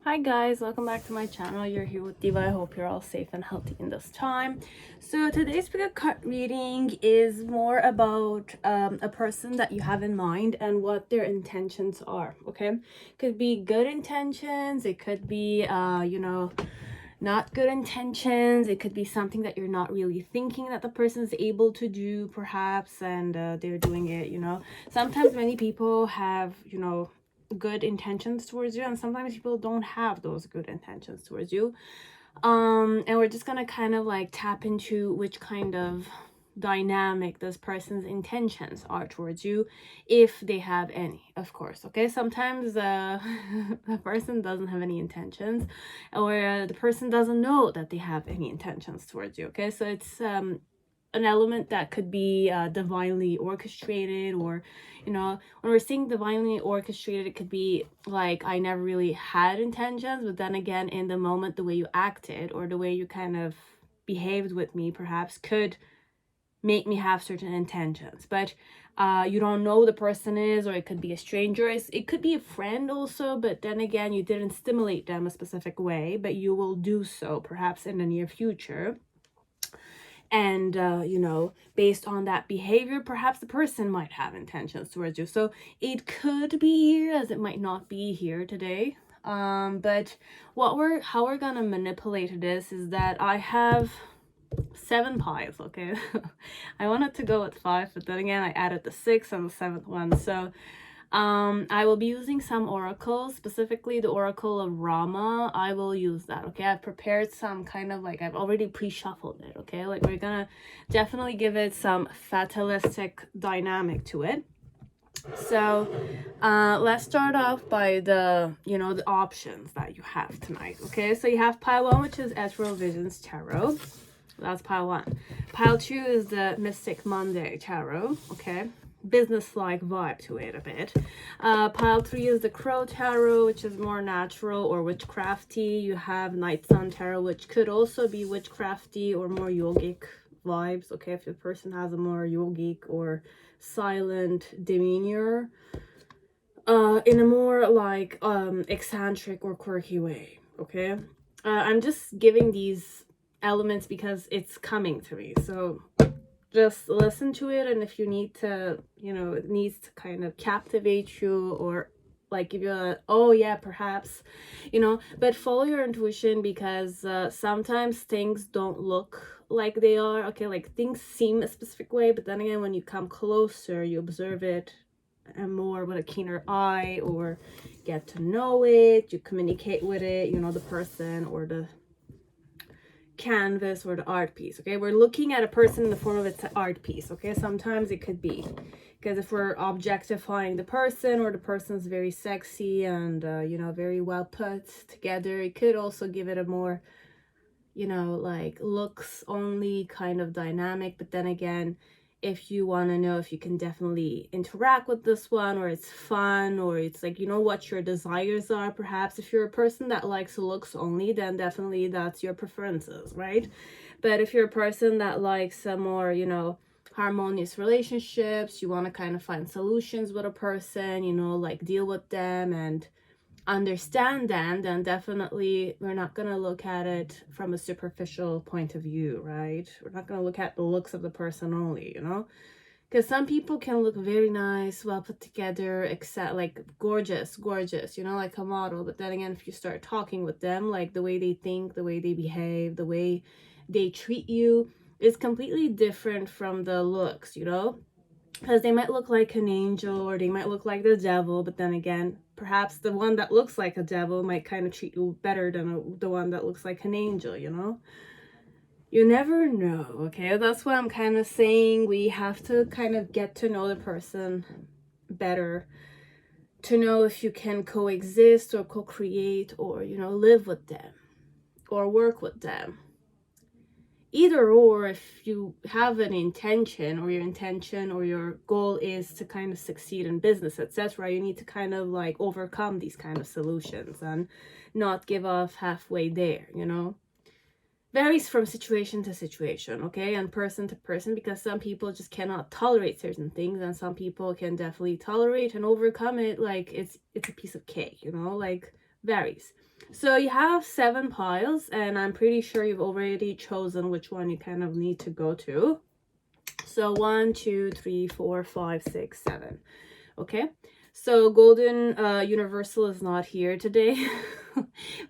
Hi guys, welcome back to my channel. You're here with Diva. I hope you're all safe and healthy in this time. So today's pick-a-card reading is more about a person that you have in mind and what their intentions are. Okay, could be good intentions, it could be not good intentions, it could be something that you're not really thinking that the person is able to do perhaps, and they're doing it. Sometimes many people have good intentions towards you, and sometimes people don't have those good intentions towards you. And we're just gonna kind of like tap into which kind of dynamic this person's intentions are towards you, if they have any, of course. Okay, sometimes the person doesn't have any intentions, or the person doesn't know that they have any intentions towards you. Okay, so it's an element that could be divinely orchestrated, or when we're saying divinely orchestrated, it could be like, I never really had intentions, but then again, in the moment, the way you acted or the way you kind of behaved with me perhaps could make me have certain intentions. But you don't know who the person is, or it could be a stranger, it could be a friend also, but then again, you didn't stimulate them a specific way, but you will do so perhaps in the near future. And based on that behavior, perhaps the person might have intentions towards you. So it could be here, as it might not be here today. But how we're gonna manipulate this is that I have 7 piles. Okay. I wanted to go with 5, but then again, I added the 6 and the 7th one. So I will be using some oracles, specifically the oracle of Rama. I will use that. Okay, I've prepared some kind of like, I've already pre-shuffled it. Okay, like we're gonna definitely give it some fatalistic dynamic to it. So let's start off by the the options that you have tonight. Okay, so you have pile 1, which is Ethereal Visions Tarot. That's pile 1. Pile 2 is the Mystic Monday Tarot. Okay, business-like vibe to it a bit. Pile 3 is the Crow Tarot, which is more natural or witchcrafty. You have Night Sun Tarot, which could also be witchcrafty or more yogic vibes. Okay, if the person has a more yogic or silent demeanor, in a more like eccentric or quirky way. Okay, I'm just giving these elements because it's coming to me, so just listen to it, and if you need to, it needs to kind of captivate you, or like give you a, oh yeah, perhaps, but follow your intuition, because sometimes things don't look like they are. Okay, like things seem a specific way, but then again, when you come closer, you observe it and more with a keener eye, or get to know it, you communicate with it, the person or the canvas or the art piece. Okay, we're looking at a person in the form of its art piece. Okay, sometimes it could be, because if we're objectifying the person, or the person's very sexy and very well put together, it could also give it a more like looks only kind of dynamic. But then again, if you want to know if you can definitely interact with this one, or it's fun, or it's like, what your desires are, perhaps if you're a person that likes looks only, then definitely that's your preferences, right? But if you're a person that likes a more harmonious relationships, you want to kind of find solutions with a person, like deal with them and understand them, then definitely we're not going to look at it from a superficial point of view, right? We're not going to look at the looks of the person only, because some people can look very nice, well put together, except like gorgeous, like a model, but then again, if you start talking with them, like the way they think, the way they behave, the way they treat you is completely different from the looks, because they might look like an angel, or they might look like the devil, but then again, perhaps the one that looks like a devil might kind of treat you better than the one that looks like an angel. You never know. Okay, that's what I'm kind of saying. We have to kind of get to know the person better, to know if you can coexist or co-create, or live with them or work with them. Either or, if you have an intention, or your intention or your goal is to kind of succeed in business, etc., you need to kind of like overcome these kind of solutions and not give off halfway there. Varies from situation to situation, okay, and person to person, because some people just cannot tolerate certain things, and some people can definitely tolerate and overcome it like it's a piece of cake, like varies. So you have 7 piles, and I'm pretty sure you've already chosen which one you kind of need to go to. So 1, 2, 3, 4, 5, 6, 7. Okay, so Golden Universal is not here today,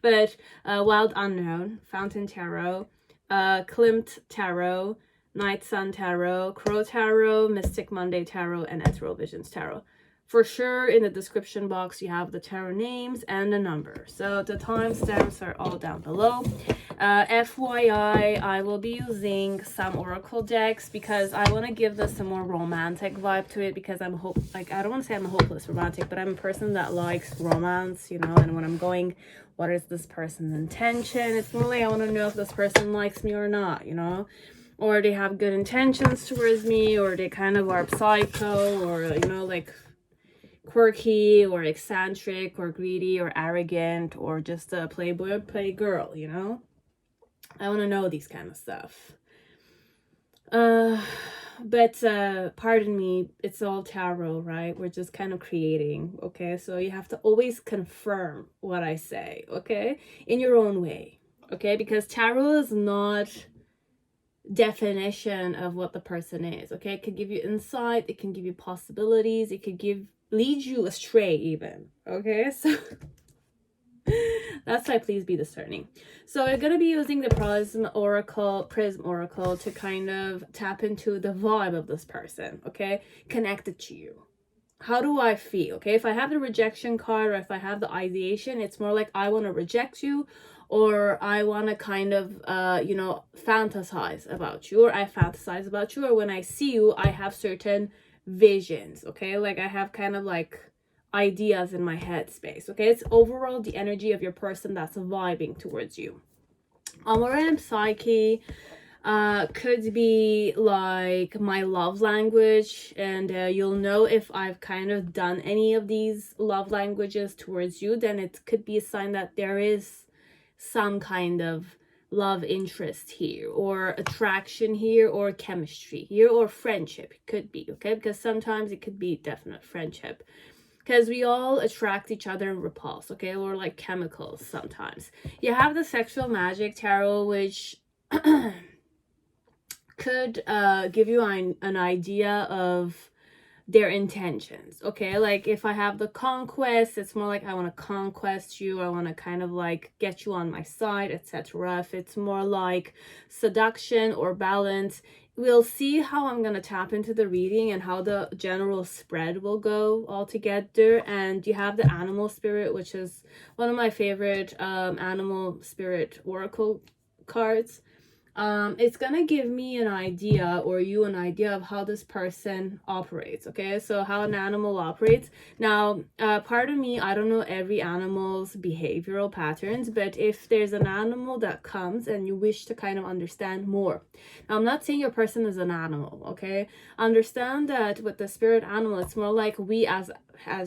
but Wild Unknown, Fountain Tarot, Klimt Tarot, Night Sun Tarot, Crow Tarot, Mystic Monday Tarot, and Ethereal Visions Tarot. For sure, in the description box, you have the tarot names and the number. So the timestamps are all down below. FYI, I will be using some oracle decks because I want to give this a more romantic vibe to it, because I don't want to say I'm a hopeless romantic, but I'm a person that likes romance, you know, and when I'm going, what is this person's intention? It's more like I want to know if this person likes me or not, you know, or they have good intentions towards me, or they kind of are psycho, or, you know, like quirky or eccentric or greedy or arrogant or just a playboy or playgirl, you know. I want to know these kind of stuff. But pardon me, it's all tarot, right? We're just kind of creating, okay? So you have to always confirm what I say, okay, in your own way, okay? Because tarot is not definition of what the person is, okay? It could give you insight, it can give you possibilities, it could lead you astray even, okay? So that's why please be discerning. So we're going to be using the prism oracle to kind of tap into the vibe of this person, okay, connected to you. How do I feel? Okay, if I have the rejection card, or if I have the ideation, it's more like I want to reject you, or I want to kind of you know, fantasize about you, or I fantasize about you, or when I see you I have certain visions, okay, like I have kind of like ideas in my head space, okay? It's overall the energy of your person that's vibing towards you. Amour Psyche could be like my love language, and you'll know if I've kind of done any of these love languages towards you, then it could be a sign that there is some kind of love interest here, or attraction here, or chemistry here, or friendship. It could be, okay, because sometimes it could be definite friendship, because we all attract each other and repulse, okay, or like chemicals sometimes. You have the Sexual Magic Tarot, which could give you an idea of their intentions, okay? Like if I have the Conquest, it's more like I want to conquest you, I want to kind of like get you on my side, etc. If it's more like seduction or balance, we'll see how I'm going to tap into the reading and how the general spread will go all together. And you have the Animal Spirit, which is one of my favorite animal spirit oracle cards. It's gonna give me an idea, or you an idea, of how this person operates, okay? So how an animal operates. Now, pardon me, I don't know every animal's behavioral patterns, but if there's an animal that comes and you wish to kind of understand more. Now, I'm not saying your person is an animal, okay? Understand that with the spirit animal, it's more like we as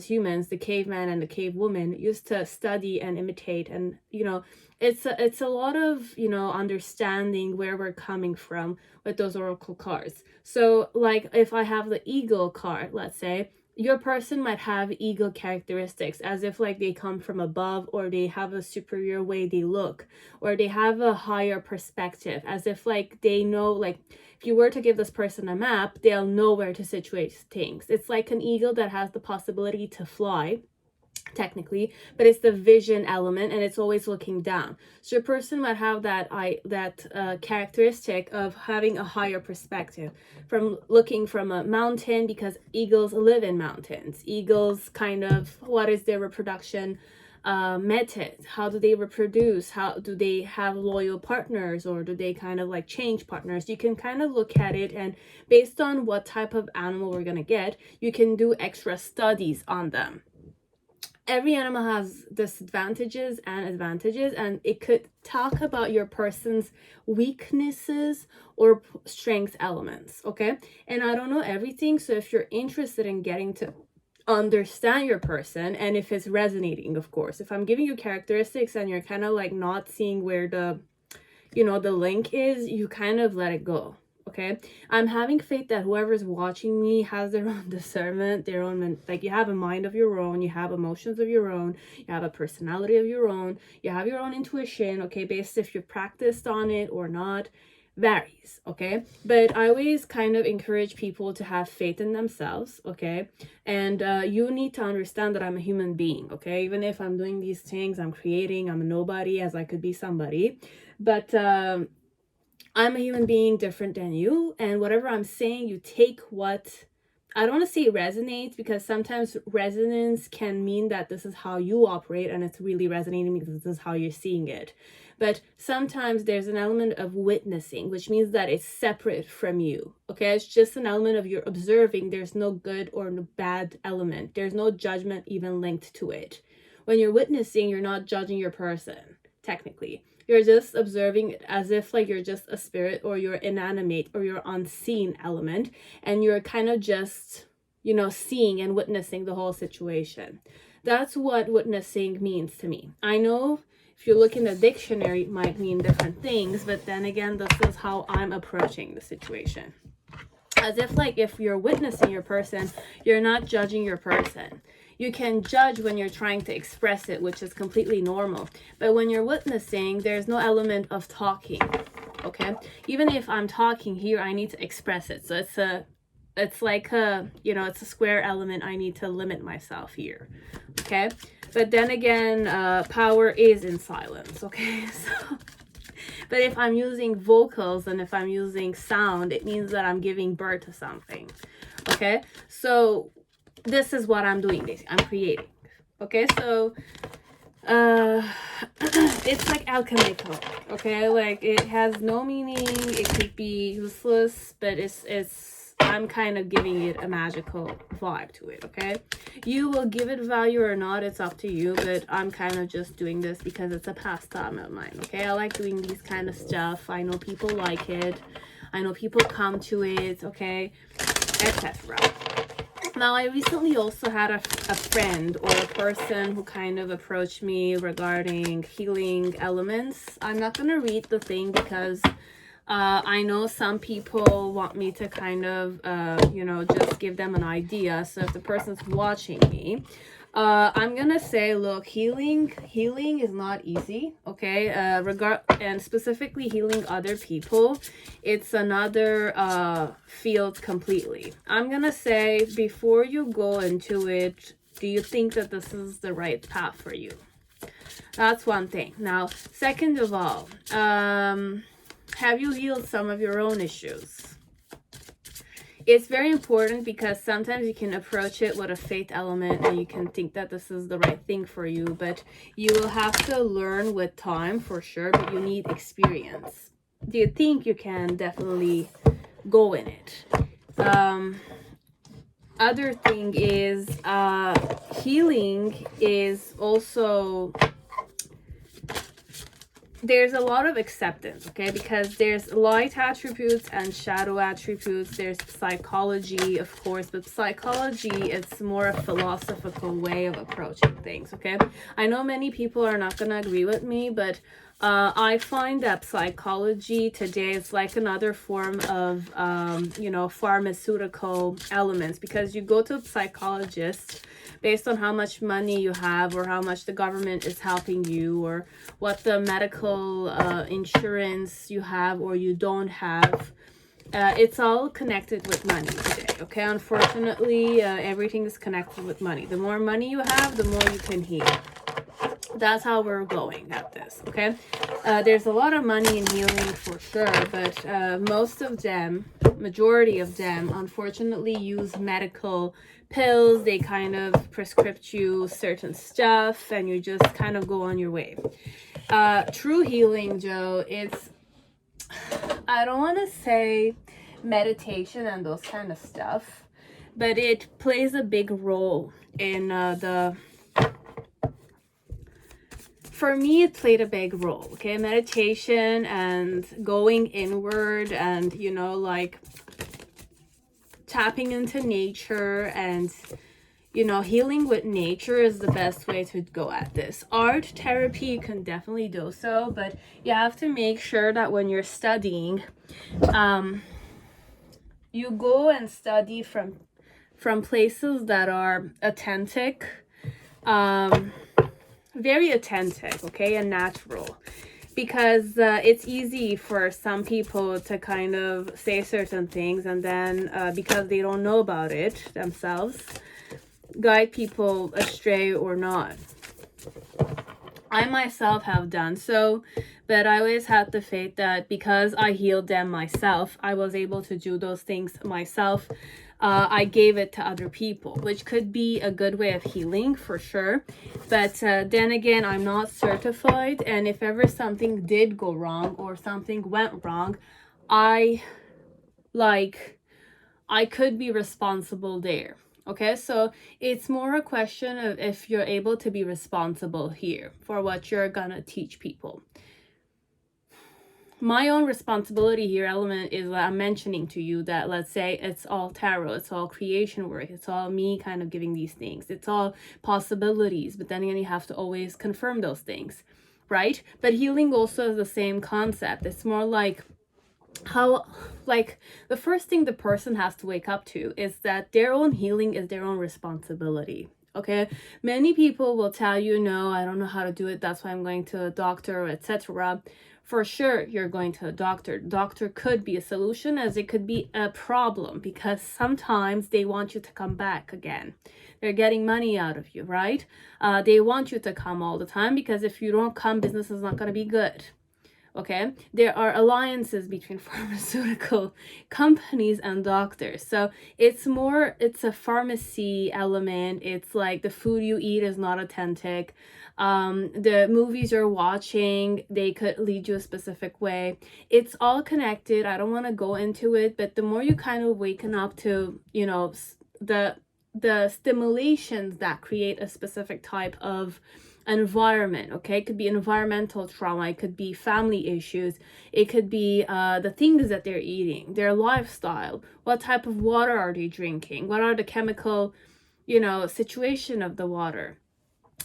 humans, the caveman and the cave woman, used to study and imitate, and, you know, it's a lot of, you know, understanding where we're coming from with those oracle cards. So like if I have the eagle card, let's say, your person might have eagle characteristics, as if like they come from above, or they have a superior way they look, or they have a higher perspective, as if like they know, like if you were to give this person a map, they'll know where to situate things. It's like an eagle that has the possibility to fly, technically, but it's the vision element, and it's always looking down. So your person might have that characteristic of having a higher perspective, from looking from a mountain, because eagles live in mountains. Eagles kind of, what is their reproduction method? How do they reproduce? How do they have loyal partners, or do they kind of like change partners? You can kind of look at it, and based on what type of animal we're gonna get, you can do extra studies on them. Every animal has disadvantages and advantages, and it could talk about your person's weaknesses or strength elements, okay? And I don't know everything, so if you're interested in getting to understand your person, and if it's resonating, of course, if I'm giving you characteristics and you're kind of like not seeing where the, you know, the link is, you kind of let it go, okay? I'm having faith that whoever's watching me has their own discernment, their own, like, you have a mind of your own, you have emotions of your own, you have a personality of your own, you have your own intuition, okay? Based if you've practiced on it or not, varies, okay? But I always kind of encourage people to have faith in themselves, okay? And you need to understand that I'm a human being, okay? Even if I'm doing these things, I'm creating, I'm a nobody, as I could be somebody, but I'm a human being different than you, and whatever I'm saying, you take what, I don't want to say resonates, because sometimes resonance can mean that this is how you operate and it's really resonating because this is how you're seeing it. But sometimes there's an element of witnessing, which means that it's separate from you, okay? It's just an element of you're observing. There's no good or no bad element. There's no judgment even linked to it. When you're witnessing, you're not judging your person, technically. You're just observing it as if like you're just a spirit, or you're inanimate, or you're unseen element, and you're kind of just, you know, seeing and witnessing the whole situation. That's what witnessing means to me. I know if you look in the dictionary, it might mean different things, but then again, this is how I'm approaching the situation. As if like if you're witnessing your person, you're not judging your person. You can judge when you're trying to express it, which is completely normal. But when you're witnessing, there's no element of talking, okay? Even if I'm talking here, I need to express it. So it's like a, you know, it's a square element. I need to limit myself here, okay? But then again, power is in silence, okay? So, but if I'm using vocals and if I'm using sound, it means that I'm giving birth to something, okay? So this is what I'm doing, basically. I'm creating, okay? So it's like alchemical, okay? Like it has no meaning. It could be useless, but it's I'm kind of giving it a magical vibe to it, okay? You will give it value or not, it's up to you, but I'm kind of just doing this because it's a pastime of mine, okay? I like doing these kind of stuff. I know people like it. I know people come to it, okay? Etc. Now, I recently also had a friend or a person who kind of approached me regarding healing elements. I'm not going to read the thing because I know some people want me to kind of, you know, just give them an idea. So if the person's watching me, I'm gonna say, look, healing is not easy, okay? And specifically healing other people, it's another field completely. I'm gonna say, before you go into it, do you think that this is the right path for you? That's one thing. Now, second of all, have you healed some of your own issues? It's very important because sometimes you can approach it with a faith element and you can think that this is the right thing for you, but you will have to learn with time for sure, but you need experience. Do you think you can definitely go in it? Other thing is healing is also, there's a lot of acceptance, okay? Because there's light attributes and shadow attributes. There's psychology, of course, but psychology, it's more a philosophical way of approaching things, okay? I know many people are not going to agree with me, but I find that psychology today is like another form of, you know, pharmaceutical elements, because you go to a psychologist based on how much money you have or how much the government is helping you or what the medical insurance you have or you don't have. It's all connected with money today, okay? Unfortunately, everything is connected with money. The more money you have, the more you can heal. That's how we're going at this, okay? There's a lot of money in healing for sure, but most of them, majority of them, unfortunately use medical pills. They kind of prescribe you certain stuff and you just kind of go on your way. True healing, Joe, it's, I don't want to say meditation and those kind of stuff, but it plays a big role in for me, it played a big role, okay? Meditation and going inward and, you know, like tapping into nature and, you know, healing with nature is the best way to go at this. Art therapy, you can definitely do so, but you have to make sure that when you're studying, you go and study from places that are authentic, very authentic, okay, and natural. Because it's easy for some people to kind of say certain things and then because they don't know about it themselves, guide people astray or not. I myself have done so, but I always had the faith that because I healed them myself, I was able to do those things myself. I gave it to other people, which could be a good way of healing for sure. But then again, I'm not certified. And if ever something did go wrong or something went wrong, I could be responsible there. Okay, so it's more a question of if you're able to be responsible here for what you're gonna teach people. My own responsibility here element is what I'm mentioning to you, that let's say it's all tarot, it's all creation work, it's all me kind of giving these things, it's all possibilities, but then again you have to always confirm those things, right? But healing also is the same concept. It's more like how, like, the first thing the person has to wake up to is that their own healing is their own responsibility. Okay, many people will tell you, no, I don't know how to do it, that's why I'm going to a doctor, etc. For sure, you're going to a doctor. Doctor could be a solution as it could be a problem, because sometimes they want you to come back again. They're getting money out of you, right? They want you to come all the time, because if you don't come, business is not going to be good. Okay, there are alliances between pharmaceutical companies and doctors, so it's a pharmacy element. It's like the food you eat is not authentic. The movies you're watching, they could lead you a specific way. It's all connected. I don't want to go into it, but the more you kind of waken up to, you know, the stimulations that create a specific type of environment, okay, it could be environmental trauma, it could be family issues, it could be the things that they're eating, their lifestyle, what type of water are they drinking, what are the chemical, you know, situation of the water.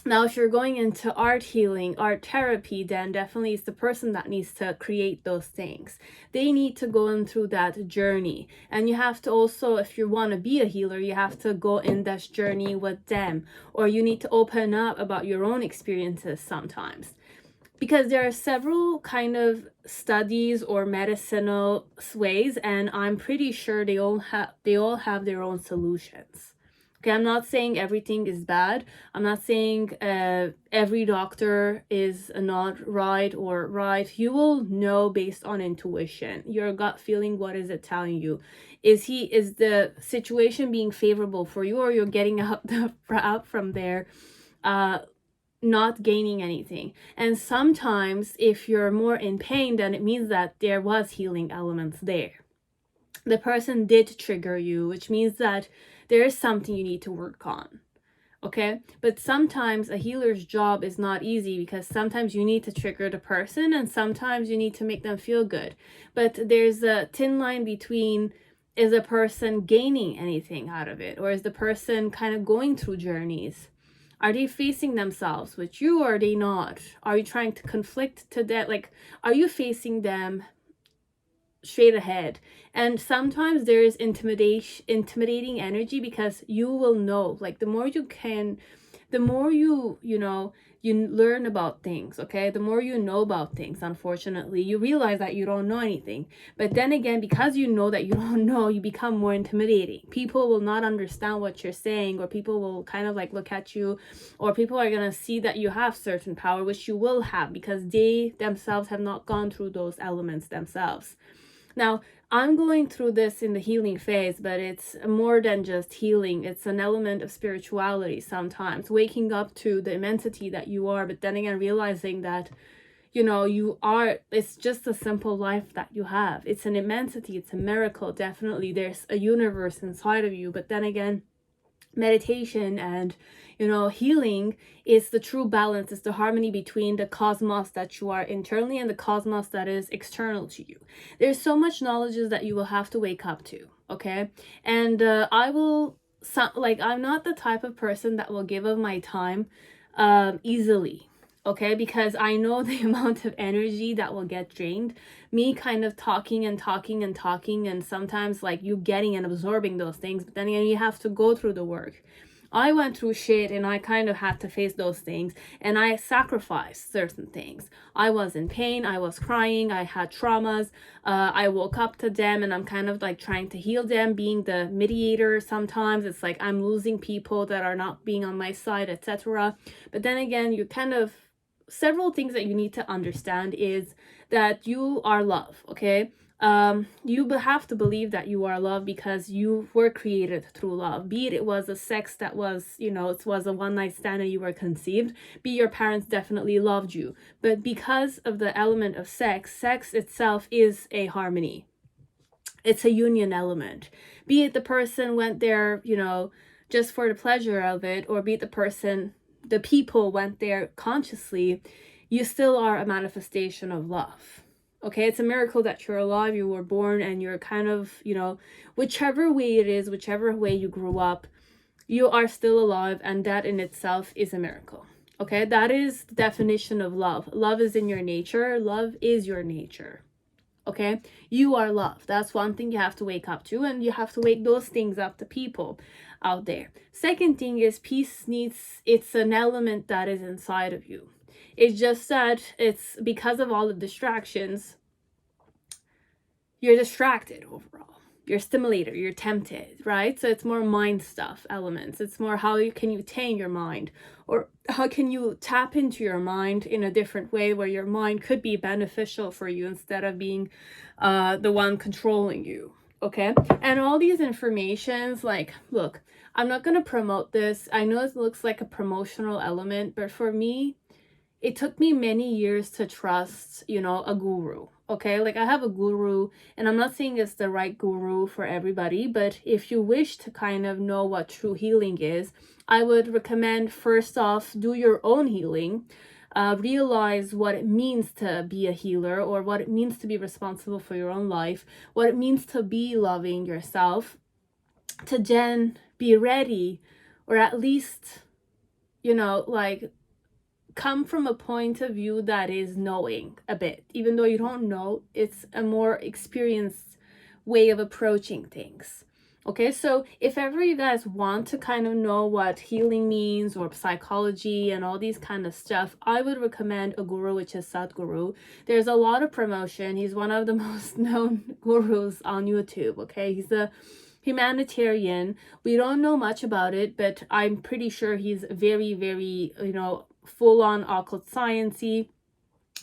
Now, if you're going into art healing, art therapy, then definitely it's the person that needs to create those things. They need to go in through that journey. And you have to also, if you want to be a healer, you have to go in that journey with them. Or you need to open up about your own experiences sometimes. Because there are several kind of studies or medicinal ways, and I'm pretty sure they all have their own solutions. Okay, I'm not saying everything is bad. I'm not saying every doctor is not right or right. You will know based on intuition, your gut feeling. What is it telling you? Is the situation being favorable for you, or you're getting out from there not gaining anything? And sometimes if you're more in pain, then it means that there was healing elements there. The person did trigger you, which means that there is something you need to work on. Okay, but sometimes a healer's job is not easy, because sometimes you need to trigger the person and sometimes you need to make them feel good. But there's a thin line between, is a person gaining anything out of it, or is the person kind of going through journeys? Are they facing themselves with you, or are they not? Are you trying to conflict to that? Like, are you facing them straight ahead? And sometimes there is intimidating energy, because you will know, like, the more you learn about things, okay, the more you know about things, unfortunately you realize that you don't know anything. But then again, because you know that you don't know, you become more intimidating. People will not understand what you're saying, or people will kind of like look at you, or people are gonna see that you have certain power, which you will have, because they themselves have not gone through those elements themselves. Now, I'm going through this in the healing phase, but it's more than just healing. It's an element of spirituality sometimes, waking up to the immensity that you are, but then again, realizing that, you know, it's just a simple life that you have. It's an immensity, it's a miracle, definitely. There's a universe inside of you, but then again, meditation and, you know, healing is the true balance, is the harmony between the cosmos that you are internally and the cosmos that is external to you. There's so much knowledge that you will have to wake up to, okay? And I'm not the type of person that will give of my time easily, okay? Because I know the amount of energy that will get drained. Me kind of talking and talking and talking, and sometimes like you getting and absorbing those things, but then again, you have to go through the work. I went through shit and I kind of had to face those things, and I sacrificed certain things. I was in pain, I was crying, I had traumas. I woke up to them and I'm kind of like trying to heal them, being the mediator. Sometimes it's like I'm losing people that are not being on my side, etc. But then again, you kind of, several things that you need to understand is that you are love, okay? You have to believe that you are loved because you were created through love. Be it was a sex that was, you know, it was a one night stand and you were conceived. Be your parents definitely loved you. But because of the element of sex, sex itself is a harmony. It's a union element. Be it the person went there, you know, just for the pleasure of it, or be it the people went there consciously, you still are a manifestation of love. Okay, it's a miracle that you're alive, you were born, and you're kind of, you know, whichever way it is, whichever way you grew up, you are still alive, and that in itself is a miracle. Okay, that is the definition of love. Love is in your nature. Love is your nature. Okay, you are love. That's one thing you have to wake up to, and you have to wake those things up to people out there. Second thing is peace it's an element that is inside of you. It's just that it's because of all the distractions, you're distracted overall. You're stimulated, you're tempted, right? So it's more mind stuff elements. It's more how can you tame your mind, or how can you tap into your mind in a different way where your mind could be beneficial for you instead of being the one controlling you, okay? And all these informations, like, look, I'm not going to promote this. I know it looks like a promotional element, but for me, it took me many years to trust, you know, a guru. Okay, like I have a guru, and I'm not saying it's the right guru for everybody, but if you wish to kind of know what true healing is, I would recommend first off, do your own healing. Realize what it means to be a healer, or what it means to be responsible for your own life, what it means to be loving yourself, to then be ready, or at least, you know, like come from a point of view that is knowing a bit. Even though you don't know, it's a more experienced way of approaching things. Okay, so if ever you guys want to kind of know what healing means, or psychology and all these kind of stuff, I would recommend a guru, which is Sadhguru. There's a lot of promotion. He's one of the most known gurus on YouTube, okay? He's a humanitarian. We don't know much about it, but I'm pretty sure he's very, very, you know, full-on occult sciencey,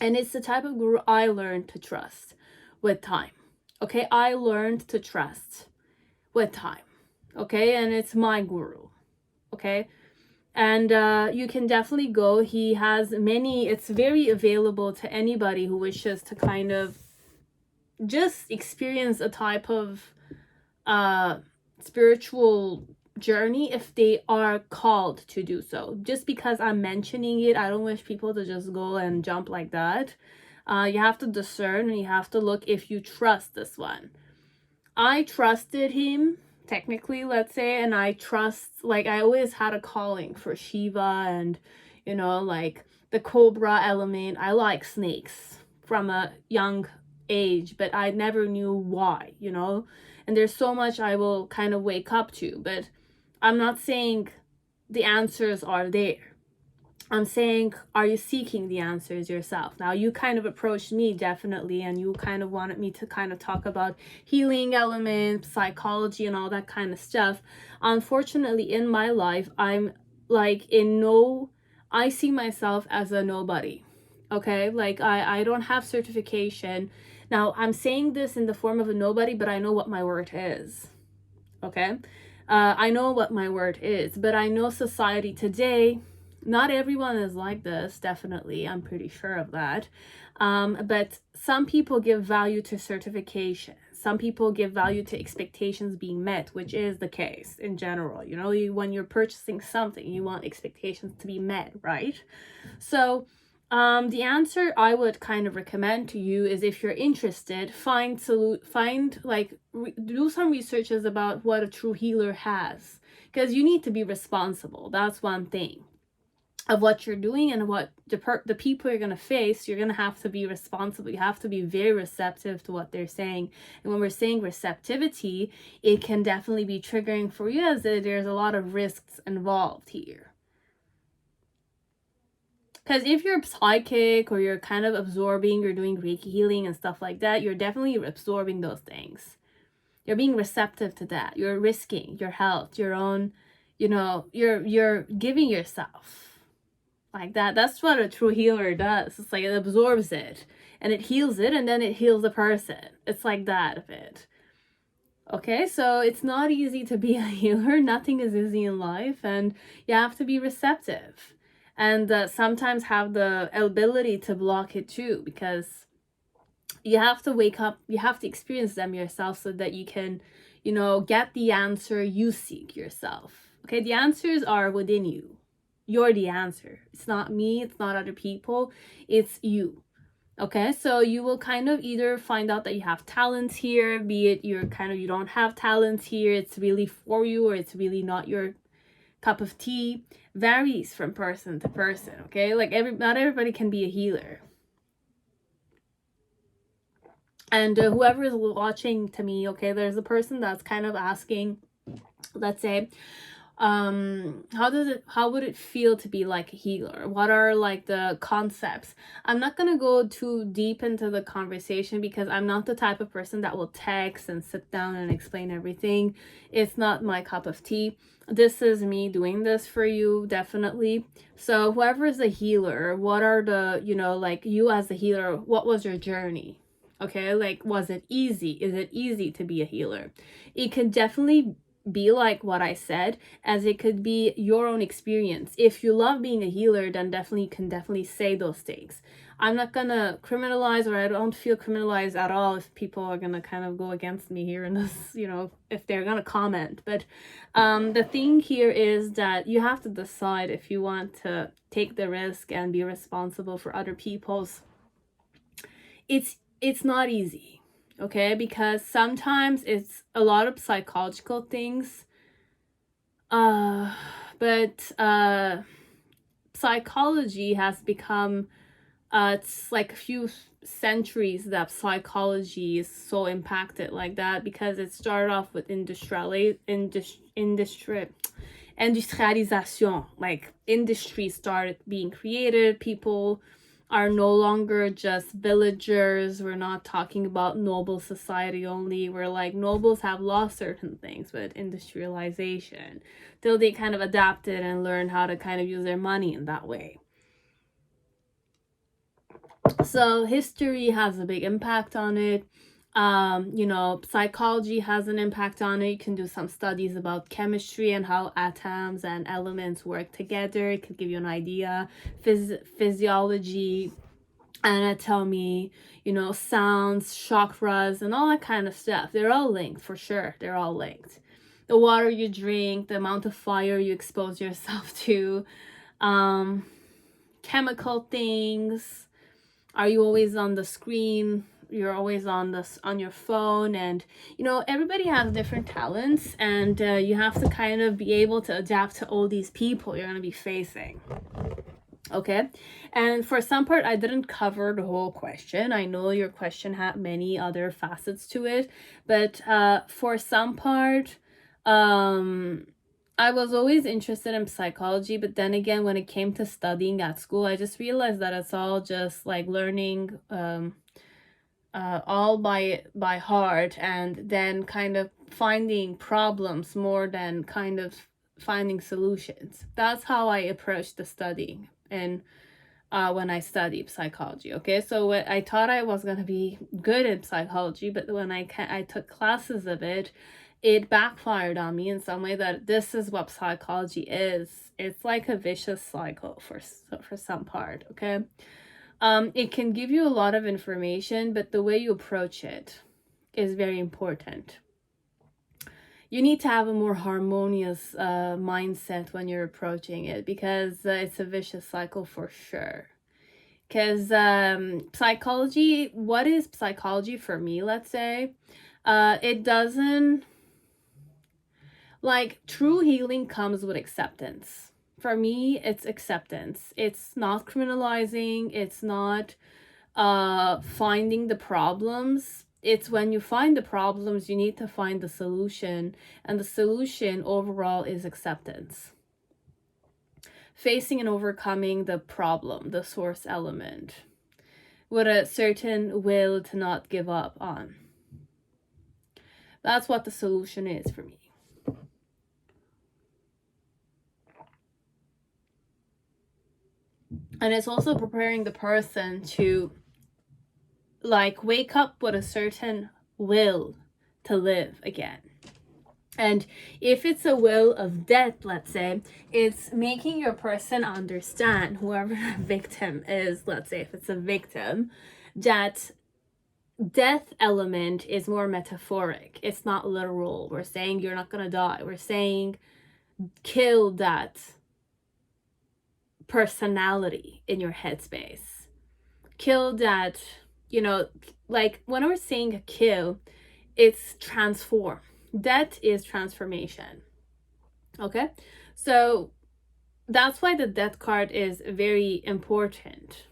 and it's the type of guru I learned to trust with time. Okay, I learned to trust with time. Okay, and it's my guru. Okay, and you can definitely go. He has many. It's very available to anybody who wishes to kind of just experience a type of spiritual journey if they are called to do so. Just because I'm mentioning it, I don't wish people to just go and jump like that. You have to discern, and you have to look if you trust this one. I trusted him, technically, let's say, and I trust, like, I always had a calling for Shiva and, you know, like the cobra element. I like snakes from a young age, but I never knew why, you know, and there's so much I will kind of wake up to, but I'm not saying the answers are there. I'm saying, are you seeking the answers yourself? Now, you kind of approached me, definitely, and you kind of wanted me to kind of talk about healing elements, psychology, and all that kind of stuff. Unfortunately, in my life, I'm like I see myself as a nobody. Okay, like I don't have certification. Now, I'm saying this in the form of a nobody, but I know what my worth is. Okay, I know what my worth is, but I know society today, not everyone is like this, definitely. I'm pretty sure of that. But some people give value to certification. Some people give value to expectations being met, which is the case in general. You know, when you're purchasing something, you want expectations to be met, right? So the answer I would kind of recommend to you is, if you're interested, do some researches about what a true healer has, because you need to be responsible. That's one thing. of what you're doing and what the people you're going to face. You're going to have to be responsible. You have to be very receptive to what they're saying. And when we're saying receptivity, it can definitely be triggering for you, as there's a lot of risks involved here. Because if you're psychic or you're kind of absorbing, you're doing Reiki healing and stuff like that, you're definitely absorbing those things. You're being receptive to that. You're risking your health, your own, you're giving yourself like that. That's what a true healer does. It's like it absorbs it and it heals it, and then it heals the person. It's like that a bit. Okay, so it's not easy to be a healer. Nothing is easy in life, and you have to be receptive. And sometimes have the ability to block it too, because you have to wake up, you have to experience them yourself so that you can, get the answer you seek yourself. Okay, the answers are within you. You're the answer. It's not me, it's not other people, it's you. Okay, so you will kind of either find out that you have talents here, be it you don't have talents here, it's really for you, or it's really not your cup of tea. Varies from person to person. Okay, like not everybody can be a healer. And whoever is watching to me, okay, there's a person that's kind of asking, let's say, how would it feel to be like a healer? What are like the concepts? I'm not gonna go too deep into the conversation because I'm not the type of person that will text and sit down and explain everything. It's not my cup of tea. This is me doing this for you, definitely. So whoever is a healer, what are the, like you as a healer, what was your journey? Okay, like, was it easy? Is it easy to be a healer? It can definitely be like what I said, as it could be your own experience. If you love being a healer, then you can definitely say those things. I'm not gonna criminalize, or I don't feel criminalized at all if people are gonna kind of go against me here in this, if they're gonna comment. But the thing here is that you have to decide if you want to take the risk and be responsible for other people's. It's not easy. Okay, because sometimes it's a lot of psychological things, but psychology has become, it's like a few centuries that psychology is so impacted like that, because it started off with industrialization, like industry started being created, people are no longer just villagers. We're not talking about noble society only. We're like, nobles have lost certain things with industrialization till they kind of adapted and learned how to kind of use their money in that way. So history has a big impact on it. Psychology has an impact on it. You can do some studies about chemistry and how atoms and elements work together. It could give you an idea. Physiology, anatomy, sounds, chakras, and all that kind of stuff. They're all linked, for sure. They're all linked. The water you drink, the amount of fire you expose yourself to, chemical things. Are you always on the screen? You're always on your phone, and everybody has different talents, and you have to kind of be able to adapt to all these people you're going to be facing. Okay, and for some part I didn't cover the whole question. I know your question had many other facets to it, but for some part, I was always interested in psychology, but then again, when it came to studying at school, I just realized that it's all just like learning all by heart, and then kind of finding problems more than kind of finding solutions. That's how I approached the studying, and when I studied psychology. Okay, so I thought I was gonna be good in psychology, but when I took classes of it, it backfired on me in some way, that this is what psychology is. It's like a vicious cycle for some part. Okay, it can give you a lot of information, but the way you approach it is very important. You need to have a more harmonious mindset when you're approaching it, because it's a vicious cycle for sure. Because psychology, what is psychology for me, let's say, it doesn't, like, true healing comes with acceptance for me, it's acceptance. It's not criminalizing. It's not finding the problems. It's when you find the problems, you need to find the solution. And the solution overall is acceptance. Facing and overcoming the problem, the source element, with a certain will to not give up on. That's what the solution is for me. And it's also preparing the person to like wake up with a certain will to live again. And if it's a will of death, let's say, it's making your person understand, whoever the victim is, let's say if it's a victim, that death element is more metaphoric. It's not literal. We're saying you're not gonna die. We're saying kill that personality in your headspace. Kill that, you know, like when we're saying kill, it's transform. Death is transformation. Okay, so that's why the death card is very important.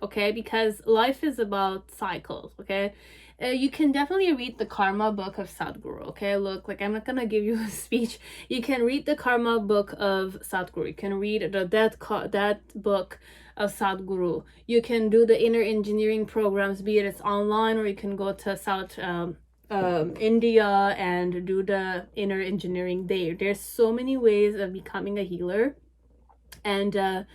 Okay, because life is about cycles. Okay, you can definitely read the karma book of Sadhguru. Okay, look, like I'm not gonna give you a speech. You can read the karma book of Sadhguru. You can read the that book of Sadhguru. You can do the inner engineering programs, be it's online, or you can go to South India and do the inner engineering there. There's so many ways of becoming a healer. And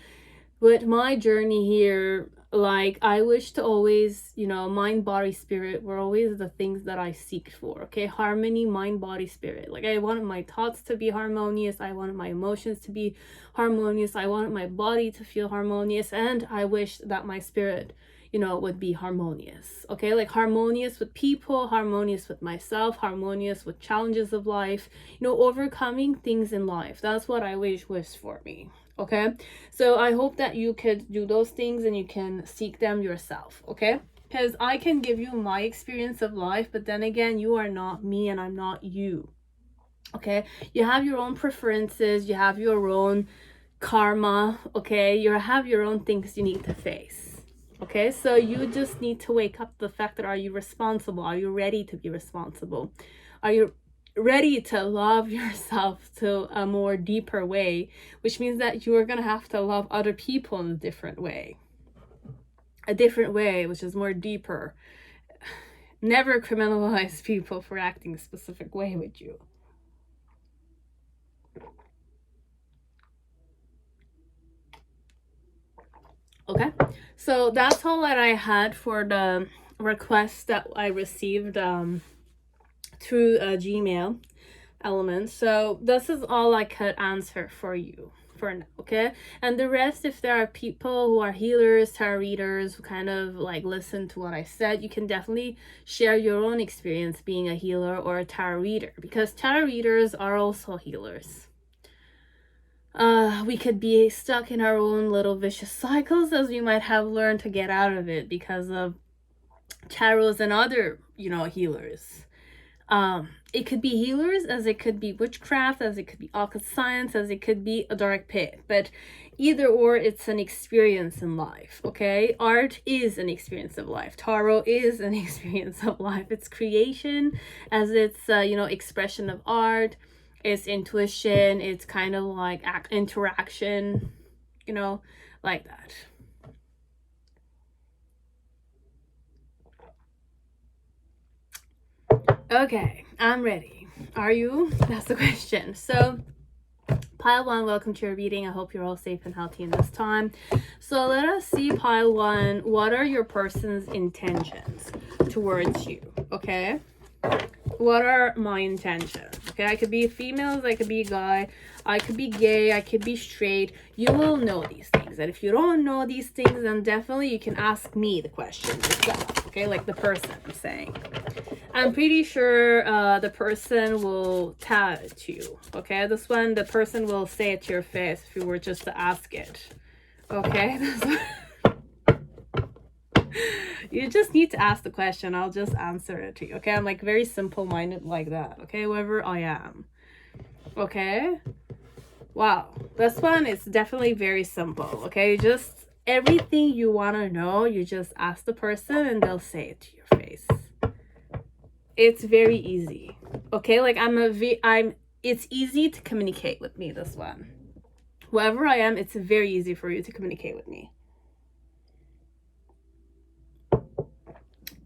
with my journey here, like I wish to always, you know, mind, body, spirit were always the things that I seek for. Okay, harmony, mind, body, spirit. Like I wanted my thoughts to be harmonious, I wanted my emotions to be harmonious, I wanted my body to feel harmonious, and I wish that my spirit, you know, would be harmonious. Okay, like harmonious with people, harmonious with myself, harmonious with challenges of life, you know, overcoming things in life. That's what I wish was for me. Okay, so I hope that you could do those things and you can seek them yourself. Okay, because I can give you my experience of life, but then again, you are not me and I'm not you. Okay, you have your own preferences, you have your own karma. Okay, you have your own things you need to face. Okay, so you just need to wake up the fact that, are you responsible? Are you ready to be responsible? Are you ready to love yourself to a more deeper way, which means that you are going to have to love other people in a different way, which is more deeper. Never criminalize people for acting a specific way with you. Okay, so that's all that I had for the request that I received through Gmail element. So this is all I could answer for you for now. Okay, and the rest, if there are people who are healers, tarot readers, who kind of like listen to what I said, you can definitely share your own experience being a healer or a tarot reader, because tarot readers are also healers. We could be stuck in our own little vicious cycles, as we might have learned to get out of it because of tarots and other, you know, healers. It could be healers, as it could be witchcraft, as it could be occult science, as it could be a dark pit. But either or, it's an experience in life. Okay, art is an experience of life. Tarot is an experience of life. It's creation, as it's you know, expression of art. It's intuition. It's kind of like interaction, you know, like that. Okay, I'm ready. Are you? That's the question. So pile one, welcome to your reading. I hope you're all safe and healthy in this time. So let us see, pile one, what are your person's intentions towards you? Okay, what are my intentions? Okay, I could be females, I could be a guy, I could be gay, I could be straight. You will know these things, and if you don't know these things, then definitely you can ask me the question yourself. Okay, like the person I'm saying. I'm pretty sure the person will tell it to you. Okay, this one, the person will say it to your face if you were just to ask it. Okay, you just need to ask the question. I'll just answer it to you. Okay, I'm like very simple-minded like that. Okay, whoever I am. Okay, Wow, this one is definitely very simple, okay? Just everything you want to know, you just ask the person and they'll say it to your face. It's very easy, okay? Like it's easy to communicate with me, this one. Whoever I am, it's very easy for you to communicate with me.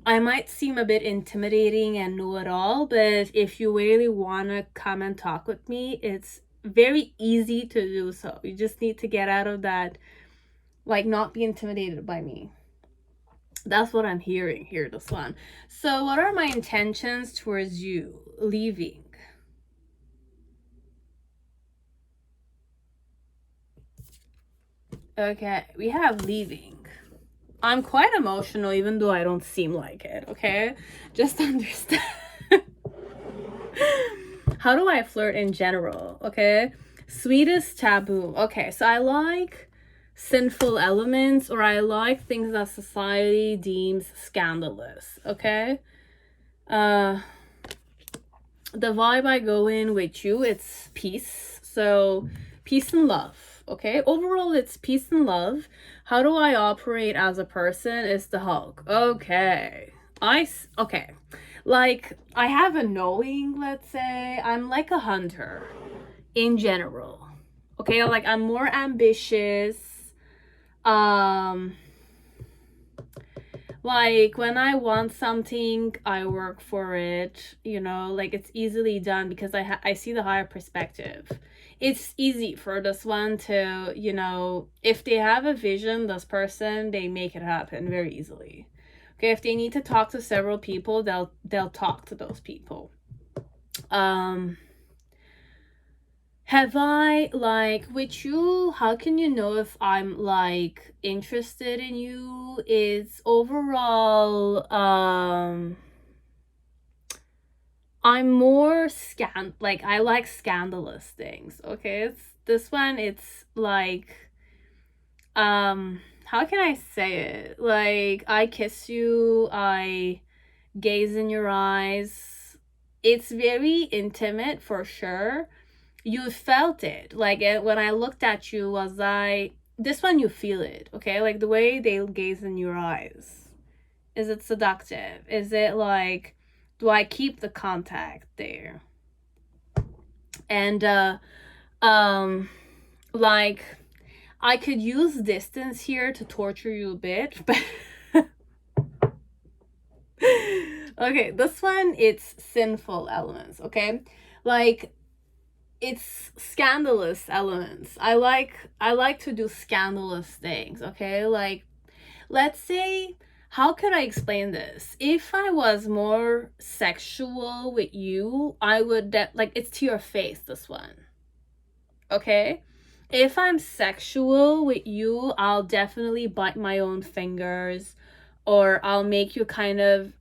I might seem a bit intimidating and know-it-all, but if you really want to come and talk with me, it's very easy to do so. You just need to get out of that, like, not be intimidated by me. That's what I'm hearing here, this one. So what are my intentions towards you leaving? Okay, we have leaving. I'm quite emotional, even though I don't seem like it, okay? Just understand. How do I flirt in general, okay? Sweetest taboo. Okay, so I like sinful elements, or I like things that society deems scandalous, okay? The vibe I go in with you, it's peace. So peace and love, okay? Overall, it's peace and love. How do I operate as a person is the Hulk. Okay. Okay. Like, I have a knowing, let's say. I'm like a hunter in general. Okay, like I'm more ambitious. Like when I want something, I work for it, you know, like it's easily done because I see the higher perspective. It's easy for this one to, you know, if they have a vision, this person, they make it happen very easily. Okay, if they need to talk to several people, they'll talk to those people. Have I, like, with you, how can you know if I'm, like, interested in you? It's overall, I'm more like, I like scandalous things, okay? This one, it's, like, how can I say it? Like, I kiss you, I gaze in your eyes. It's very intimate, for sure. You felt it, like when I looked at you, was I this one, you feel it, okay? Like the way they gaze in your eyes, is it seductive? Is it like, do I keep the contact there? And like I could use distance here to torture you a bit, but okay, this one, it's sinful elements, okay? Like, it's scandalous elements. I like to do scandalous things, okay? Like, let's say, how could I explain this? If I was more sexual with you, I would like, it's to your face, this one. Okay? If I'm sexual with you, I'll definitely bite my own fingers, or I'll make you kind of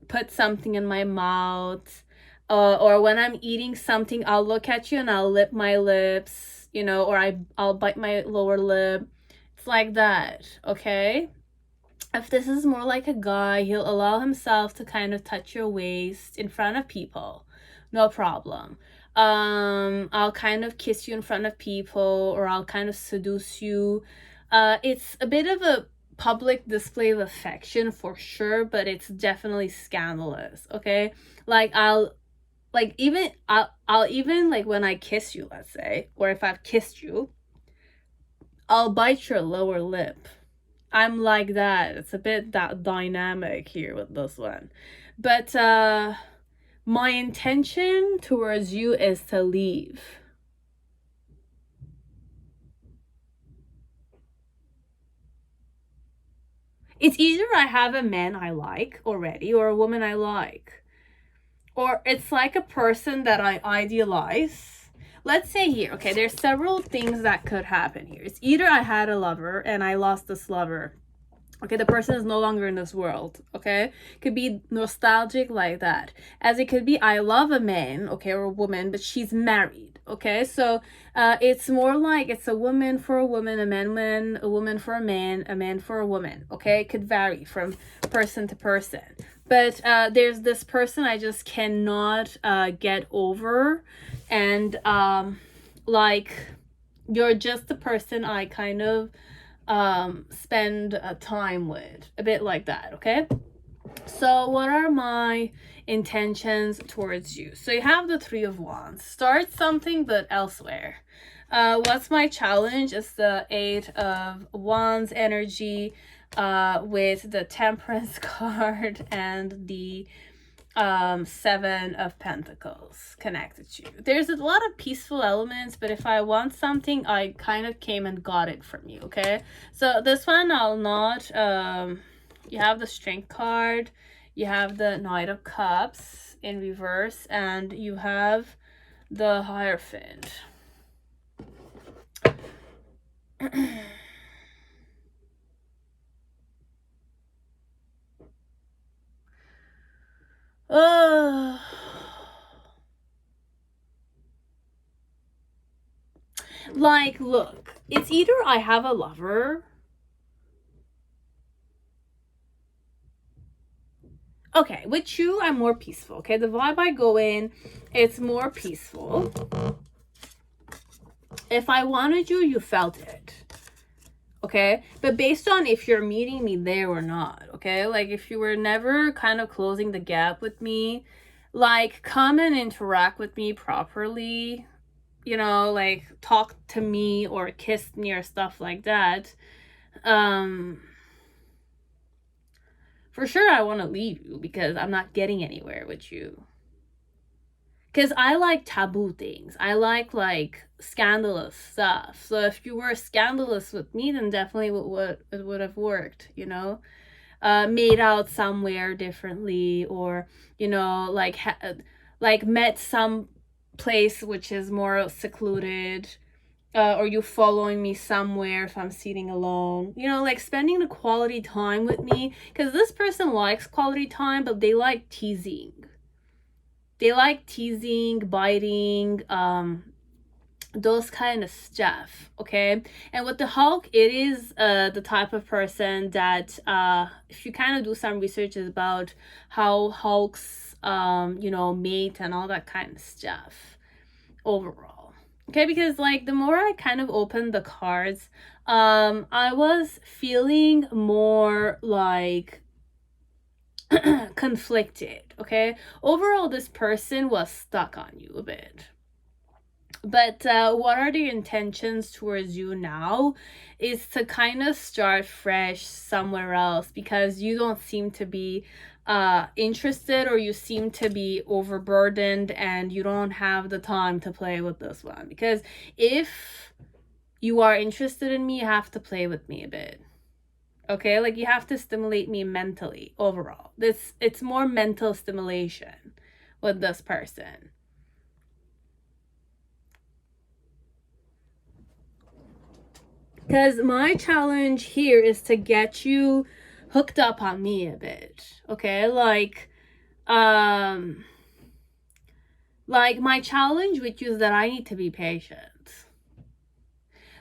put something in my mouth, or when I'm eating something, I'll look at you and I'll lip my lips, you know, or I'll bite my lower lip. It's like that, okay? If this is more like a guy, he'll allow himself to kind of touch your waist in front of people, no problem. I'll kind of kiss you in front of people, or I'll kind of seduce you. It's a bit of a public display of affection, for sure, but it's definitely scandalous, okay? Like I'll even like when I kiss you, let's say, or if I've kissed you, I'll bite your lower lip. I'm like that. It's a bit that dynamic here with this one. But my intention towards you is to leave. It's either I have a man I like already, or a woman I like. Or it's like a person that I idealize. Let's say here, okay, there's several things that could happen here. It's either I had a lover and I lost this lover. Okay, the person is no longer in this world, okay? Could be nostalgic like that. As it could be, I love a man, okay, or a woman, but she's married, okay? So it's more like it's a woman for a woman, a woman for a man for a woman, okay? It could vary from person to person. But there's this person I just cannot get over. And like you're just the person I kind of spend time with, a bit like that. Okay, so what are my intentions towards you? So you have the Three of Wands. Start something but elsewhere. What's my challenge? Is the Eight of Wands energy with the Temperance card and the Seven of Pentacles connected to you. There's a lot of peaceful elements, but if I want something, I kind of came and got it from you. Okay, so this one I'll not you have the Strength card, you have the Knight of Cups in reverse, and you have the Hierophant. Like, look, it's either I have a lover. Okay, with you, I'm more peaceful. Okay, the vibe I go in, it's more peaceful. If I wanted you, you felt it. Okay, but based on if you're meeting me there or not. Okay, like if you were never kind of closing the gap with me, like come and interact with me properly, you know, like talk to me or kiss me or stuff like that, for sure I want to leave you because I'm not getting anywhere with you. Because I like taboo things. I like scandalous stuff. So if you were scandalous with me, then definitely it would have worked, you know? Made out somewhere differently, or, you know, like met some place which is more secluded, or you following me somewhere if I'm sitting alone, you know, like spending the quality time with me. Because this person likes quality time, but they like teasing. They like teasing, biting, those kind of stuff. Okay, and with the Hulk, it is the type of person that if you kind of do some research about how Hulks you know, mate and all that kind of stuff overall. Okay, because like the more I kind of opened the cards, I was feeling more like conflicted. Okay, overall this person was stuck on you a bit. But what are the intentions towards you now is to kind of start fresh somewhere else, because you don't seem to be interested, or you seem to be overburdened and you don't have the time to play with this one. Because if you are interested in me, you have to play with me a bit. Okay, like you have to stimulate me mentally overall. It's more mental stimulation with this person. Because my challenge here is to get you hooked up on me a bit. Okay, like my challenge with you is that I need to be patient.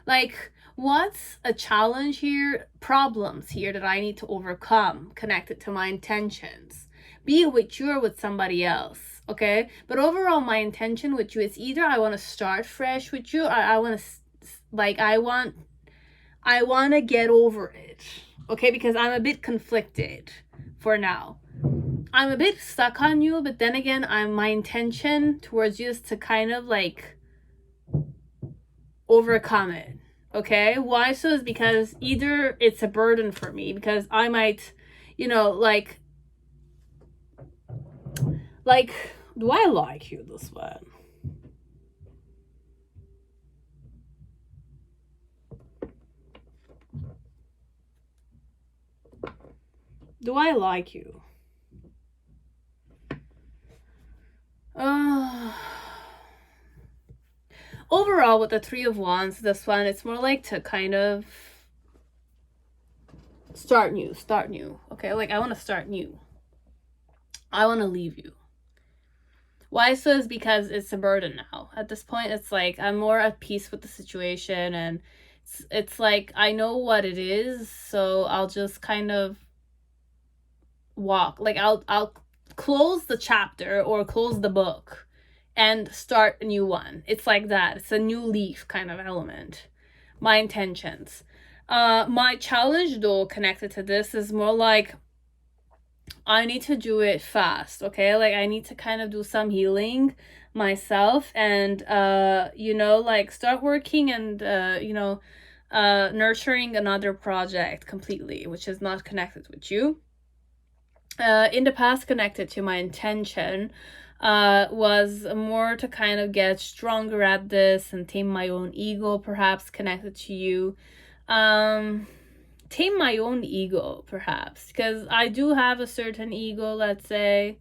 Like, what's a challenge here? Problems here that I need to overcome connected to my intentions. Be it with you or with somebody else, okay? But overall, my intention with you is either I want to start fresh with you, or I want to, I want to get over it, okay? Because I'm a bit conflicted for now. I'm a bit stuck on you, but then again, my intention towards you is to kind of like overcome it. Okay, why? So is because either it's a burden for me, because I might, you know, like do I like you this way? Do I like you? Overall, with the Three of Wands, this one, it's more like to kind of start new. Okay, like I want to start new. I want to leave you. Why? So is because it's a burden now. At this point, it's like I'm more at peace with the situation, and it's like I know what it is, so I'll just kind of walk. Like I'll close the chapter or close the book and start a new one. It's like that. It's a new leaf kind of element. My intentions. My challenge though connected to this is more like I need to do it fast, okay? Like I need to kind of do some healing myself and like start working and nurturing another project completely, which is not connected with you. In the past, connected to my intention was more to kind of get stronger at this and tame my own ego, perhaps connected to you. Tame my own ego, perhaps, because I do have a certain ego, let's say.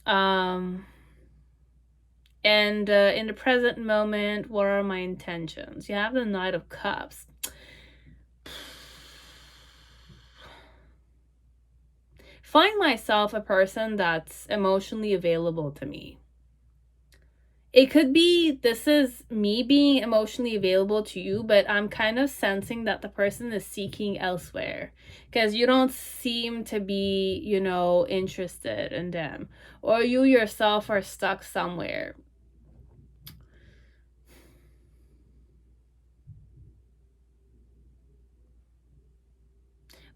And in the present moment, what are my intentions? You have the Knight of Cups. Find myself a person that's emotionally available to me. It could be this is me being emotionally available to you, but I'm kind of sensing that the person is seeking elsewhere because you don't seem to be, interested in them, or you yourself are stuck somewhere.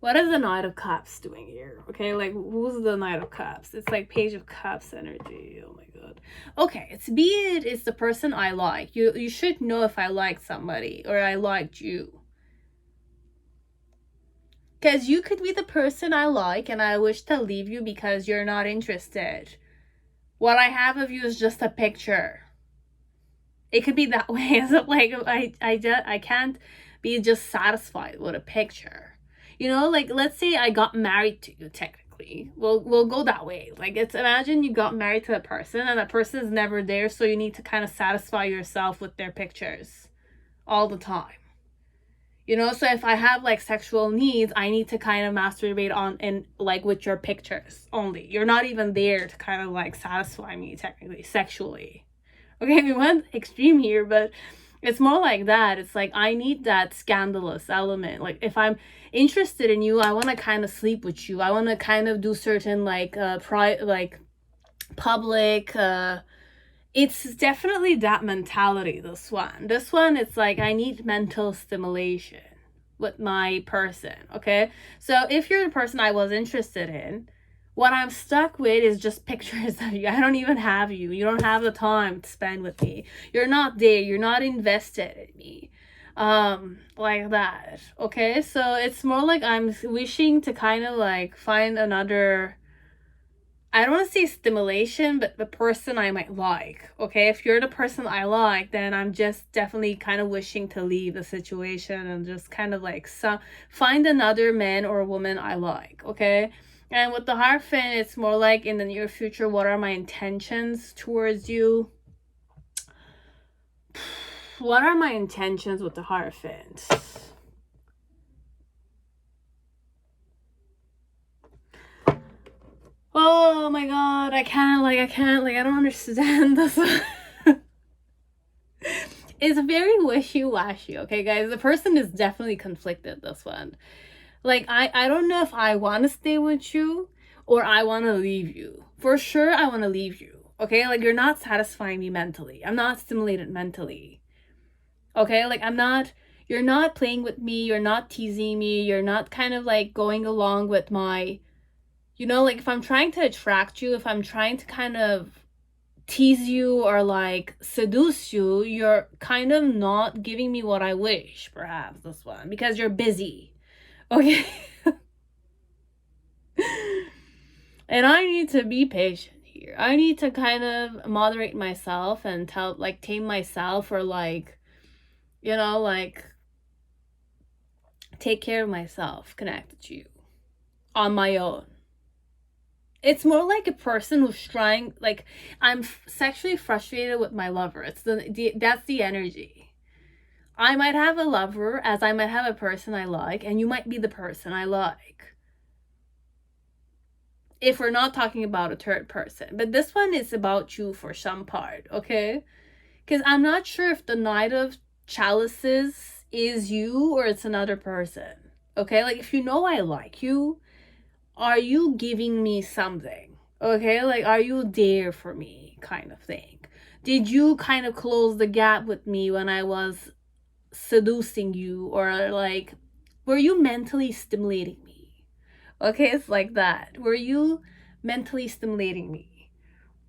What is the Knight of Cups doing here? Okay, like who's the Knight of Cups? It's like Page of Cups energy. Oh my god. Okay, it's the person I like. You should know if I like somebody or I liked you. Because you could be the person I like and I wish to leave you because you're not interested. What I have of you is just a picture. It could be that way. So like I can't be just satisfied with a picture. Like let's say I got married to you technically. We'll go that way. Like it's imagine you got married to a person and that person is never there, so you need to kind of satisfy yourself with their pictures all the time. So if I have like sexual needs, I need to kind of masturbate on and like with your pictures only. You're not even there to kind of like satisfy me technically sexually. Okay, we went extreme here, but it's more like that. It's like I need that scandalous element. Like if I'm interested in you, I want to kind of sleep with you. I want to kind of do certain like public it's definitely that mentality. This one it's like I need mental stimulation with my person. Okay, so if you're the person I was interested in, what I'm stuck with is just pictures of you. I don't even have you. You don't have the time to spend with me. You're not there. You're not invested in me. Like that. Okay, so it's more like I'm wishing to kind of like find another, I don't want to say stimulation, but the person I might like. Okay, if you're the person I like, then I'm just definitely kind of wishing to leave the situation and just kind of like find another man or woman I like. Okay. And with the Hierophant, it's more like in the near future, what are my intentions towards you? What are my intentions with the Hierophant? Oh my god, I don't understand this. It's very wishy-washy, okay, guys? The person is definitely conflicted, this one. Like, I don't know if I want to stay with you or I want to leave you. For sure, I want to leave you, okay? Like, you're not satisfying me mentally. I'm not stimulated mentally, okay? Like, you're not playing with me. You're not teasing me. You're not kind of, like, going along with my, like, if I'm trying to attract you, if I'm trying to kind of tease you or, like, seduce you, you're kind of not giving me what I wish, perhaps, this one, because you're busy. Okay. And I need to be patient here. I need to kind of moderate myself and tame myself, or like take care of myself connected to you on my own. It's more like a person who's trying, like, I'm sexually frustrated with my lover. That's the energy. I might have a lover as I might have a person I like, and you might be the person I like. If we're not talking about a third person. But this one is about you for some part, okay? Because I'm not sure if the Knight of Chalices is you or it's another person, okay? Like, if you know I like you, are you giving me something, okay? Like, are you there for me kind of thing? Did you kind of close the gap with me when I was seducing you? Or like, were you mentally stimulating me? Okay, it's like that. Were you mentally stimulating me?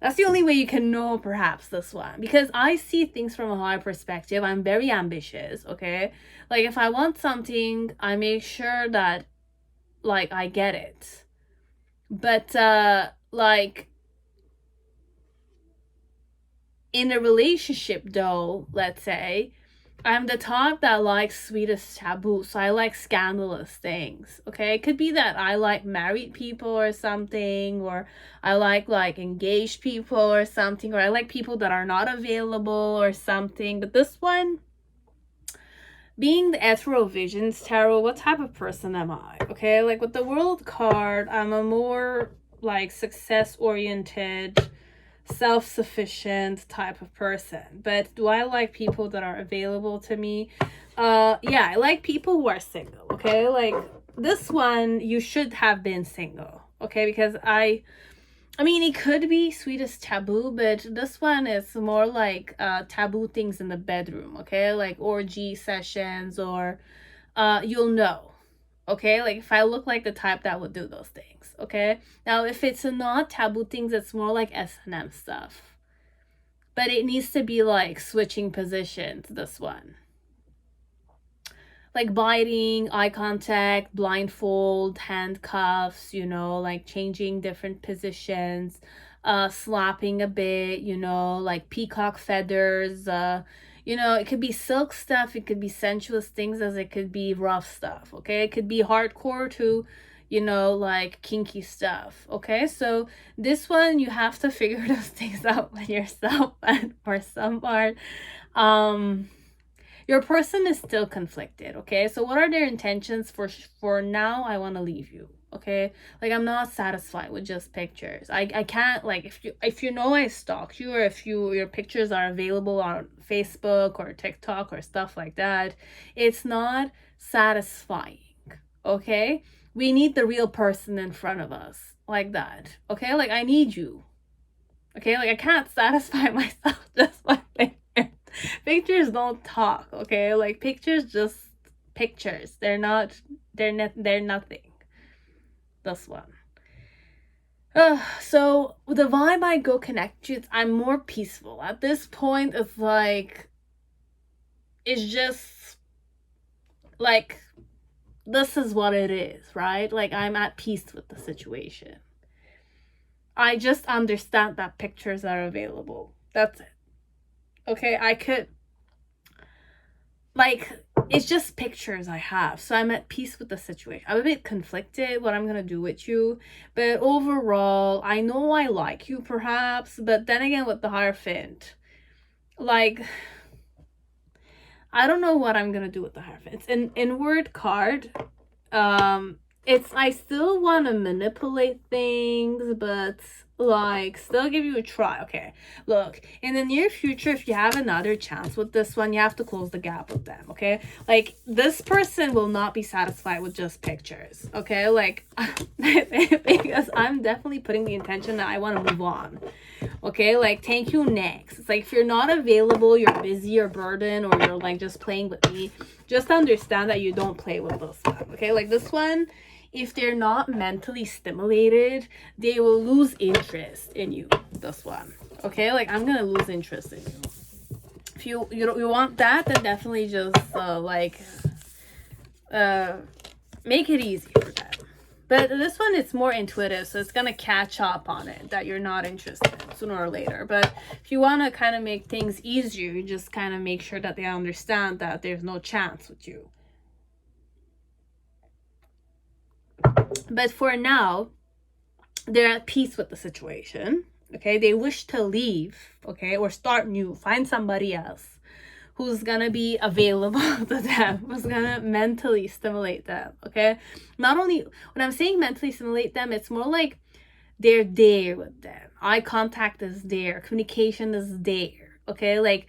That's the only way you can know perhaps this one, because I see things from a higher perspective. I'm very ambitious, okay? Like if I want something, I make sure that like I get it. But like in a relationship though, let's say, I'm the type that likes sweetest taboo, so I like scandalous things, okay? It could be that I like married people or something, or I like engaged people or something, or I like people that are not available or something. But this one, being the Ethereal Visions Tarot, what type of person am I? Okay, like with the World card, I'm a more like success-oriented, self-sufficient type of person. But do I like people that are available to me? Yeah, I like people who are single, okay? Like this one, you should have been single, okay? Because I mean, it could be sweetest taboo, but this one is more like taboo things in the bedroom, okay? Like orgy sessions, or you'll know, okay? Like if I look like the type that would do those things, okay? Now, if it's not taboo things, it's more like S&M stuff. But it needs to be like switching positions, this one. Like biting, eye contact, blindfold, handcuffs, you know, like changing different positions, slapping a bit, you know, like peacock feathers, you know, it could be silk stuff, it could be sensuous things, as it could be rough stuff, okay? It could be hardcore to, you know, like kinky stuff, okay? So this one, you have to figure those things out by yourself. And for some part, your person is still conflicted, okay? So what are their intentions? For now, I want to leave you, okay? Like I'm not satisfied with just pictures. I can't, like, if you know I stalked you, or if your pictures are available on Facebook or TikTok or stuff like that, it's not satisfying, okay? We need the real person in front of us, like that, okay? Like I need you, okay? Like I can't satisfy myself just by pictures. Pictures don't talk, okay? Like pictures just pictures. They're nothing. This one. So the vibe I go connect to, I'm more peaceful. At this point, it's like, it's just like, this is what it is, right? Like I'm at peace with the situation. I just understand that pictures are available. That's it. Okay, I could, like, it's just pictures I have, so I'm at peace with the situation. I'm a bit conflicted what I'm gonna do with you, but overall, I know I like you perhaps, but then again, with the Hierophant, like, I don't know what I'm gonna do with the Hierophant. It's an inward card. I still want to manipulate things, but like still give you a try. Okay, look, in the near future, if you have another chance with this one, you have to close the gap with them, okay? Like this person will not be satisfied with just pictures, okay? Like because I'm definitely putting the intention that I want to move on, okay? Like thank you, next. It's like if you're not available, you're busy or burdened, or you're like just playing with me, just understand that you don't play with this one, okay? Like this one, if they're not mentally stimulated, they will lose interest in you, this one, okay? Like I'm gonna lose interest in you. If you want that, then definitely just make it easy for them. But this one, it's more intuitive, so it's gonna catch up on it that you're not interested sooner or later. But if you want to kind of make things easier, you just kind of make sure that they understand that there's no chance with you. But for now, they're at peace with the situation, okay? They wish to leave, okay, or start new, find somebody else who's gonna be available to them, who's gonna mentally stimulate them, okay? Not only, when I'm saying mentally stimulate them, it's more like they're there with them. Eye contact is there, communication is there, okay? Like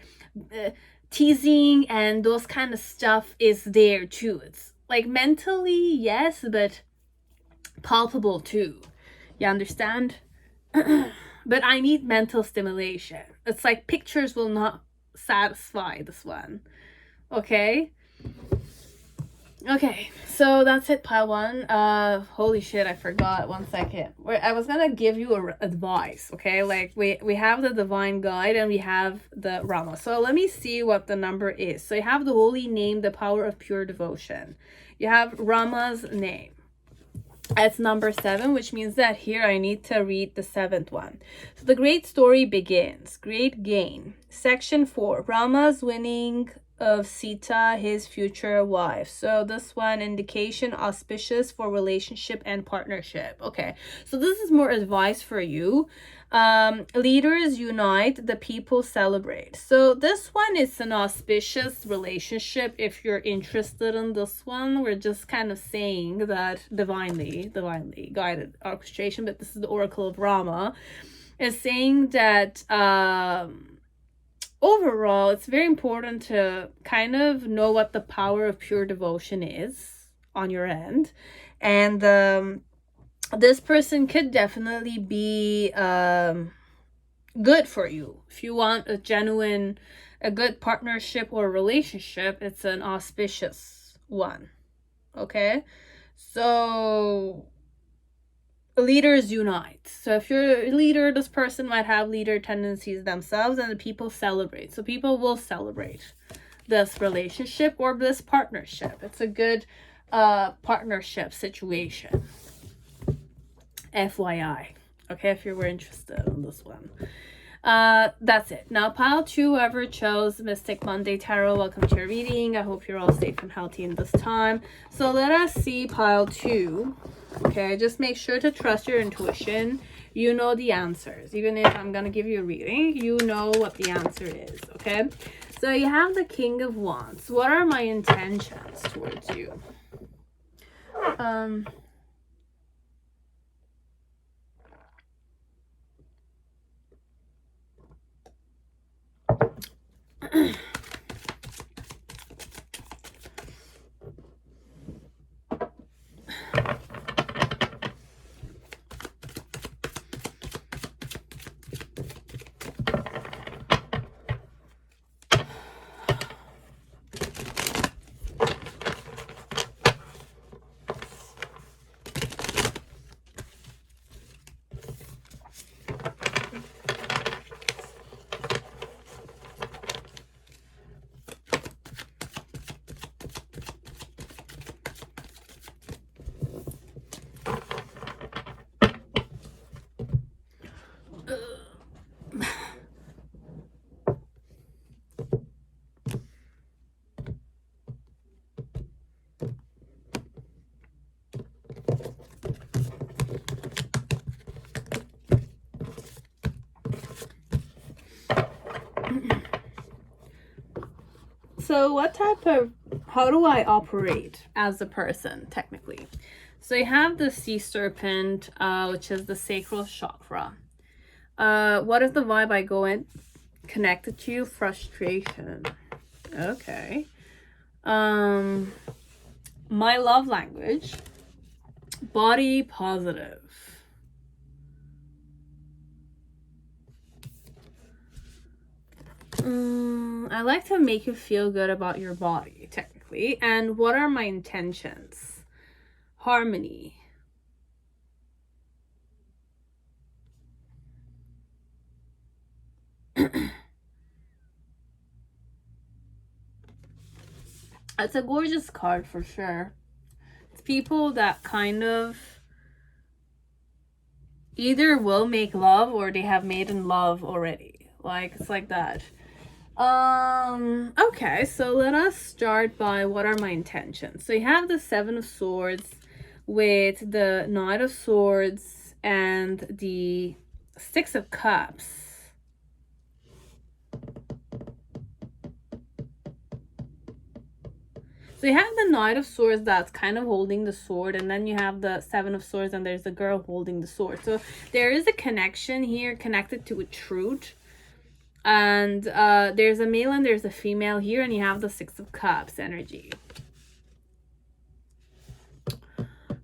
teasing and those kind of stuff is there too. It's like mentally, yes, but palpable too. You understand? but I need mental stimulation. It's like pictures will not satisfy this one. Okay. Okay, so that's it, pile one. Holy shit, I forgot. 1 second. I was gonna give you advice, okay? Like we have the divine guide and we have the Rama. So let me see what the number is. So you have the holy name, the power of pure devotion. You have Rama's name. It's number 7, which means that here I need to read the 7th one. So the great story begins. Great gain. Section 4. Rama's winning of Sita, his future wife. So this one, indication auspicious for relationship and partnership. Okay, so this is more advice for you. Leaders unite, the people celebrate. So this one is an auspicious relationship. If you're interested in this one, we're just kind of saying that divinely guided orchestration, but this is the Oracle of Rama, is saying that overall, it's very important to kind of know what the power of pure devotion is on your end. And this person could definitely be good for you. If you want a good partnership or relationship, it's an auspicious one. Okay? So leaders unite. So if you're a leader, this person might have leader tendencies themselves, and the people celebrate. So people will celebrate this relationship or this partnership. It's a good partnership situation. FYI. Okay, if you were interested in this one. That's it. Now, pile 2, whoever chose Mystic Monday Tarot, welcome to your reading. I hope you're all safe and healthy in this time. So let us see pile 2. Okay, just make sure to trust your intuition. You know the answers. Even if I'm going to give you a reading, you know what the answer is, okay? So you have the King of Wands. What are my intentions towards you? So how do I operate as a person, technically? So you have the sea serpent, which is the sacral chakra. What is the vibe I go in? Connected to? Frustration. Okay. My love language. Body positive. I like to make you feel good about your body, technically. And what are my intentions? Harmony. It's a gorgeous card for sure. It's people that kind of either will make love or they have made in love already. Like, it's like that. Okay, so let us start by what are my intentions. So you have the 7 of Swords with the Knight of Swords and the 6 of Cups. So you have the Knight of Swords that's kind of holding the sword, and then you have the 7 of Swords and there's a girl holding the sword. So there is a connection here connected to a truth. And there's a male and there's a female here, and you have the 6 of Cups energy.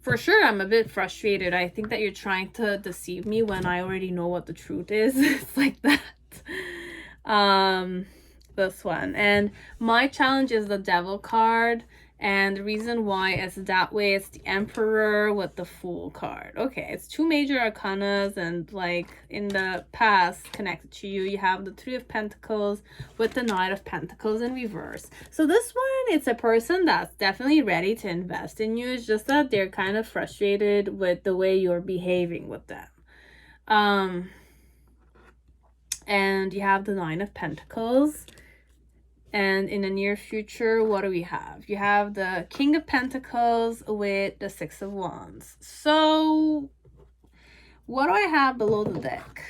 For sure, I'm a bit frustrated. I think that you're trying to deceive me when I already know what the truth is. It's like that. This one. And my challenge is the Devil card. And the reason why is that way it's the Emperor with the Fool card. Okay, it's two major arcanas, and like in the past connected to you, you have the Three of Pentacles with the Knight of Pentacles in reverse. So this one, it's a person that's definitely ready to invest in you. It's just that they're kind of frustrated with the way you're behaving with them. And you have the Nine of Pentacles. And in the near future, what do we have? You have the King of Pentacles with the Six of Wands. So, what do I have below the deck?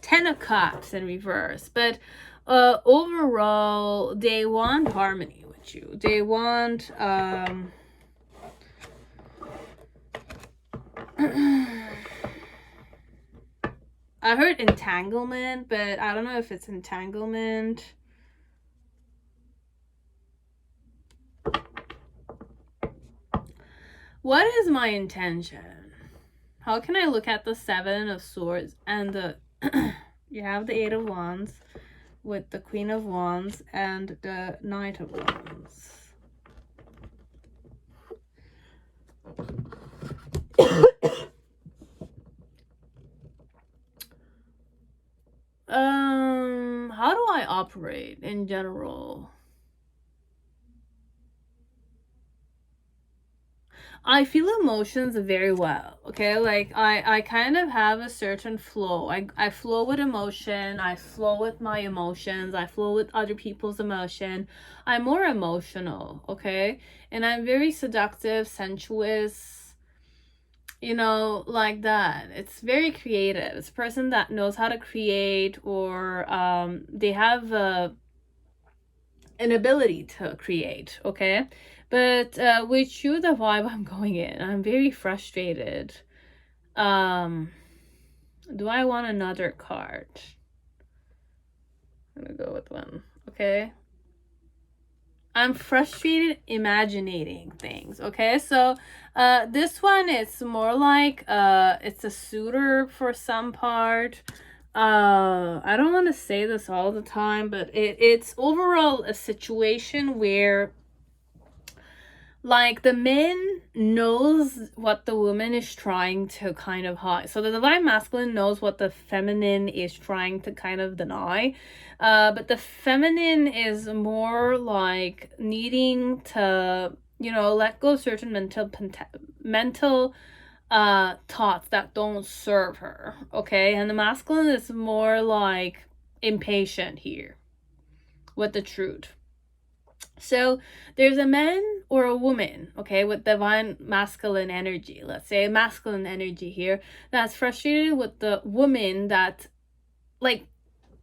Ten of Cups in reverse. But overall, they want harmony with you. They want... I heard entanglement, but I don't know if it's entanglement. What is my intention? How can I look at the Seven of Swords and the you have the Eight of Wands with the Queen of Wands and the Knight of Wands. How do I operate in general? I feel emotions very well, okay? Like, I kind of have a certain flow. I flow with emotion. I flow with my emotions. I flow with other people's emotion. I'm more emotional, okay? And I'm very seductive, sensuous, you know, like that. It's very creative. It's a person that knows how to create, or they have an ability to create, okay? But with you, the vibe I'm going in, I'm very frustrated. Do I want another card? I'm gonna go with one, okay? I'm frustrated imagining things, okay? So this one, it's more like it's a suitor for some part. I don't want to say this all the time, but it's overall a situation where like the man knows what the woman is trying to kind of hide. So the divine masculine knows what the feminine is trying to kind of deny. But the feminine is more like needing to, you know, let go of certain mental thoughts that don't serve her. Okay. And the masculine is more like impatient here with the truth. So there's a man or a woman, okay, with divine masculine energy, let's say masculine energy here, that's frustrated with the woman that, like,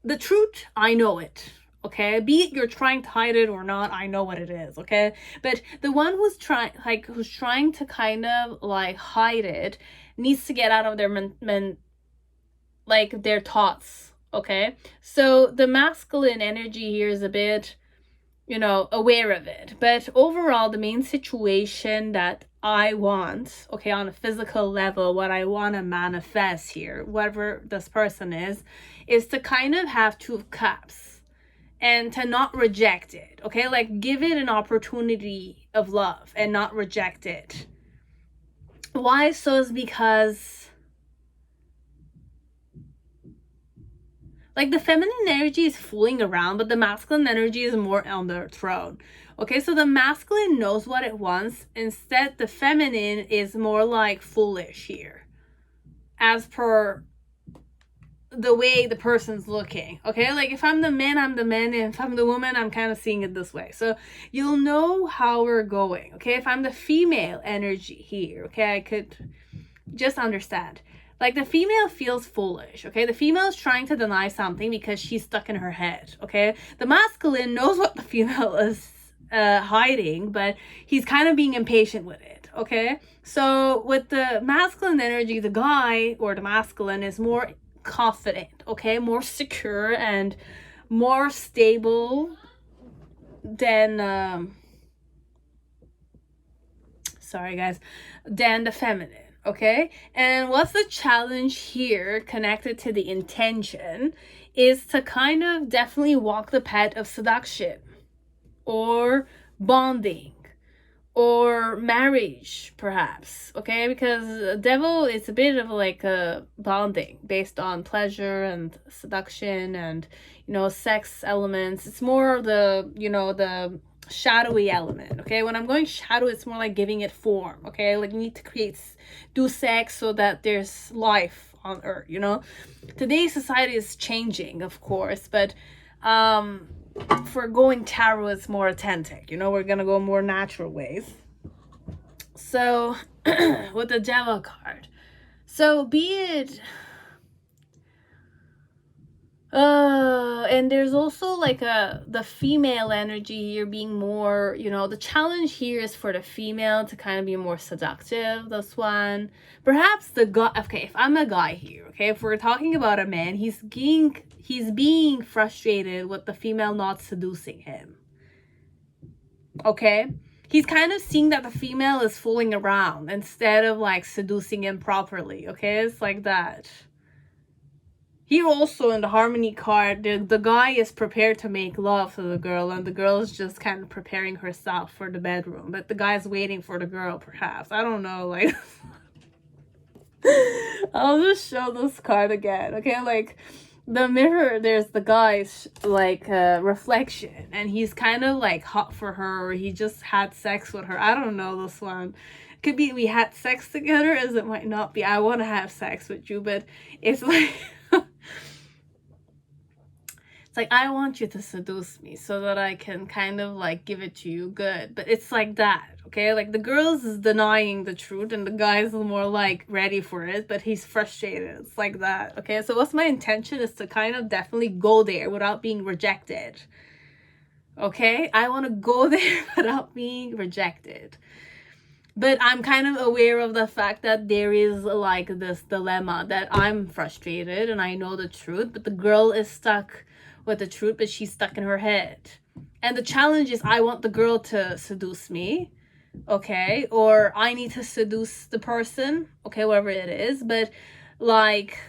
the truth, I know it, okay? Be it you're trying to hide it or not, I know what it is, okay? But the one who's trying to kind of, like, hide it needs to get out of their their thoughts, okay? So the masculine energy here is a bit, you know, aware of it. But overall, the main situation that I want, okay, on a physical level, what I want to manifest here, whatever this person is to kind of have Two of Cups and to not reject it, okay? Like, give it an opportunity of love and not reject it. Why? So is because like the feminine energy is fooling around, but the masculine energy is more on the throne. Okay, so the masculine knows what it wants. Instead, the feminine is more like foolish here, as per the way the person's looking. Okay, like if I'm the man, I'm the man. And if I'm the woman, I'm kind of seeing it this way. So you'll know how we're going. Okay, if I'm the female energy here, okay, I could just understand. Like, the female feels foolish, okay? The female is trying to deny something because she's stuck in her head, okay? The masculine knows what the female is hiding, but he's kind of being impatient with it, okay? So with the masculine energy, the guy or the masculine is more confident, okay? More secure and more stable than sorry guys, than the feminine. Okay, and what's the challenge here connected to the intention is to kind of definitely walk the path of seduction or bonding or marriage, perhaps. Okay, because devil is a bit of like a bonding based on pleasure and seduction and, you know, sex elements. It's more the, you know, the shadowy element. Okay, when I'm going shadow, it's more like giving it form. Okay, like you need to do sex so that there's life on earth, you know. Today's society is changing, of course, but for going tarot, it's more authentic, you know. We're gonna go more natural ways. So with the Diva card, so be it and there's also like the female energy here being more, you know, the challenge here is for the female to kind of be more seductive. This one, perhaps the guy. Okay, if I'm a guy here, okay, if we're talking about a man, he's being frustrated with the female not seducing him. Okay, he's kind of seeing that the female is fooling around instead of like seducing him properly. Okay, it's like that. Here also in the harmony card, the guy is prepared to make love to the girl, and the girl is just kind of preparing herself for the bedroom. But the guy's waiting for the girl, perhaps. I don't know, like... I'll just show this card again, okay? Like, the mirror, there's the guy's, like, reflection. And he's kind of, like, hot for her, or he just had sex with her. I don't know this one. Could be we had sex together, as it might not be. I want to have sex with you, but it's like... It's like, I want you to seduce me so that I can kind of like give it to you good. But it's like that, okay? Like the girl is denying the truth and the guy's more like ready for it, but he's frustrated. It's like that, okay? So what's my intention is to kind of definitely go there without being rejected, okay? I want to go there without being rejected. But I'm kind of aware of the fact that there is like this dilemma that I'm frustrated and I know the truth, but the girl is stuck with the truth, but she's stuck in her head. And the challenge is I want the girl to seduce me, okay? Or I need to seduce the person, okay, whatever it is. But like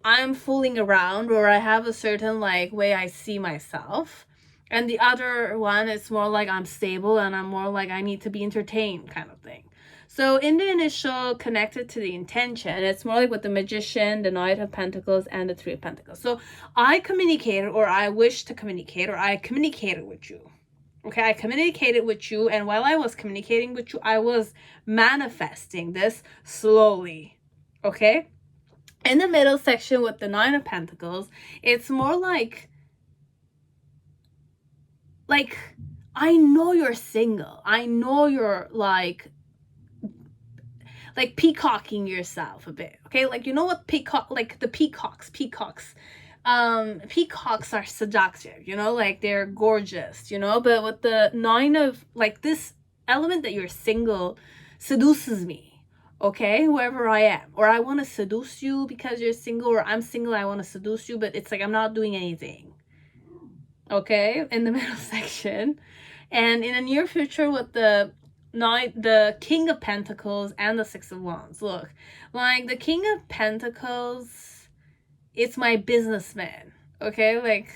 I'm fooling around, or I have a certain like way I see myself. And the other one is more like I'm stable and I'm more like I need to be entertained kind of thing. So in the initial, connected to the intention, it's more like with the Magician, the Knight of Pentacles, and the Three of Pentacles. So I communicated, or I wish to communicate, or I communicated with you. Okay, I communicated with you, and while I was communicating with you, I was manifesting this slowly. Okay? In the middle section with the Nine of Pentacles, it's more like I know you're single. I know you're like peacocking yourself a bit, okay? Like, you know what like the peacocks are seductive, you know, like they're gorgeous, you know. But with the Nine of, like, this element that you're single seduces me, okay, whoever I am. Or I want to seduce you because you're single, or I'm single, I want to seduce you, but it's like I'm not doing anything, okay, in the middle section. And in the near future with the King of Pentacles and the Six of Wands. Look, like the King of Pentacles, it's my businessman, okay? Like,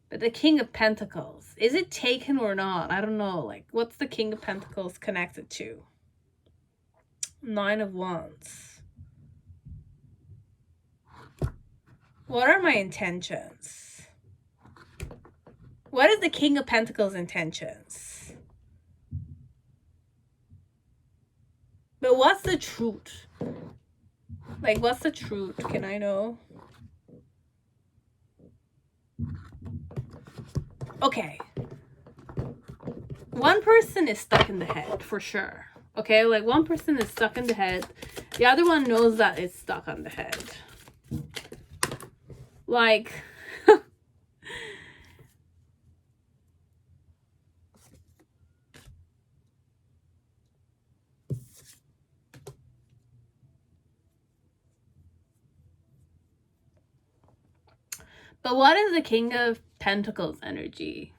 but the King of Pentacles, is it taken or not? I don't know. Like, what's the King of Pentacles connected to? Nine of Wands. What are my intentions? What is the King of Pentacles' intentions? But what's the truth? Like, what's the truth? Can I know? Okay. One person is stuck in the head, for sure. Okay? Like, one person is stuck in the head. The other one knows that it's stuck on the head. Like... But what is the King of Pentacles energy?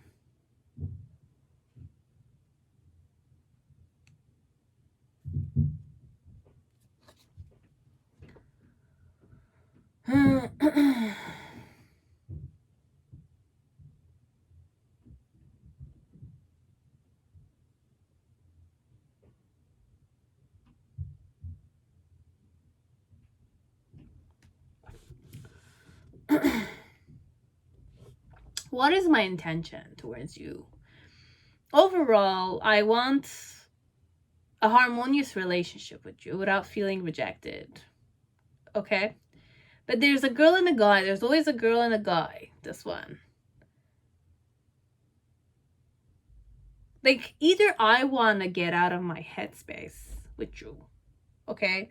what is my intention towards you? Overall, I want a harmonious relationship with you without feeling rejected. Okay? But there's a girl and a guy. There's always a girl and a guy. This one. Like, either I want to get out of my headspace with you. Okay?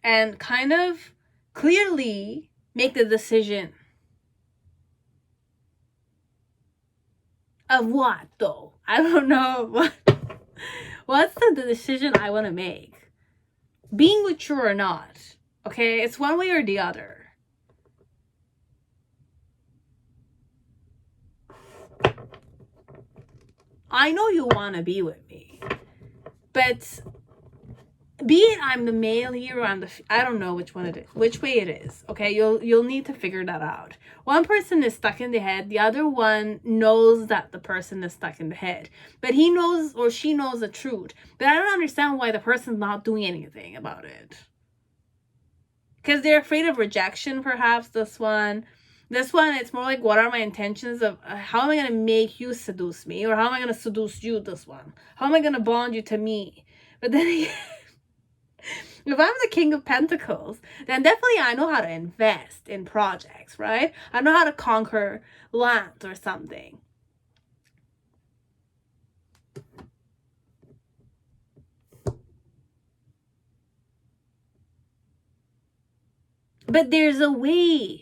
And kind of clearly make the decision. Of what, though? I don't know. What's the decision I want to make? Being with you or not. Okay? It's one way or the other. I know you want to be with me. But be it I'm the male here or I don't know which one it is, which way it is. Okay, you'll need to figure that out. One person is stuck in the head, the other one knows that the person is stuck in the head, but he knows or she knows the truth. But I don't understand why the person's not doing anything about it. Because they're afraid of rejection, perhaps. This one, it's more like, what are my intentions of how am I going to make you seduce me, or how am I going to seduce you? This one, how am I going to bond you to me? But then if I'm the King of Pentacles, then definitely I know how to invest in projects, right? I know how to conquer land or something. But there's a way.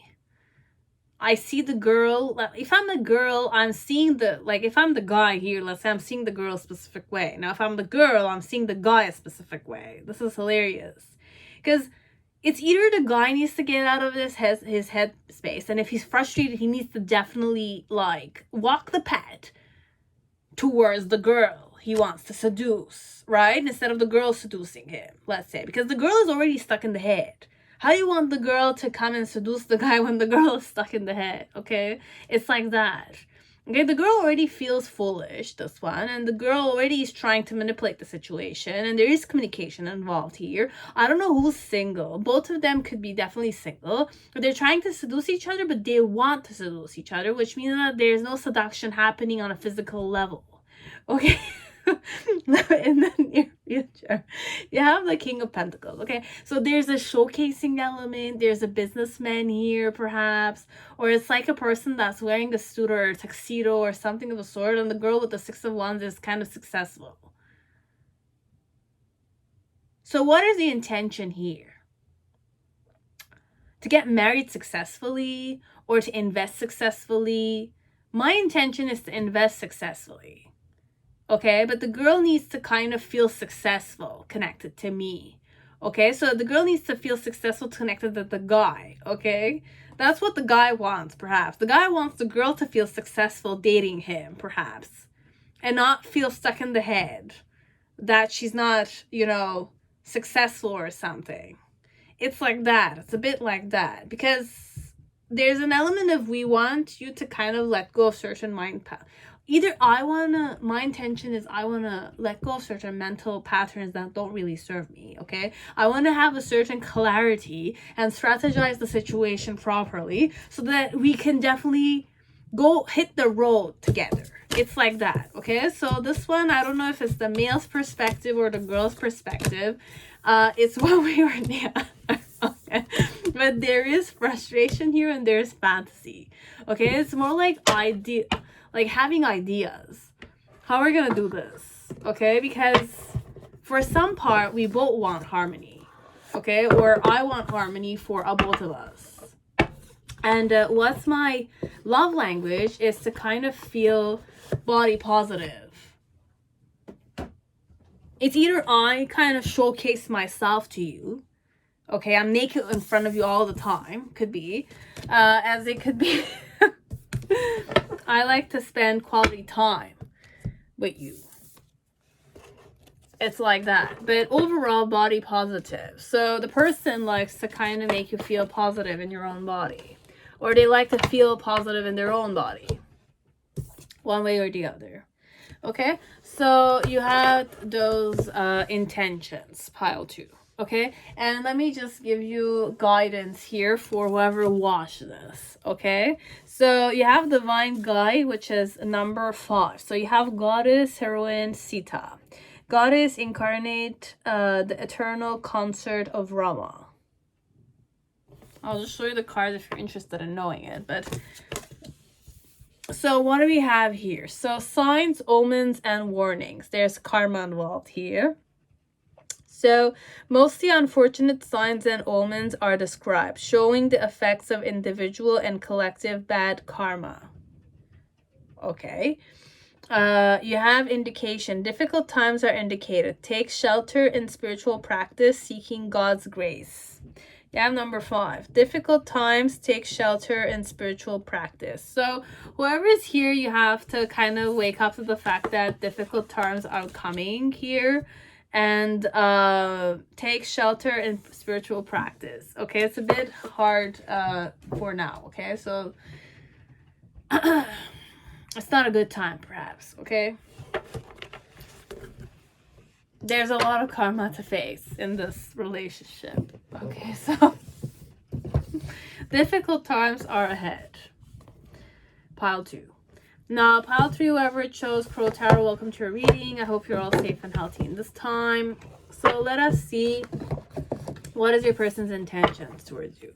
I see the girl. If I'm the girl, I'm seeing if I'm the guy here, let's say I'm seeing the girl a specific way. Now, if I'm the girl, I'm seeing the guy a specific way. This is hilarious. Because it's either the guy needs to get out of his head space, and if he's frustrated, he needs to definitely, walk the path towards the girl he wants to seduce, right? Instead of the girl seducing him, let's say. Because the girl is already stuck in the head. How do you want the girl to come and seduce the guy when the girl is stuck in the head, okay? It's like that. Okay, the girl already feels foolish, this one, and the girl already is trying to manipulate the situation, and there is communication involved here. I don't know who's single. Both of them could be definitely single. They're trying to seduce each other, but they want to seduce each other, which means that there's no seduction happening on a physical level, okay? In the near future, you have the King of Pentacles. Okay, so there's a showcasing element, there's a businessman here perhaps, or it's like a person that's wearing a suit or a tuxedo or something of the sort, and the girl with the Six of Wands is kind of successful. So what is the intention here? To get married successfully or to invest successfully? My intention is to invest successfully. Okay, but the girl needs to kind of feel successful connected to me. Okay, so the girl needs to feel successful connected to the guy. Okay, that's what the guy wants, perhaps. The guy wants the girl to feel successful dating him, perhaps, and not feel stuck in the head that she's not, successful or something. It's like that. It's a bit like that, because there's an element of we want you to kind of let go of certain mind path. Either my intention is I want to let go of certain mental patterns that don't really serve me, okay? I want to have a certain clarity and strategize the situation properly so that we can definitely go hit the road together. It's like that, okay? So this one, I don't know if it's the male's perspective or the girl's perspective. It's one way or the other, okay? But there is frustration here and there's fantasy, okay? It's more like having ideas. How are we gonna do this? Okay, because for some part we both want harmony. Okay, or I want harmony for both of us. And what's my love language is to kind of feel body positive. It's either I kind of showcase myself to you. Okay, I'm naked in front of you all the time. Could be. As it could be. I like to spend quality time with you. It's like that. But overall, body positive. So the person likes to kind of make you feel positive in your own body. Or they like to feel positive in their own body. One way or the other. Okay? So you have those intentions, pile 2. Okay, and let me just give you guidance here for whoever watched this. Okay, so you have divine guide, which is number 5. So you have goddess heroine Sita, goddess incarnate, the eternal consort of Rama. I'll just show you the cards if you're interested in knowing it. But so what do we have here? So signs, omens, and warnings. There's karma involved here. So mostly unfortunate signs and omens are described, showing the effects of individual and collective bad karma. Okay. You have indication. Difficult times are indicated. Take shelter in spiritual practice, seeking God's grace. You have number 5. Difficult times, take shelter in spiritual practice. So whoever is here, you have to kind of wake up to the fact that difficult times are coming here. And take shelter in spiritual practice. Okay, it's a bit hard for now. Okay, so it's not a good time, perhaps. Okay, there's a lot of karma to face in this relationship. Okay, so difficult times are ahead. Pile 2. Now, pile 3, whoever chose Crow Tarot, welcome to your reading. I hope you're all safe and healthy in this time. So let us see, what is your person's intentions towards you?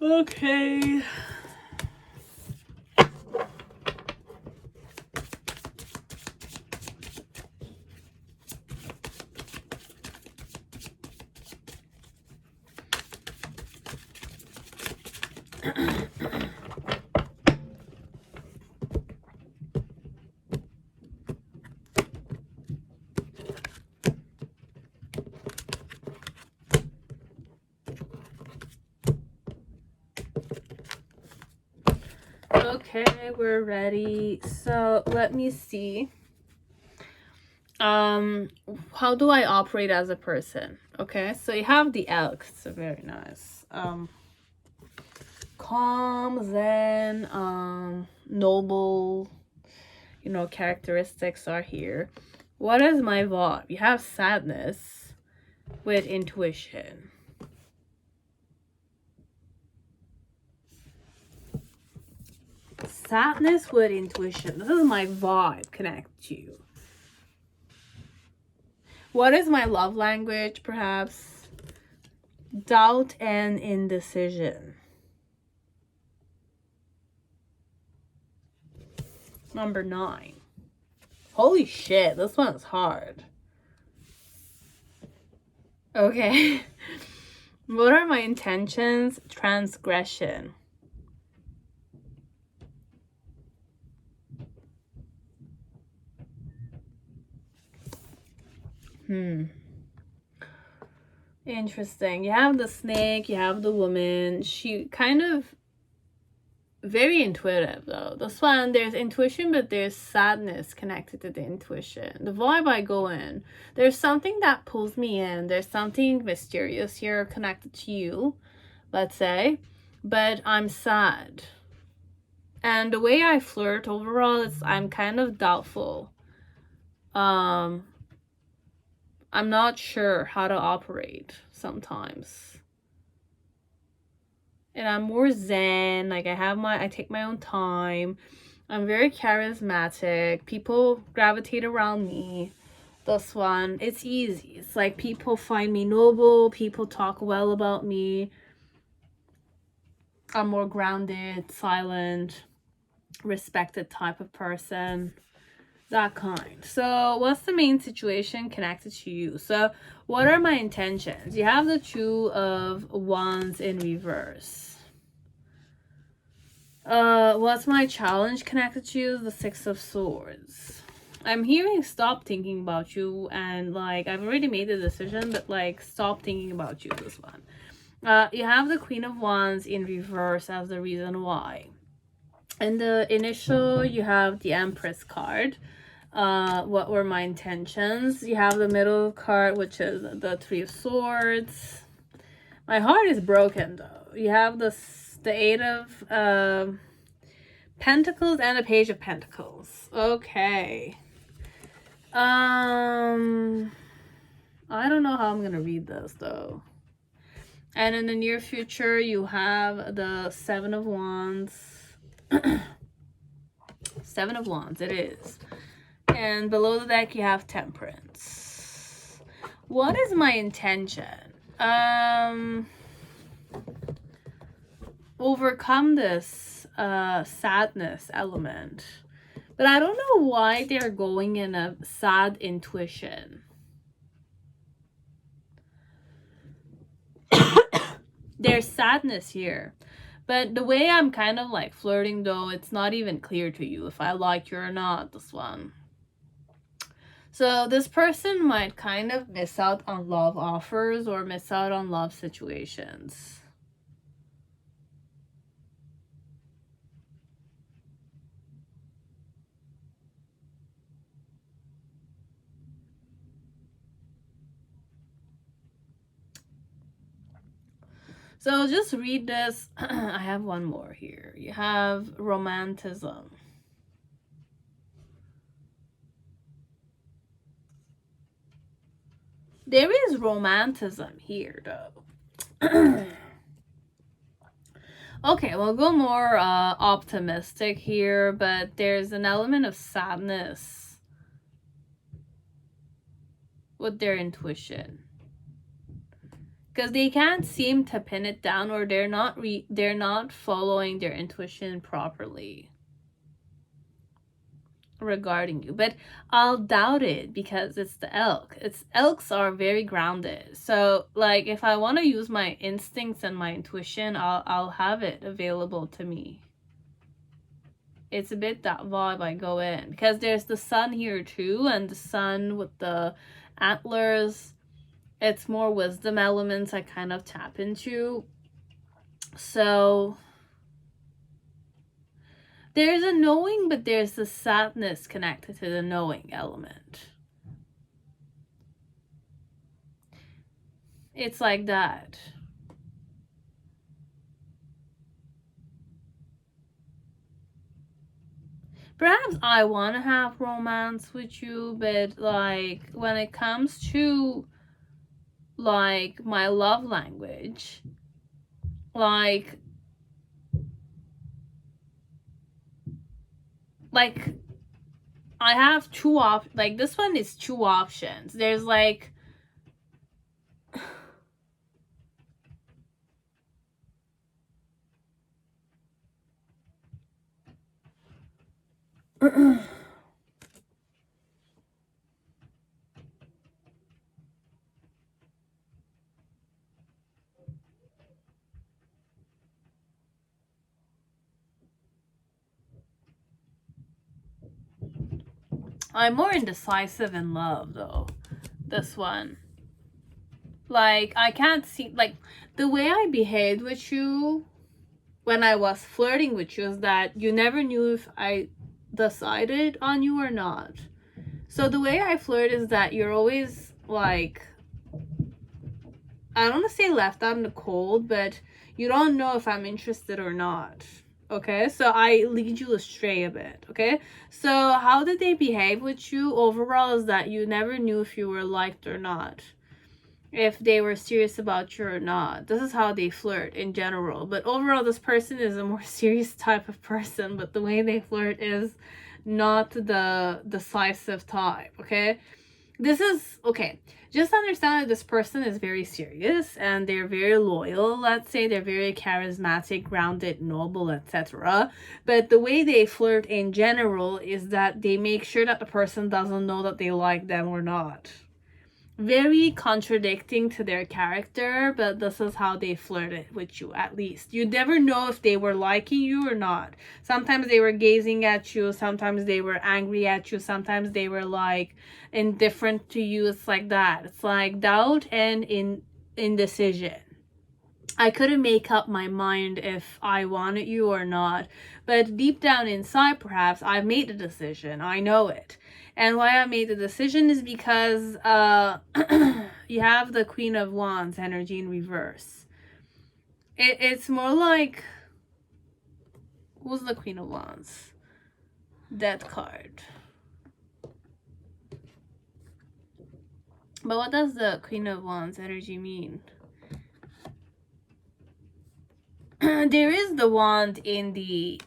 Okay. Okay, we're ready. So let me see. How do I operate as a person? Okay, so you have the elk. It's a very nice. Calm, zen, noble, characteristics are here. What is my vibe? You have sadness with intuition. Sadness with intuition. This is my vibe. Connect to you. What is my love language? Perhaps doubt and indecision. Number 9. Holy shit, this one's hard. Okay. What are my intentions? Transgression. Interesting. You have the snake, you have the woman. She kind of very intuitive though. This one, there's intuition, but there's sadness connected to the intuition. The vibe I go in, there's something that pulls me in. There's something mysterious here connected to you, let's say, but I'm sad. And the way I flirt overall is I'm kind of doubtful. I'm not sure how to operate sometimes. And I'm more zen, like I take my own time. I'm very charismatic. People gravitate around me. This one, it's easy. It's like people find me noble. People talk well about me. I'm more grounded, silent, respected type of person. That kind. So what's the main situation connected to you? So what are my intentions? You have the 2 of Wands in reverse. What's my challenge connected to you? The 6 of Swords. I'm hearing stop thinking about you, and like I've already made the decision, but like stop thinking about you, this one. You have the Queen of Wands in reverse as the reason why. In the initial, you have the Empress card. what were my intentions. You have the middle card, which is the Three of Swords. My heart is broken though. You have the Eight of Pentacles and the Page of Pentacles. Okay. I don't know how I'm gonna read this though. And in the near future, you have the Seven of Wands. Seven of Wands, it is. And below the deck, you have Temperance. What is my intention? Overcome this sadness element. But I don't know why they're going in a sad intuition. There's sadness here. But the way I'm kind of like flirting though, it's not even clear to you if I like you or not, this one. So this person might kind of miss out on love offers or miss out on love situations. So just read this. I have one more here. You have romanticism. There is romanticism here though. Okay, we'll go more optimistic here, but there's an element of sadness with their intuition. Because they can't seem to pin it down, or they're not following their intuition properly regarding you. But I'll doubt it because it's the elk. Elks are very grounded. So like if I want to use my instincts and my intuition, I'll have it available to me. It's a bit that vibe I go in, because there's the sun here too, and the sun with the antlers. It's more wisdom elements I kind of tap into. So there's a knowing, but there's the sadness connected to the knowing element. It's like that. Perhaps I want to have romance with you, but like when it comes to like my love language, like I have like this one is two options. There's like I'm more indecisive in love though, this one. Like I can't see, like the way I behaved with you when I was flirting with you is that you never knew if I decided on you or not. So the way I flirt is that you're always like, I don't want to say left out in the cold, but you don't know if I'm interested or not. Okay, so I lead you astray a bit. Okay, so how did they behave with you overall is that you never knew if you were liked or not, if they were serious about you or not. This is how they flirt in general. But overall, this person is a more serious type of person, but the way they flirt is not the decisive type. Okay, this is okay. Just understand that this person is very serious and they're very loyal. Let's say they're very charismatic, grounded, noble, etc. But the way they flirt in general is that they make sure that the person doesn't know that they like them or not. Very contradicting to their character, but this is how they flirted with you. At least you never know if they were liking you or not. Sometimes they were gazing at you, sometimes they were angry at you, sometimes they were like indifferent to you. It's like that. It's like doubt and indecision. I couldn't make up my mind if I wanted you or not, but deep down inside perhaps I've made a decision. I know it. And why I made the decision is because you have the Queen of Wands energy in reverse. It's more like, who's the Queen of Wands? Death card. But what does the Queen of Wands energy mean? There is the wand in the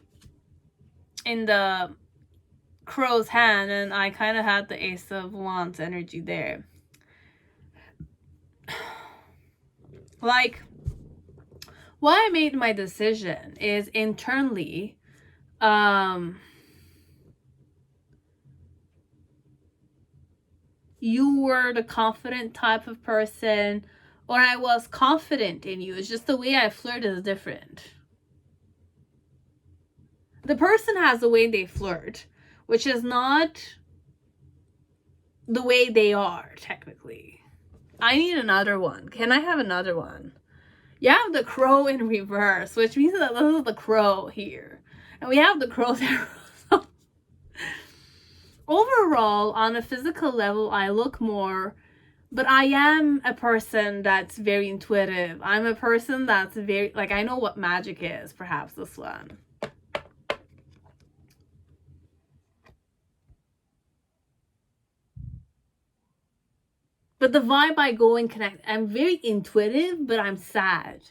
crow's hand, and I kind of had the Ace of Wands energy there. Like, why I made my decision is internally, you were the confident type of person, or I was confident in you. It's just the way I flirt is different. The person has the way they flirt, which is not the way they are, technically. I need another one. Can I have another one? You have the crow in reverse, which means that this is the crow here. And we have the crow there. Overall, on a physical level, I look more, but I am a person that's very intuitive. I'm a person that's very, like, I know what magic is, perhaps this one. But the vibe I go and connect, I'm very intuitive, but I'm sad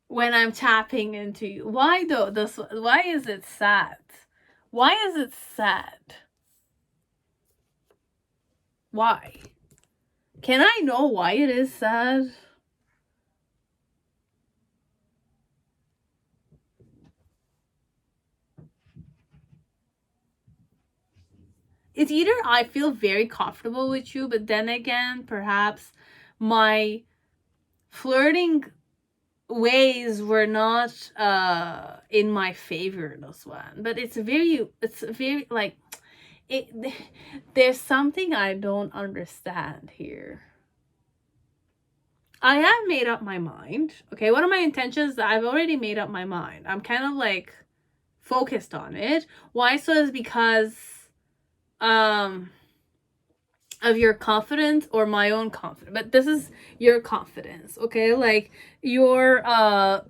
when I'm tapping into you. Why though? Why is it sad? Why is it sad? Why? Can I know why it is sad? It's either I feel very comfortable with you, but then again, perhaps my flirting ways were not in my favor, this one. But it's very like, there's something I don't understand here. I have made up my mind. Okay, what are my intentions? I've already made up my mind. I'm kind of like focused on it. Why so is because of your confidence or my own confidence. But this is your confidence, okay? Like, your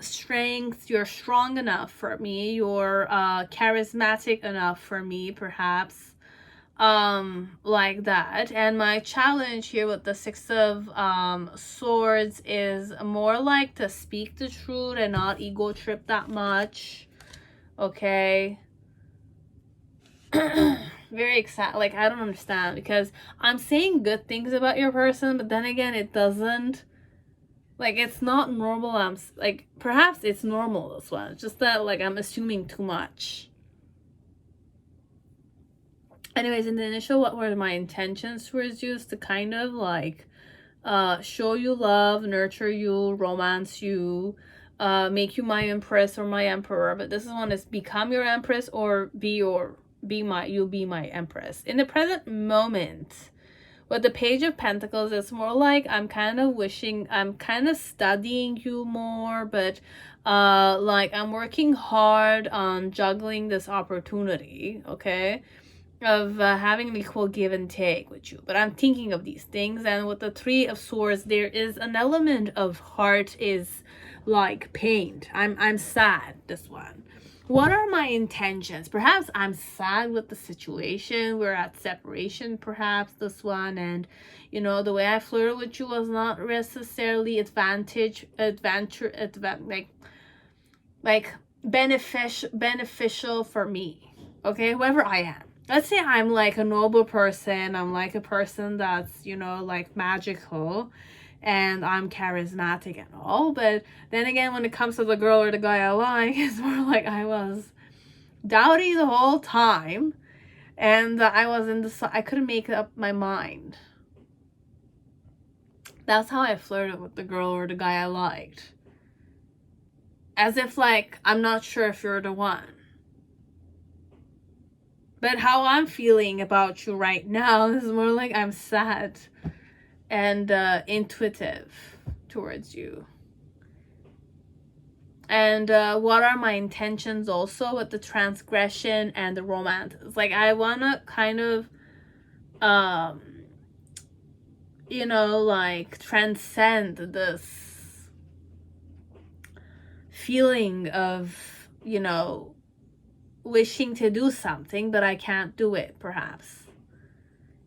strength, you're strong enough for me, you're charismatic enough for me, perhaps, like that. And my challenge here with the Six of Swords is more like to speak the truth and not ego trip that much, okay? Very excited. Like, I don't understand, because I'm saying good things about your person, but then again, it doesn't, like, it's not normal. I'm like, perhaps it's normal, this one. It's just that, like, I'm assuming too much. Anyways, in the initial, what were my intentions towards you is to kind of like show you love, nurture you, romance you, make you my empress or my emperor. But this one is become your empress or you'll be my empress. In the present moment, with the Page of Pentacles, it's more like I'm kind of studying you more, but like I'm working hard on juggling this opportunity, okay, of having an equal give and take with you. But I'm thinking of these things, and with the Three of Swords, there is an element of heart is like pained. I'm sad, this one. What are my intentions? Perhaps I'm sad with the situation. We're at separation, perhaps, this one. And, you know, the way I flirted with you was not necessarily beneficial for me. Okay, whoever I am. Let's say I'm like a noble person. I'm like a person that's, you know, like magical. And I'm charismatic and all, but then again, when it comes to the girl or the guy I like, it's more like I was dowdy the whole time, and I was I couldn't make up my mind. That's how I flirted with the girl or the guy I liked, as if like I'm not sure if you're the one. But how I'm feeling about you right now is more like I'm sad and intuitive towards you. And what are my intentions also with the transgression and the romance? It's like I want to kind of you know, like transcend this feeling of, you know, wishing to do something but I can't do it, perhaps.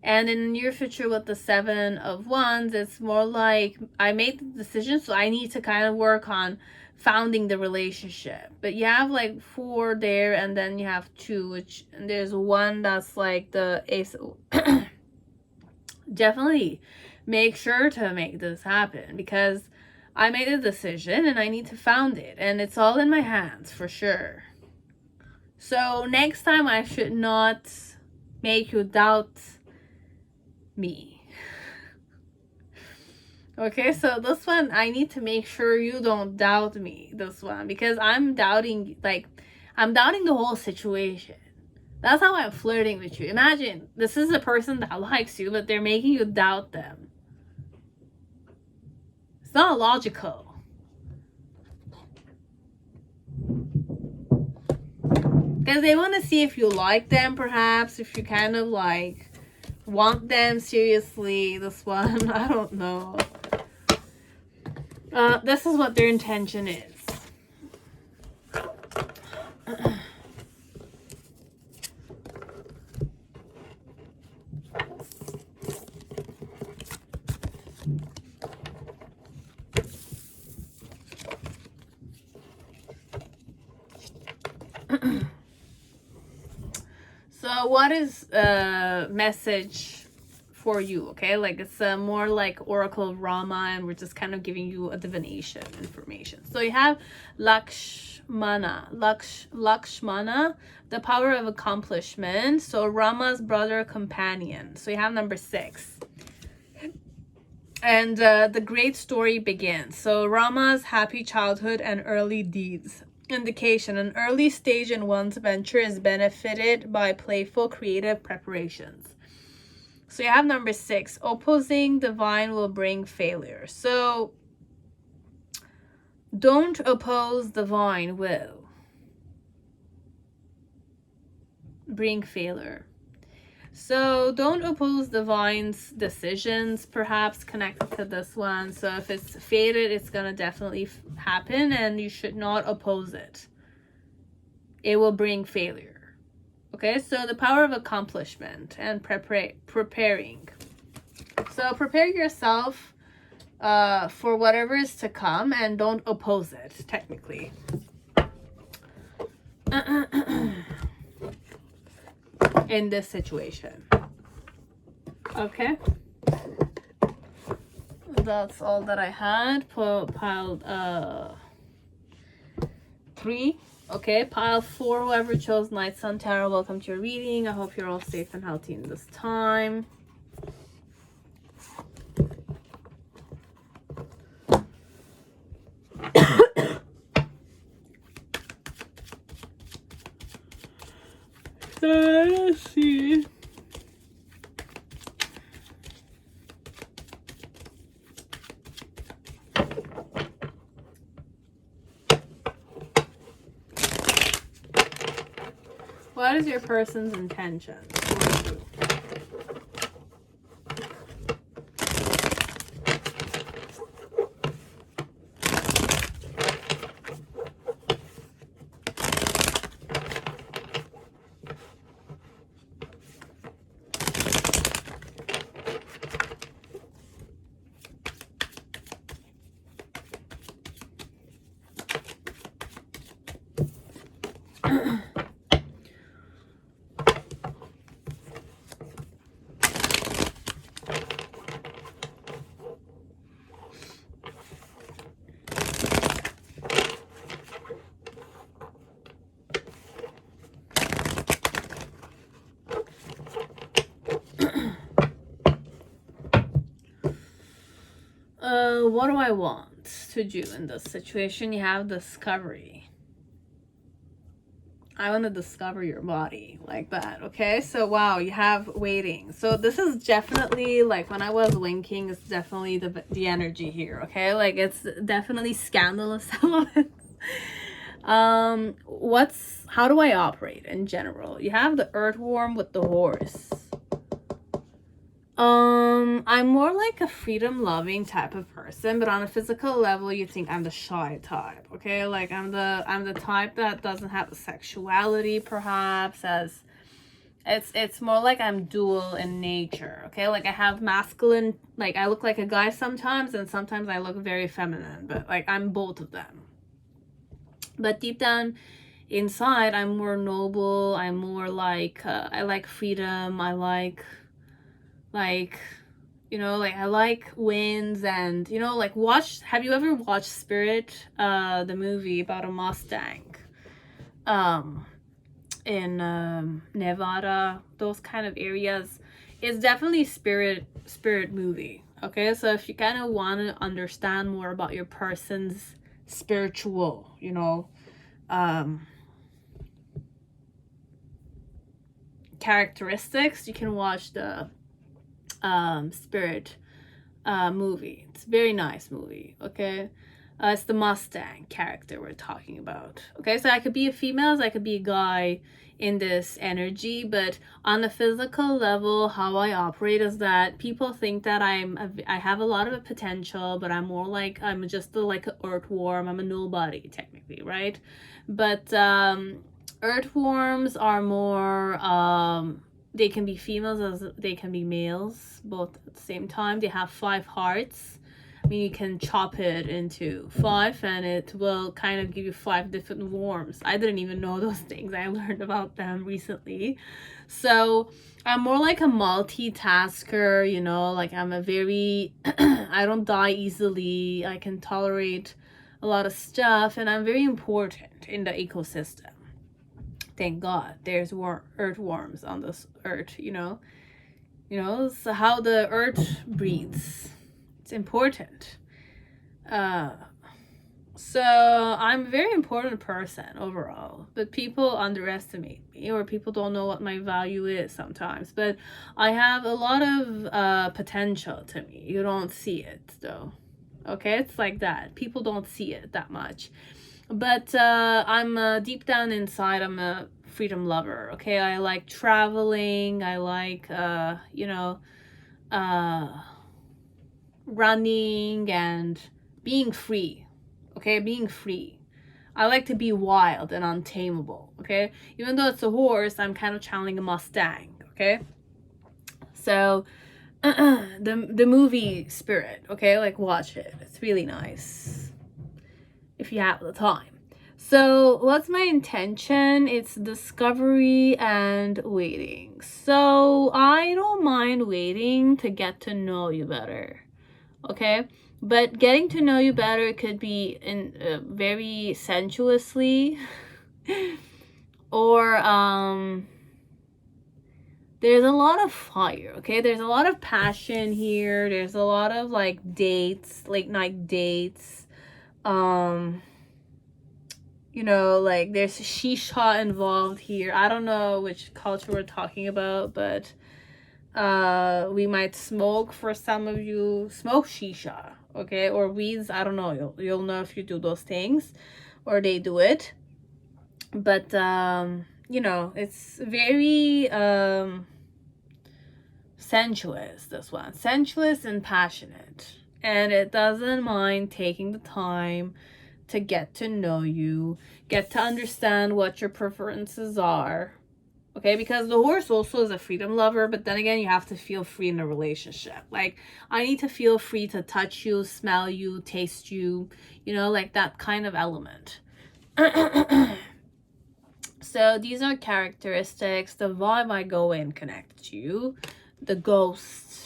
And in the near future with the 7 of Wands, it's more like I made the decision, so I need to kind of work on founding the relationship. But you have like 4 there, and then you have 2, which, and there's 1 that's like the Ace. Definitely make sure to make this happen, because I made a decision and I need to found it, and it's all in my hands for sure. So next time I should not make you doubt me. Okay, so this one I need to make sure you don't doubt me, this one, because I'm doubting, like, I'm doubting the whole situation. That's how I'm flirting with you. Imagine this is a person that likes you, but they're making you doubt them. It's not logical. Because they want to see if you like them, perhaps, if you kind of like want them seriously. This one, I don't know. This is what their intention is. So what is a message for you? Okay, like it's more like Oracle Rama, and we're just kind of giving you a divination information. So you have Lakshmana, the power of accomplishment. So Rama's brother companion. So you have number 6. And the great story begins. So Rama's happy childhood and early deeds. Indication: an early stage in one's venture is benefited by playful creative preparations. So you have number 6. Opposing divine will bring failure. So don't oppose divine will bring failure. So don't oppose divine's decisions, perhaps connected to this one. So if it's fated, it's going to definitely happen, and you should not oppose it. It will bring failure. Okay, so the power of accomplishment and preparing. So prepare yourself for whatever is to come, and don't oppose it, technically. In this situation. Okay, that's all that I had. Piled 3. Okay, pile 4, whoever chose Night SunTarot, welcome to your reading. I hope you're all safe and healthy in this time. Let's see. What is your person's intention? What do I want to do in this situation? You have discovery. I want to discover your body, like that. Okay, so wow, you have waiting. So this is definitely, like, when I was winking, it's definitely the energy here. Okay, like it's definitely scandalous elements. How do I operate in general? You have the earthworm with the horse. I'm more like a freedom loving type of person, but on a physical level you think I'm the shy type, okay? Like I'm the type that doesn't have a sexuality, perhaps, as it's more like I'm dual in nature, okay? Like I have masculine, like I look like a guy sometimes, and sometimes I look very feminine, but like I'm both of them. But deep down inside, I'm more noble. I'm more like I like freedom. I like you know, like I like winds, and you know, like have you ever watched Spirit, the movie about a Mustang in Nevada, those kind of areas? It's definitely spirit movie, okay? So if you kind of want to understand more about your person's spiritual, you know, characteristics, you can watch the Spirit movie. It's a very nice movie, okay? It's the Mustang character we're talking about, okay? So I could be a female, so I could be a guy in this energy, but on the physical level, how I operate is that people think that I have a lot of potential, but I'm more like, I'm just like an earthworm. I'm a nobody technically, right? But earthworms are more they can be females as they can be males, both at the same time. They have 5 hearts. I mean, you can chop it into 5 and it will kind of give you 5 different worms. I didn't even know those things. I learned about them recently. So I'm more like a multitasker, you know, like I'm a very, I don't die easily. I can tolerate a lot of stuff, and I'm very important in the ecosystem. Thank God there's earthworms on this earth, you know. You know, it's how the earth breathes. It's important. So I'm a very important person overall, but people underestimate me, or people don't know what my value is sometimes. But I have a lot of potential to me. You don't see it though. Okay, it's like that. People don't see it that much. But I'm deep down inside, I'm a freedom lover, okay? I like traveling. I like you know, running and being free, okay? Being free. I like to be wild and untamable, okay? Even though it's a horse, I'm kind of channeling a Mustang, okay? So the movie Spirit, okay? Like watch it. It's really nice if you have the time. So what's my intention? It's discovery and waiting. So I don't mind waiting to get to know you better, okay? But getting to know you better could be in very sensuously or there's a lot of fire, okay? There's a lot of passion here. There's a lot of like dates, late night dates. You know, like there's shisha involved here. I don't know which culture we're talking about, but we might smoke. For some of you, smoke shisha, okay, or weeds. I don't know. You'll know if you do those things or they do it. But you know, it's very sensuous, this one. Sensuous and passionate, and it doesn't mind taking the time to get to know you, get to understand what your preferences are, okay? Because the horse also is a freedom lover, but then again, you have to feel free in a relationship. Like, I need to feel free to touch you, smell you, taste you, you know, like that kind of element. So these are characteristics. The vibe I go in connects you. The ghost.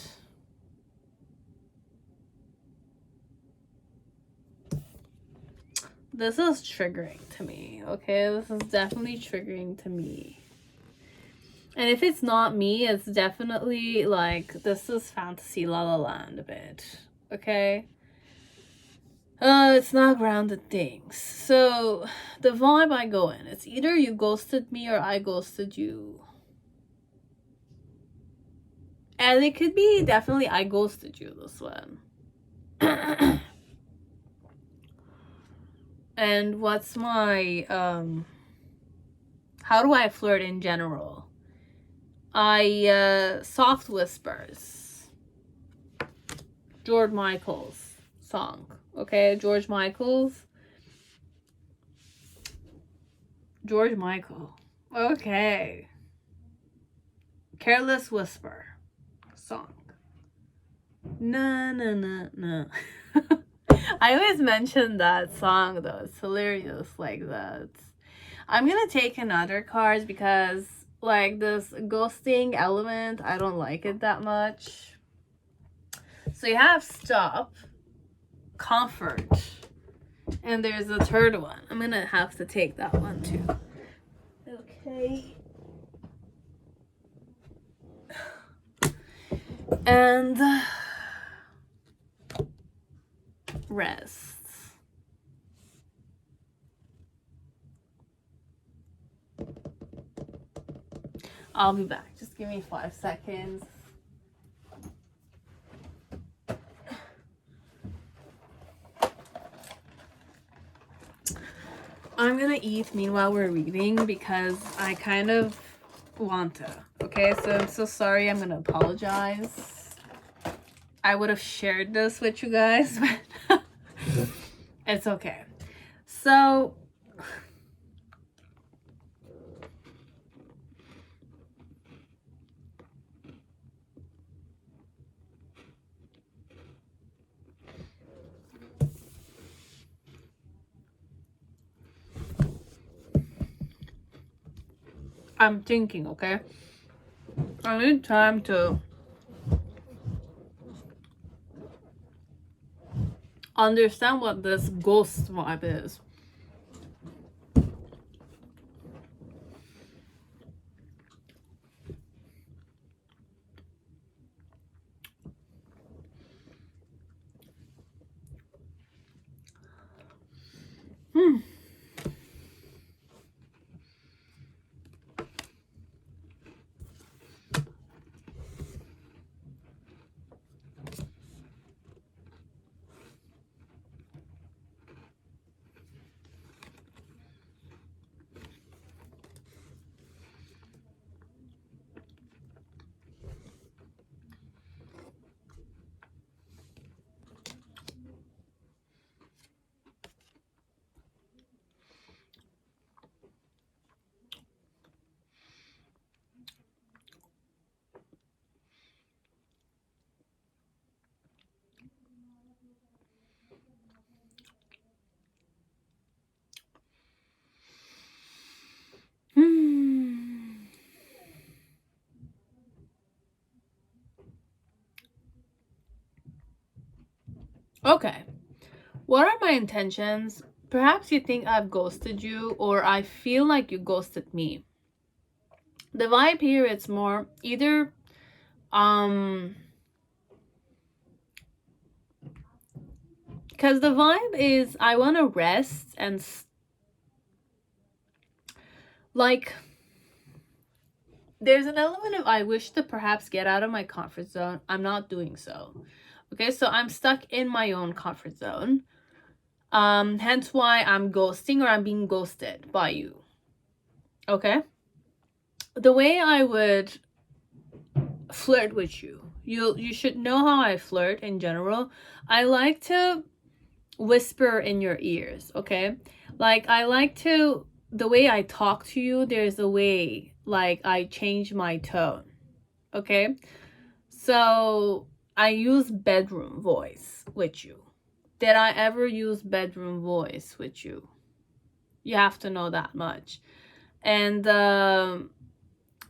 This is triggering to me, okay? This is definitely triggering to me. And if it's not me, it's definitely like, this is fantasy La La Land a bit, okay? It's not grounded things. So, the vibe I go in, it's either you ghosted me or I ghosted you. And it could be definitely I ghosted you, this one. And what's my how do I flirt in general? I soft whispers. George Michael's song. Okay, George Michael. Okay. Careless Whisper song. No. I always mention that song though. It's hilarious like that. I'm gonna take another card because like this ghosting element, I don't like it that much. So you have stop, comfort, and there's a third one. I'm gonna have to take that one too. Okay. And rest. I'll be back. Just give me 5 seconds. I'm gonna eat meanwhile we're reading because I kind of want to. Okay, so I'm so sorry. I'm gonna apologize. I would have shared this with you guys, but it's okay. So I'm thinking, okay? I need time to understand what this ghost vibe is. Okay. What are my intentions? Perhaps you think I've ghosted you, or I feel like you ghosted me. The vibe here, it's more either because the vibe is I want to rest and like there's an element of I wish to perhaps get out of my comfort zone. I'm not doing so. Okay, so I'm stuck in my own comfort zone. Hence why I'm ghosting, or I'm being ghosted by you. Okay? The way I would flirt with you, you should know how I flirt in general. I like to whisper in your ears, okay? Like I like to, the way I talk to you, there's a way like I change my tone. Okay? So I use bedroom voice with you. Did I ever use bedroom voice with you? You have to know that much. And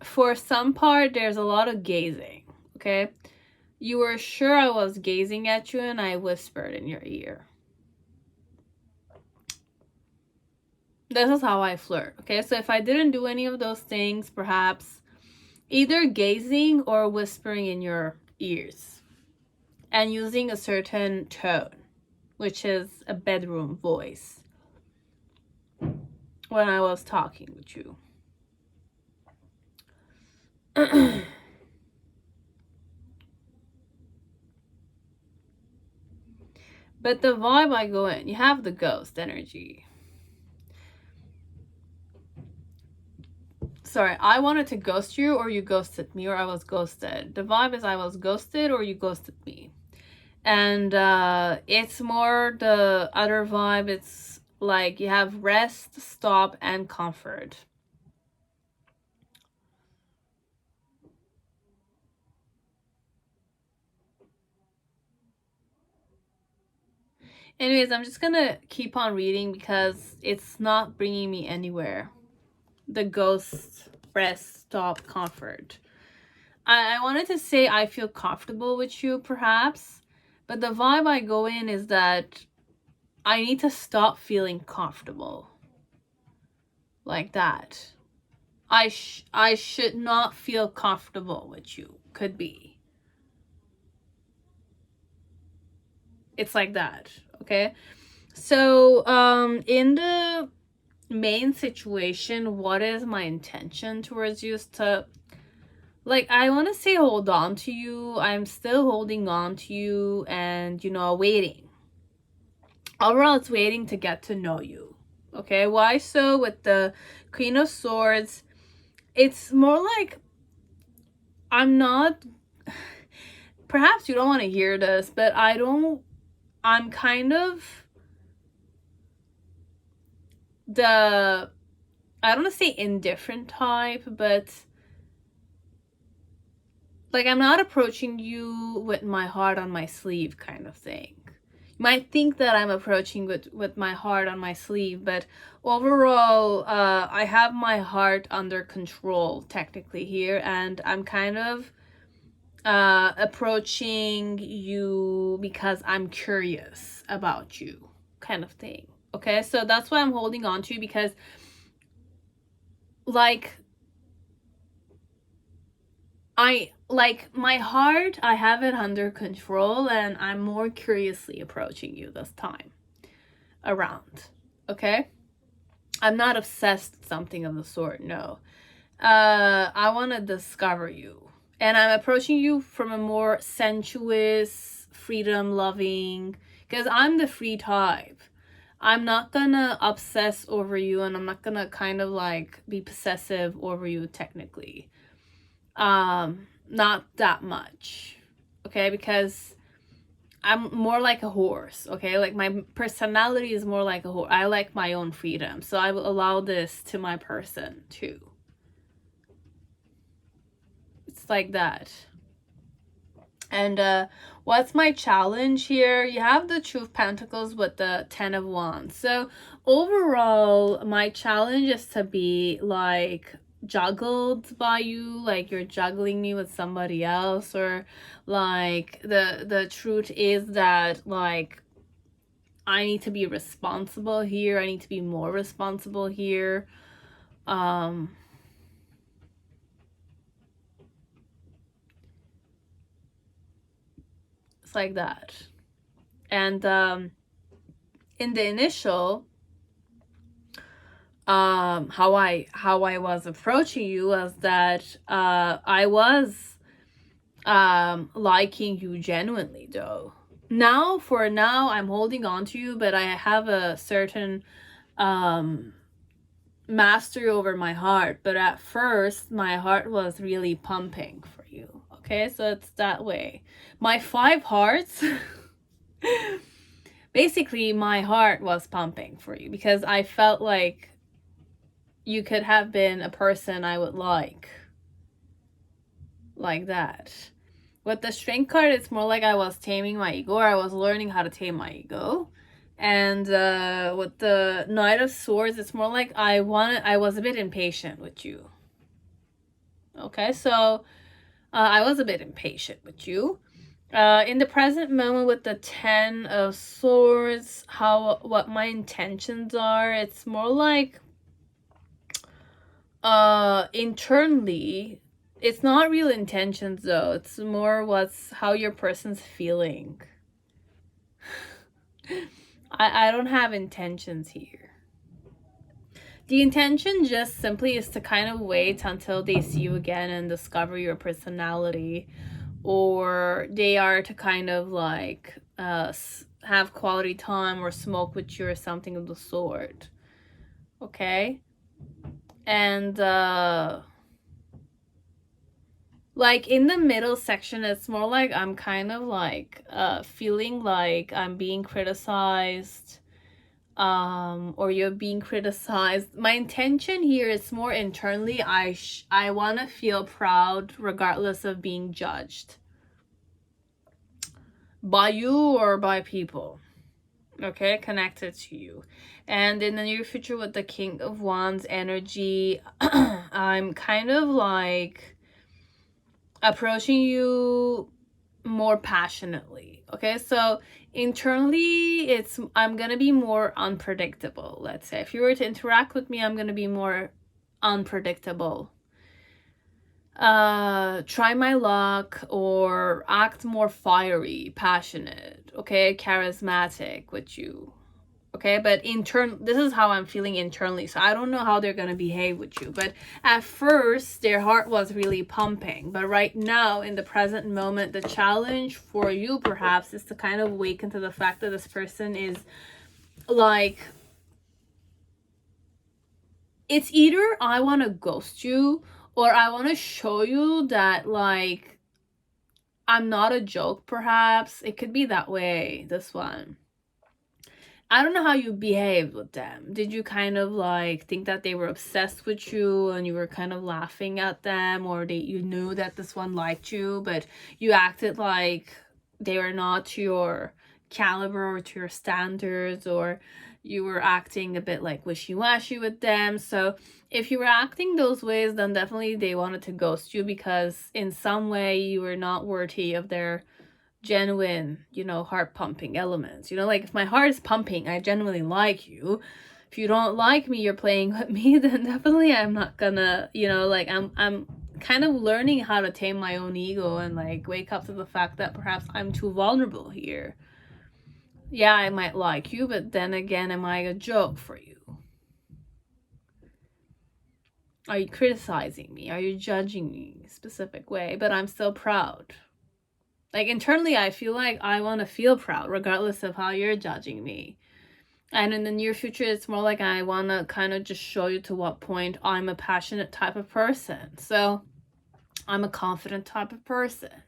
for some part, there's a lot of gazing. Okay? You were sure I was gazing at you and I whispered in your ear. This is how I flirt. Okay? So if I didn't do any of those things, perhaps either gazing or whispering in your ears and using a certain tone, which is a bedroom voice when I was talking with you. But the vibe I go in, you have the ghost energy. sorry, I wanted to ghost you, or you ghosted me, or I was ghosted. The vibe is I was ghosted or you ghosted me. And it's more the other vibe. It's like you have rest, stop, and comfort. Anyways, I'm just gonna keep on reading because it's not bringing me anywhere. The ghost, rest, stop, comfort. I wanted to say I feel comfortable with you, perhaps, but the vibe I go in is that I need to stop feeling comfortable. Like that. I should not feel comfortable with you. Could be. It's like that, okay? So, in the main situation, what is my intention towards you is to, like, I want to say hold on to you. I'm still holding on to you and, you know, waiting. Overall, it's waiting to get to know you. Okay, why so? With the Queen of Swords, it's more like I'm not, perhaps you don't want to hear this, but I'm kind of the, I don't want to say indifferent type, but like I'm not approaching you with my heart on my sleeve kind of thing. You might think that I'm approaching with my heart on my sleeve, but overall, I have my heart under control technically here, and I'm kind of approaching you because I'm curious about you kind of thing. Okay, so that's why I'm holding on to you, because like my heart, I have it under control, and I'm more curiously approaching you this time around. Okay, I'm not obsessed with something of the sort. No, I want to discover you, and I'm approaching you from a more sensuous, freedom loving, because I'm the free type. I'm not gonna obsess over you, and I'm not gonna kind of like be possessive over you technically. Not that much. Okay, because I'm more like a horse. Okay, like my personality is more like a horse. I like my own freedom, so I will allow this to my person too. It's like that. And what's my challenge here? You have the Two of Pentacles with the Ten of Wands. So overall, my challenge is to be like juggled by you, like you're juggling me with somebody else, or like the truth is that like I need to be responsible here. I need to be more responsible here. It's like that. And in the initial, how I was approaching you was that I was liking you genuinely, though. For now I'm holding on to you, but I have a certain mastery over my heart. But at first my heart was really pumping for you. Okay, so it's that way. My 5 hearts basically my heart was pumping for you, because I felt like you could have been a person I would like that. With the Strength card, it's more like I was taming my ego, or I was learning how to tame my ego. And with the Knight of Swords, it's more like I was a bit impatient with you. Okay, so I was a bit impatient with you. In the present moment with the Ten of Swords, what my intentions are, it's more like internally, it's not real intentions though. It's more how your person's feeling. I don't have intentions here. The intention just simply is to kind of wait until they see you again and discover your personality, or they are to kind of like have quality time or smoke with you or something of the sort. Okay? And like in the middle section, it's more like I'm kind of like feeling like I'm being criticized, or you're being criticized. My intention here is more internally. I want to feel proud regardless of being judged by you or by people, okay, connected to you. And in the near future with the King of Wands energy, I'm kind of like approaching you more passionately, okay? So internally, I'm gonna be more unpredictable. Let's say if you were to interact with me, I'm gonna be more unpredictable. Try my luck or act more fiery, passionate, okay, charismatic with you, okay? But this is how I'm feeling internally, so I don't know how they're gonna behave with you. But at first their heart was really pumping, but right now in the present moment, the challenge for you perhaps is to kind of awaken to the fact that this person is like, it's either I want to ghost you or I want to show you that like I'm not a joke. Perhaps it could be that way, this one. I don't know how you behaved with them. Did you kind of like think that they were obsessed with you and you were kind of laughing at them, or you knew that this one liked you but you acted like they were not to your caliber or to your standards, or you were acting a bit like wishy-washy with them? So if you were acting those ways, then definitely they wanted to ghost you because in some way you were not worthy of their genuine, you know, heart pumping elements. You know, like if my heart is pumping, I genuinely like you. If you don't like me, you're playing with me, then definitely I'm not gonna, you know, like I'm kind of learning how to tame my own ego and like wake up to the fact that perhaps I'm too vulnerable here. Yeah, I might like you, but then again, am I a joke for you? Are you criticizing me? Are you judging me a specific way? But I'm still proud. Like internally, I feel like I want to feel proud regardless of how you're judging me. And in the near future, it's more like I want to kind of just show you to what point I'm a passionate type of person. So I'm a confident type of person.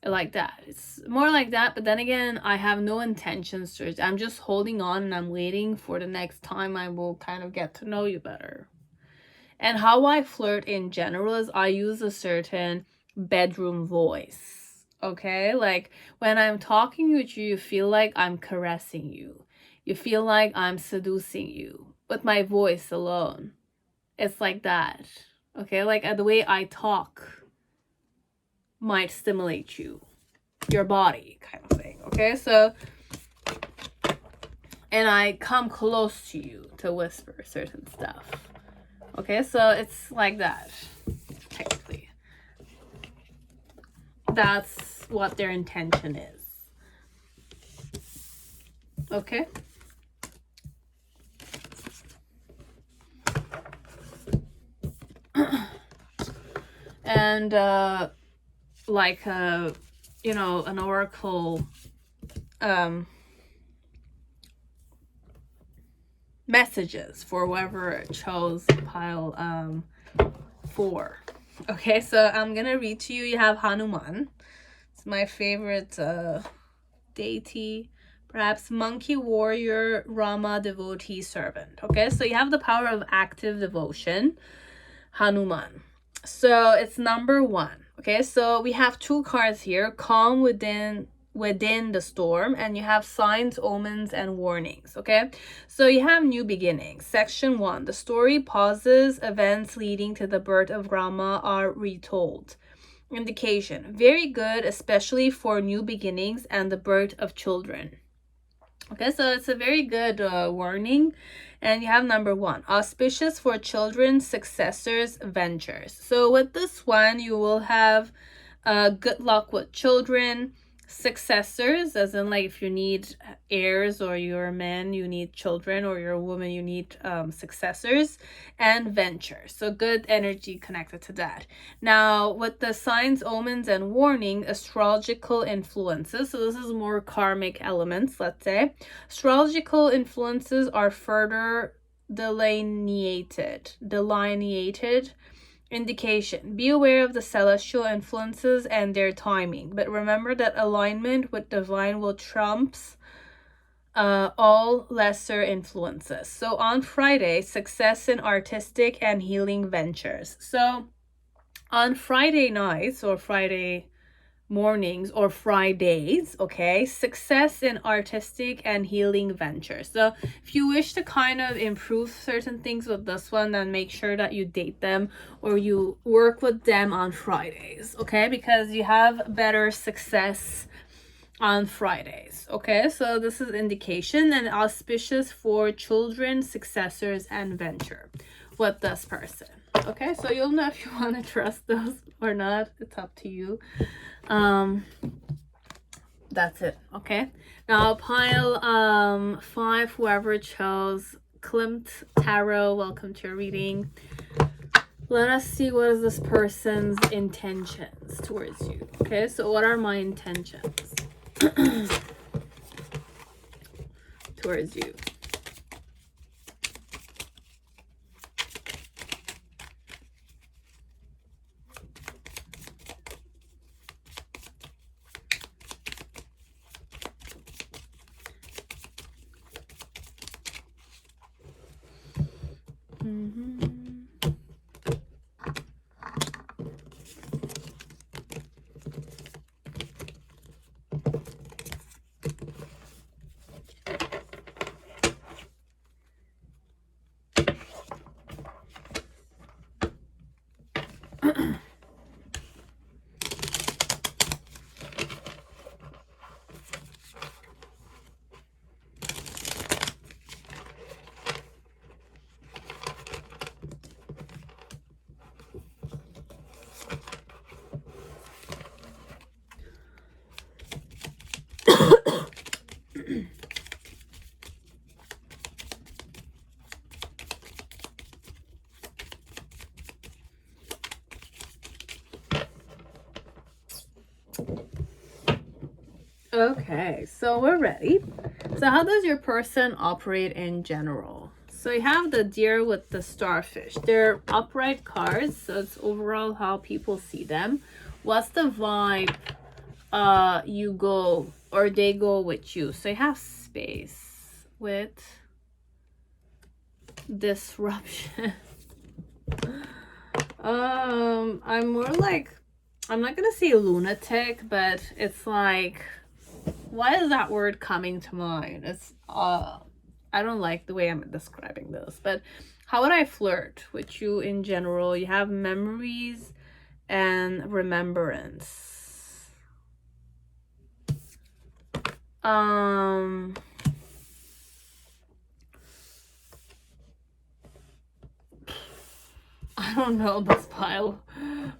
Like that. It's more like that. But then again, I have no intentions to it. I'm just holding on and I'm waiting for the next time I will kind of get to know you better. And how I flirt in general is I use a certain bedroom voice, okay? Like when I'm talking with you, you feel like I'm caressing you. You feel like I'm seducing you with my voice alone. It's like that, okay? Like the way I talk might stimulate you, your body kind of thing, okay? So, and I come close to you to whisper certain stuff. Okay, so it's like that, technically. That's what their intention is. Okay? And, like, you know, an oracle, messages for whoever chose pile 4. Okay, so I'm gonna read to you. You have Hanuman. It's my favorite deity, perhaps monkey warrior, Rama devotee servant. Okay, so you have the power of active devotion, Hanuman. So it's number 1. Okay, so we have 2 cards here: calm within the storm, and you have signs, omens, and warnings. Okay, so you have new beginnings. Section 1, the story pauses, events leading to the birth of Rama are retold. Indication: very good, especially for new beginnings and the birth of children. Okay, so it's a very good warning. And you have number 1, auspicious for children, successors, ventures. So with this one, you will have good luck with children, successors, as in like if you need heirs, or you're a man, you need children, or you're a woman, you need successors, and ventures. So good energy connected to that. Now with the signs, omens, and warning, astrological influences. So this is more karmic elements, let's say. Astrological influences are further delineated indication. Be aware of the celestial influences and their timing, but remember that alignment with divine will trumps all lesser influences. So on Friday, success in artistic and healing ventures. So on Friday nights or Friday mornings or Fridays, okay, success in artistic and healing ventures. So if you wish to kind of improve certain things with this one, then make sure that you date them or you work with them on Fridays, okay, because you have better success on Fridays. Okay, so this is indication and auspicious for children, successors, and venture with this person. Okay, so you'll know if you want to trust those or not. It's up to you. That's it. Okay, now pile 5, whoever chose Klimt Tarot, welcome to your reading. Let us see what is this person's intentions towards you. Okay, so what are my intentions towards you? Okay, so we're ready. So how does your person operate in general? So you have the deer with the starfish. They're upright cards, so it's overall how people see them. What's the vibe you go or they go with you? So you have space with disruption. I'm more like, I'm not gonna say lunatic, but it's like, why is that word coming to mind? It's I don't like the way I'm describing this, but how would I flirt with you in general? You have memories and remembrance. I don't know this pile.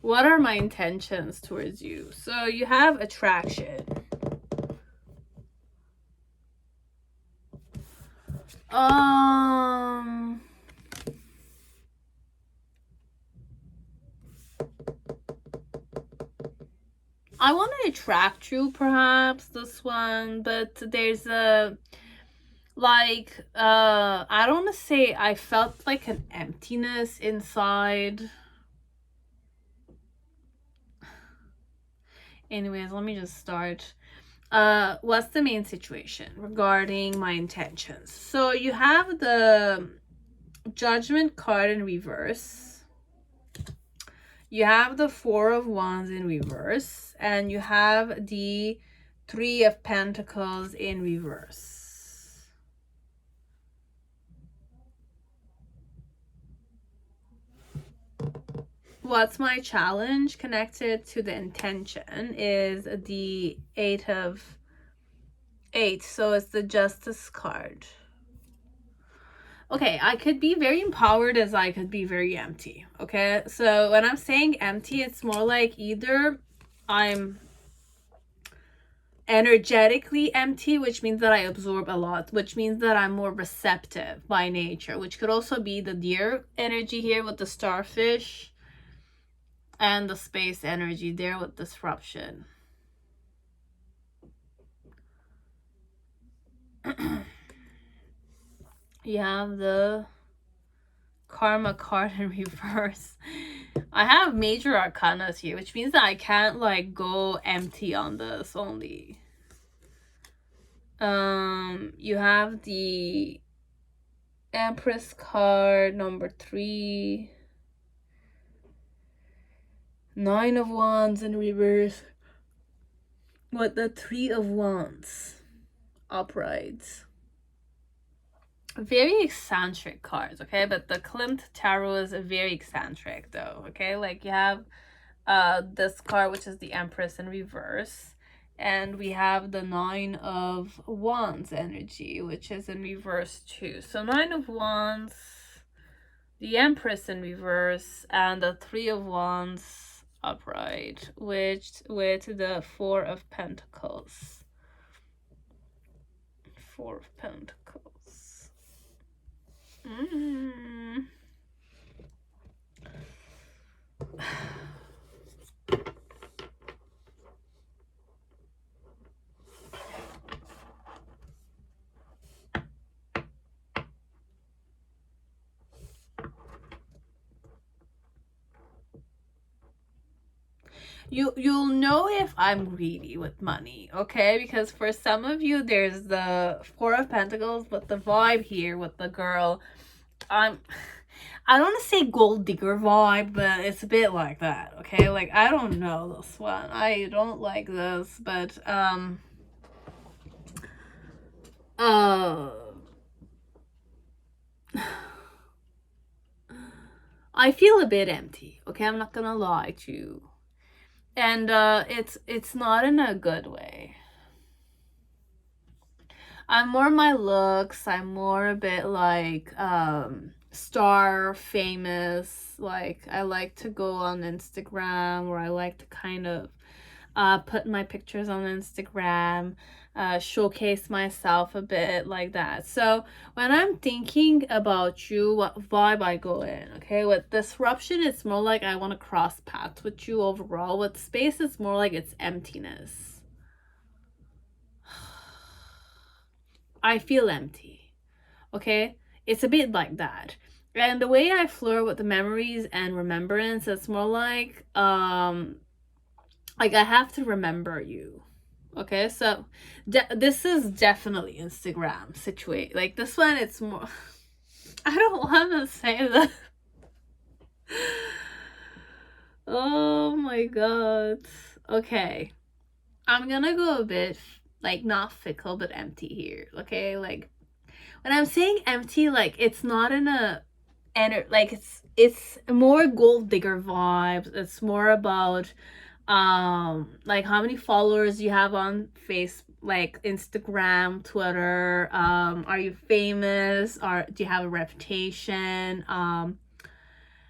What are my intentions towards you? So you have attraction. I want to attract you, perhaps, this one, but there's a, like, I don't want to say I felt like an emptiness inside. Anyways, let me just start. What's the main situation regarding my intentions? So you have the Judgment card in reverse. You have the 4 of Wands in reverse, and you have the 3 of Pentacles in reverse. What's my challenge connected to the intention is the 8, so it's the Justice card. Okay, I could be very empowered as I could be very empty. Okay, so when I'm saying empty, it's more like either I'm energetically empty, which means that I absorb a lot, which means that I'm more receptive by nature, which could also be the deer energy here with the starfish and the space energy there with disruption. You have the Karma card in reverse. I have major arcanas here, which means that I can't like go empty on this only. You have the Empress card, number 3. 9 of Wands in reverse. With the 3 of Wands upright. Very eccentric cards, okay? But the Klimt tarot is very eccentric though, okay? Like you have this card, which is the Empress in reverse, and we have the 9 of Wands energy, which is in reverse too. So 9 of Wands, the Empress in reverse, and the 3 of Wands upright, which with the 4 of Pentacles. 4 of Pentacles. You'll know if I'm greedy with money, okay? Because for some of you, there's the 4 of Pentacles, but the vibe here with the girl, I don't want to say gold digger vibe, but it's a bit like that, okay? Like, I don't know this one. I don't like this, but, I feel a bit empty, okay? I'm not gonna lie to you. And it's not in a good way. I'm more my looks. I'm more a bit like star famous. Like I like to go on Instagram, or I like to kind of put my pictures on Instagram, showcase myself a bit like that. So when I'm thinking about you, what vibe I go in, okay? With disruption, it's more like I want to cross paths with you overall. With space, it's more like it's emptiness. I feel empty, okay? It's a bit like that. And the way I flirt with the memories and remembrance, it's more like I have to remember you. Okay, so this is definitely Instagram situation. Like this one, it's more. I don't want to say that. Oh my god. Okay, I'm gonna go a bit like not fickle but empty here. Okay, like when I'm saying empty, like it's not in a like it's more gold digger vibes. It's more about like how many followers you have on face, like Instagram, Twitter. Are you famous, or do you have a reputation?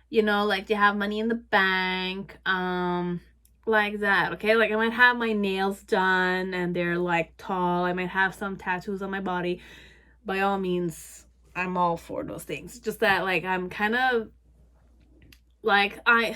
You know, like do you have money in the bank? Like that, okay? Like I might have my nails done and they're like tall. I might have some tattoos on my body. By all means, I'm all for those things. Just that like I'm kind of like I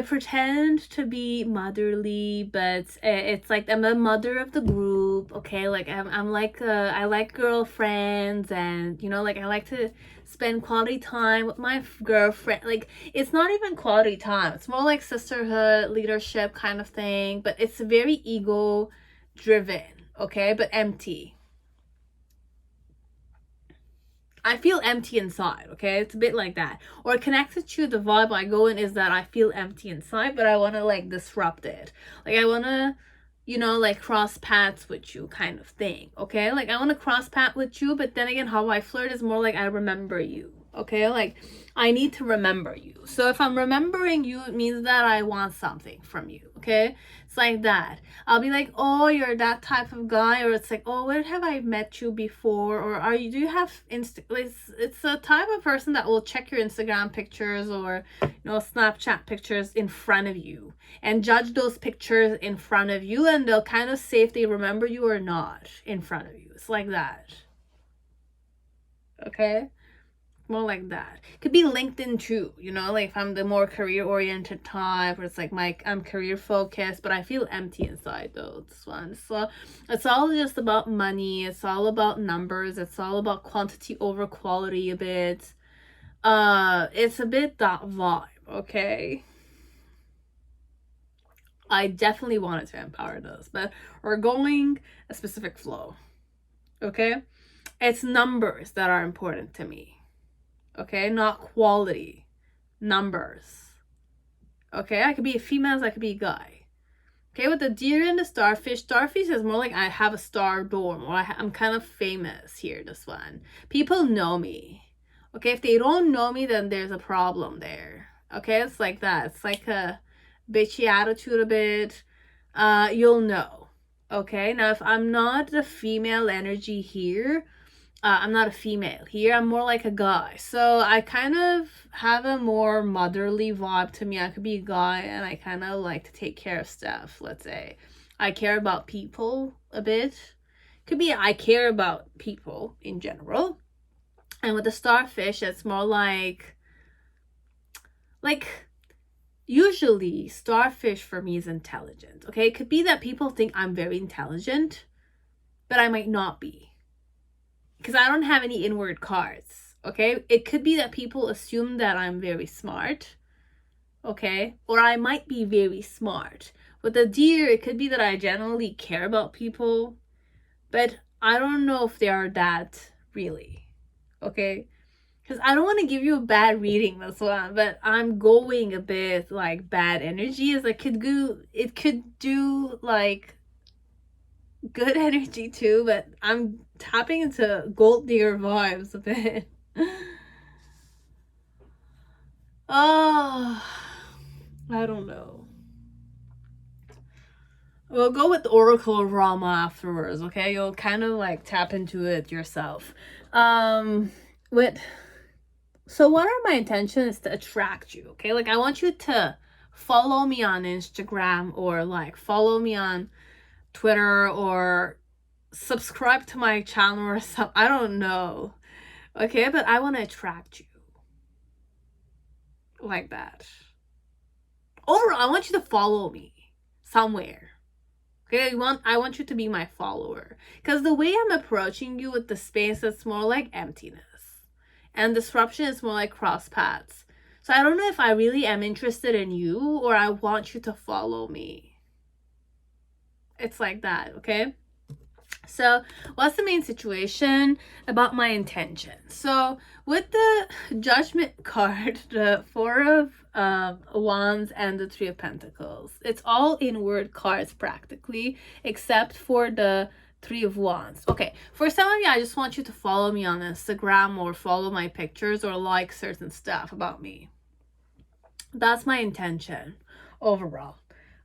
pretend to be motherly, but it's like I'm the mother of the group, okay? Like I'm like I like girlfriends, and you know, like I like to spend quality time with my girlfriend. Like it's not even quality time; it's more like sisterhood, leadership kind of thing. But it's very ego driven, okay? But empty. I feel empty inside, okay? It's a bit like that. Or connected to the vibe I go in is that I feel empty inside, but I want to like disrupt it. Like I want to, you know, like cross paths with you kind of thing, okay? Like I want to cross path with you, but then again, how I flirt is more like I remember you, okay? Like I need to remember you. So if I'm remembering you, it means that I want something from you, okay? It's like that. I'll be like, oh, you're that type of guy, or it's like, oh, where have I met you before, or are you, do you have it's a type of person that will check your Instagram pictures, or you know, Snapchat pictures in front of you and judge those pictures in front of you, and they'll kind of say if they remember you or not in front of you. It's like that, okay? more like that. Could be LinkedIn too, you know, like if I'm the more career oriented type, where it's like I'm career focused, but I feel empty inside though, this one. So it's all just about money, it's all about numbers, it's all about quantity over quality a bit. It's a bit that vibe, okay? I definitely wanted to empower this, but we're going a specific flow, okay? It's numbers that are important to me. Okay, not quality, numbers. Okay, I could be a female, I could be a guy. Okay, with the deer and the starfish is more like I have a star dorm, or I'm kind of famous here, this one. People know me. Okay, if they don't know me, then there's a problem there. Okay, it's like that. It's like a bitchy attitude a bit. You'll know. Okay, now if I'm not the female energy here, I'm not a female here, I'm more like a guy, so I kind of have a more motherly vibe to me. I could be a guy and I kind of like to take care of stuff. Let's say I care about people a bit. Could be I care about people in general. And with the starfish, it's more like usually starfish for me is intelligent. Okay, it could be that people think I'm very intelligent, but I might not be, because I don't have any inward cards, okay? It could be that people assume that I'm very smart, okay? Or I might be very smart. With the deer, it could be that I generally care about people, but I don't know if they are that really, okay? Because I don't want to give you a bad reading, this one, but I'm going a bit like bad energy. It could do like good energy too, but I'm tapping into gold digger vibes a bit. Oh, I don't know. We'll go with Oracle Rama afterwards, okay? You'll kind of like tap into it yourself. So what are my intentions to attract you, okay? Like I want you to follow me on Instagram, or like follow me on Twitter, or subscribe to my channel or something. I don't know. Okay, but I want to attract you. Like that. Or I want you to follow me somewhere. Okay, I want you to be my follower. Because the way I'm approaching you with the space, it's more like emptiness. And disruption is more like cross paths. So I don't know if I really am interested in you, or I want you to follow me. It's like that, okay? So what's the main situation about my intention? So with the Judgment card, the Four of Wands and the Three of Pentacles, it's all inward cards practically, except for the Three of Wands. Okay, for some of you, I just want you to follow me on Instagram, or follow my pictures, or like certain stuff about me. That's my intention overall.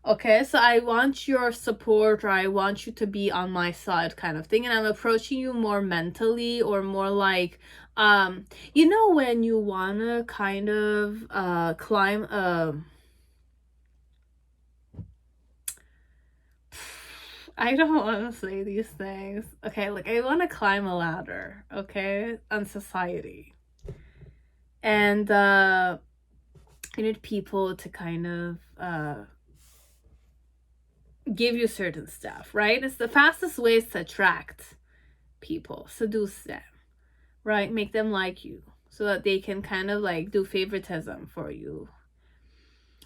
Okay, so I want your support, or I want you to be on my side kind of thing. And I'm approaching you more mentally, or more like, you know, when you want to kind of climb I don't want to say these things. Okay, like I want to climb a ladder, okay, on society. And I need people to kind of give you certain stuff, right? It's the fastest ways to attract people, seduce them, right? Make them like you, so that they can kind of like do favoritism for you,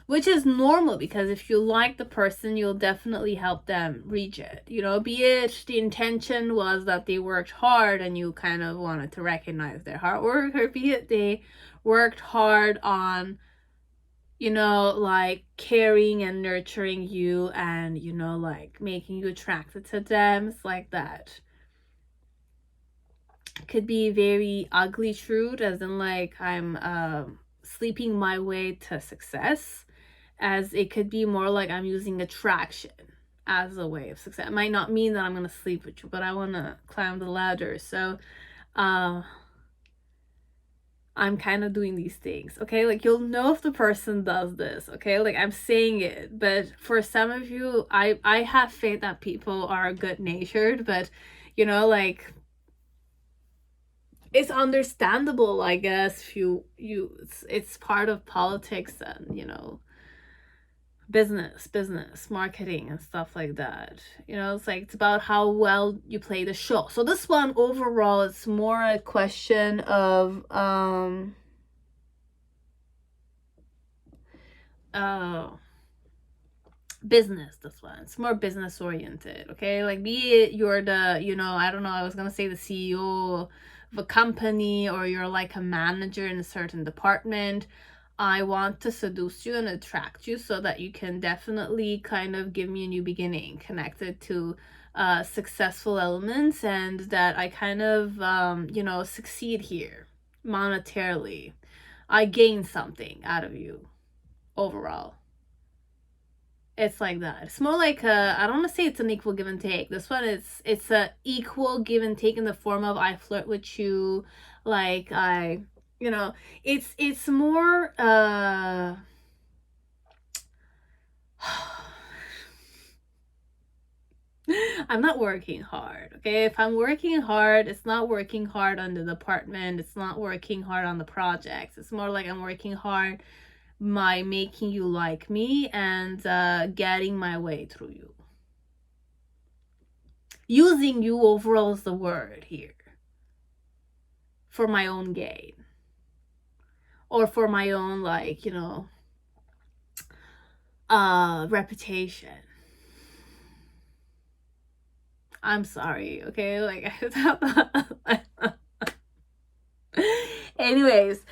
which is normal, because if you like the person, you'll definitely help them reach it, you know, be it the intention was that they worked hard and you kind of wanted to recognize their hard work, or be it they worked hard on, you know, like caring and nurturing you, and, you know, like making you attracted to them. It's like that. Could be very ugly truth, as in like I'm sleeping my way to success, as it could be more like I'm using attraction as a way of success. It might not mean that I'm gonna sleep with you, but I want to climb the ladder. So I'm kind of doing these things, okay? Like you'll know if the person does this, okay? Like I'm saying it, but for some of you, I have faith that people are good natured, but you know, like it's understandable, I guess, if it's part of politics and, you know, business marketing and stuff like that. You know, it's like, it's about how well you play the show. So this one overall, it's more a question of business. This one, it's more business oriented. Okay, like, be it you're the, you know, I don't know, I was gonna say the CEO of a company, or you're like a manager in a certain department. I want to seduce you and attract you so that you can definitely kind of give me a new beginning connected to successful elements, and that I kind of you know, succeed here monetarily. I gain something out of you overall. It's like that. It's more like I don't want to say it's an equal give and take. This one, it's a equal give and take in the form of I flirt with you, like I, you know, it's more I'm not working hard, okay? If I'm working hard, it's not working hard on the department, it's not working hard on the projects. It's more like I'm working hard by making you like me and getting my way through you. Using you overall is the word here. For my own gain. Or for my own, like, you know, reputation. I'm sorry, okay? Like, anyways,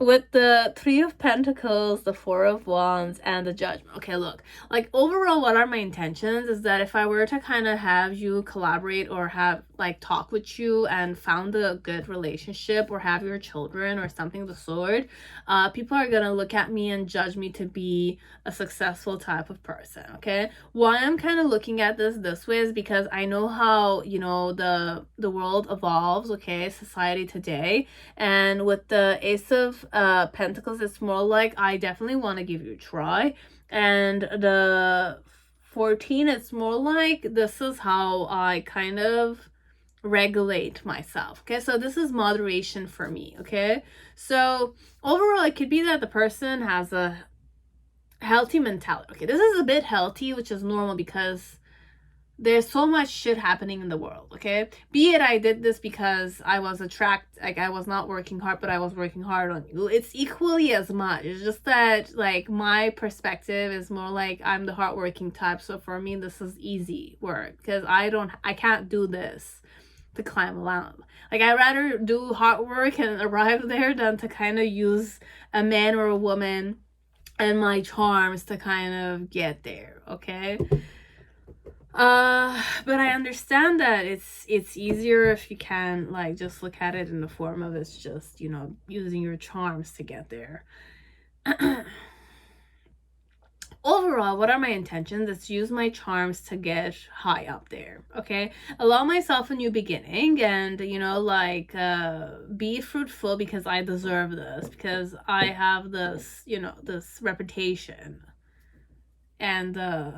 with the Three of Pentacles, the Four of Wands, and the Judgment. Okay, look, like, overall, what are my intentions is that if I were to kind of have you collaborate or have, like, talk with you and found a good relationship or have your children or something of the sort, people are gonna look at me and judge me to be a successful type of person, okay? Why I'm kind of looking at this way is because I know how, you know, the world evolves, okay, society today, and with the Ace of Pentacles, it's more like I definitely want to give you a try, and the 14, it's more like this is how I kind of regulate myself, okay? So this is moderation for me, okay? So overall, it could be that the person has a healthy mentality. Okay, this is a bit healthy, which is normal because there's so much shit happening in the world, okay? Be it I did this because I was like, I was not working hard, but I was working hard on you. It's equally as much. It's just that, like, my perspective is more like I'm the hardworking type. So for me, this is easy work because I can't do this to climb around. Like, I'd rather do hard work and arrive there than to kind of use a man or a woman and my charms to kind of get there, okay? But I understand that it's easier if you can, like, just look at it in the form of it's just, you know, using your charms to get there. Overall, what are my intentions? It's use my charms to get high up there, okay? Allow myself a new beginning and, you know, like, be fruitful because I deserve this, because I have this, you know, this reputation. And,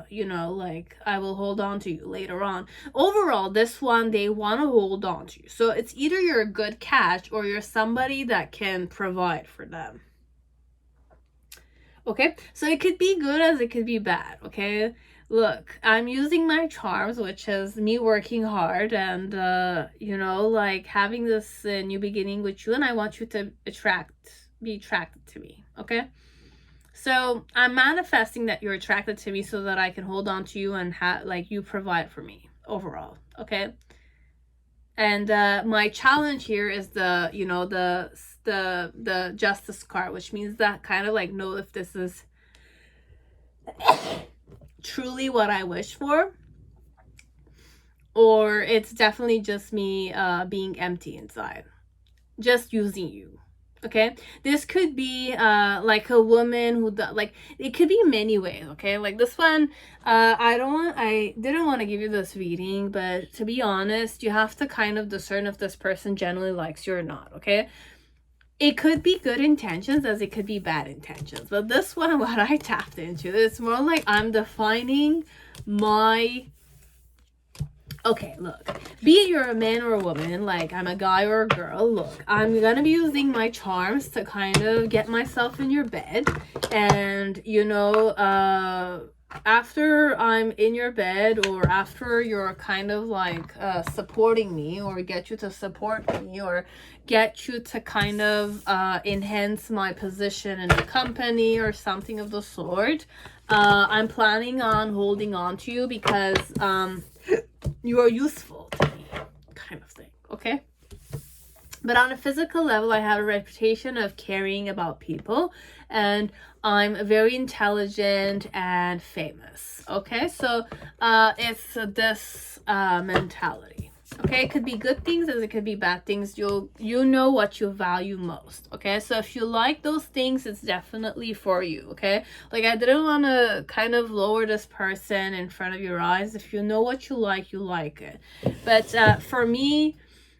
you know, like, I will hold on to you later on. Overall, this one, they want to hold on to you. So it's either you're a good catch or you're somebody that can provide for them. Okay, so it could be good as it could be bad, okay? Look, I'm using my charms, which is me working hard and, you know, like, having this new beginning with you, and I want you to be attracted to me, okay? So I'm manifesting that you're attracted to me so that I can hold on to you and like, you provide for me overall, okay? And my challenge here is the, you know, the Justice card, which means that kind of like know if this is truly what I wish for, or it's definitely just me being empty inside, just using you. Okay, this could be like a woman who like, it could be many ways, okay? Like this one, I didn't want to give you this reading, but to be honest, you have to kind of discern if this person generally likes you or not, okay? It could be good intentions as it could be bad intentions, but this one, what I tapped into, it's more like I'm defining my Okay, look, be it you're a man or a woman, like I'm a guy or a girl, look, I'm gonna be using my charms to kind of get myself in your bed. And, you know, after I'm in your bed, or after you're kind of like supporting me, or get you to support me, or get you to kind of enhance my position in the company or something of the sort, I'm planning on holding on to you because you are useful to me, kind of thing, okay? But on a physical level, I have a reputation of caring about people, and I'm very intelligent and famous, okay? So it's this mentality, okay? It could be good things as it could be bad things. You know what you value most, okay? So if you like those things, it's definitely for you, okay? Like, I didn't want to kind of lower this person in front of your eyes. If you know what you like it. But for me,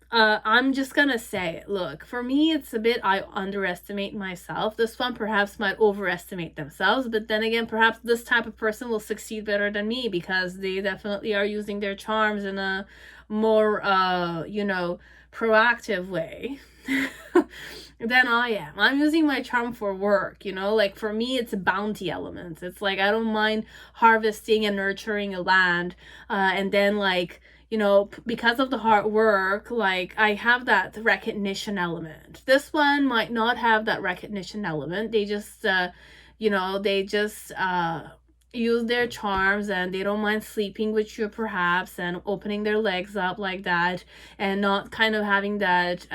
I'm just gonna say, look, for me, it's a bit, I underestimate myself. This one perhaps might overestimate themselves, but then again, perhaps this type of person will succeed better than me because they definitely are using their charms in a more, you know, proactive way than I am. I'm using my charm for work, you know, like for me, it's bounty elements. It's like, I don't mind harvesting and nurturing a land, and then like, you know, because of the hard work, like I have that recognition element. This one might not have that recognition element. They just, you know, they just use their charms, and they don't mind sleeping with you perhaps, and opening their legs up like that, and not kind of having that,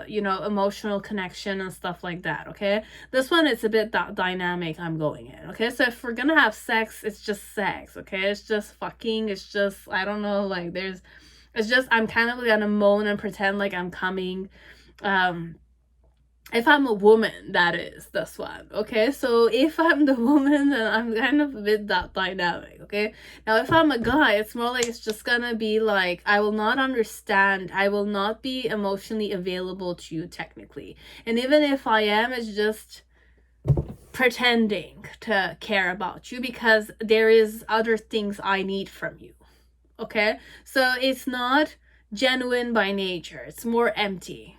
you know, emotional connection and stuff like that, okay? This one, it's a bit that dynamic I'm going in, okay? So if we're gonna have sex, it's just sex, okay? It's just fucking, it's just, I don't know, like it's just, I'm kind of gonna moan and pretend like I'm coming, if I'm a woman, that is this one, okay? So if I'm the woman, then I'm kind of a bit that dynamic, okay? Now if I'm a guy, it's more like, it's just gonna be like, I will not understand, I will not be emotionally available to you technically, and even if I am, it's just pretending to care about you because there is other things I need from you, okay? So it's not genuine by nature, it's more empty.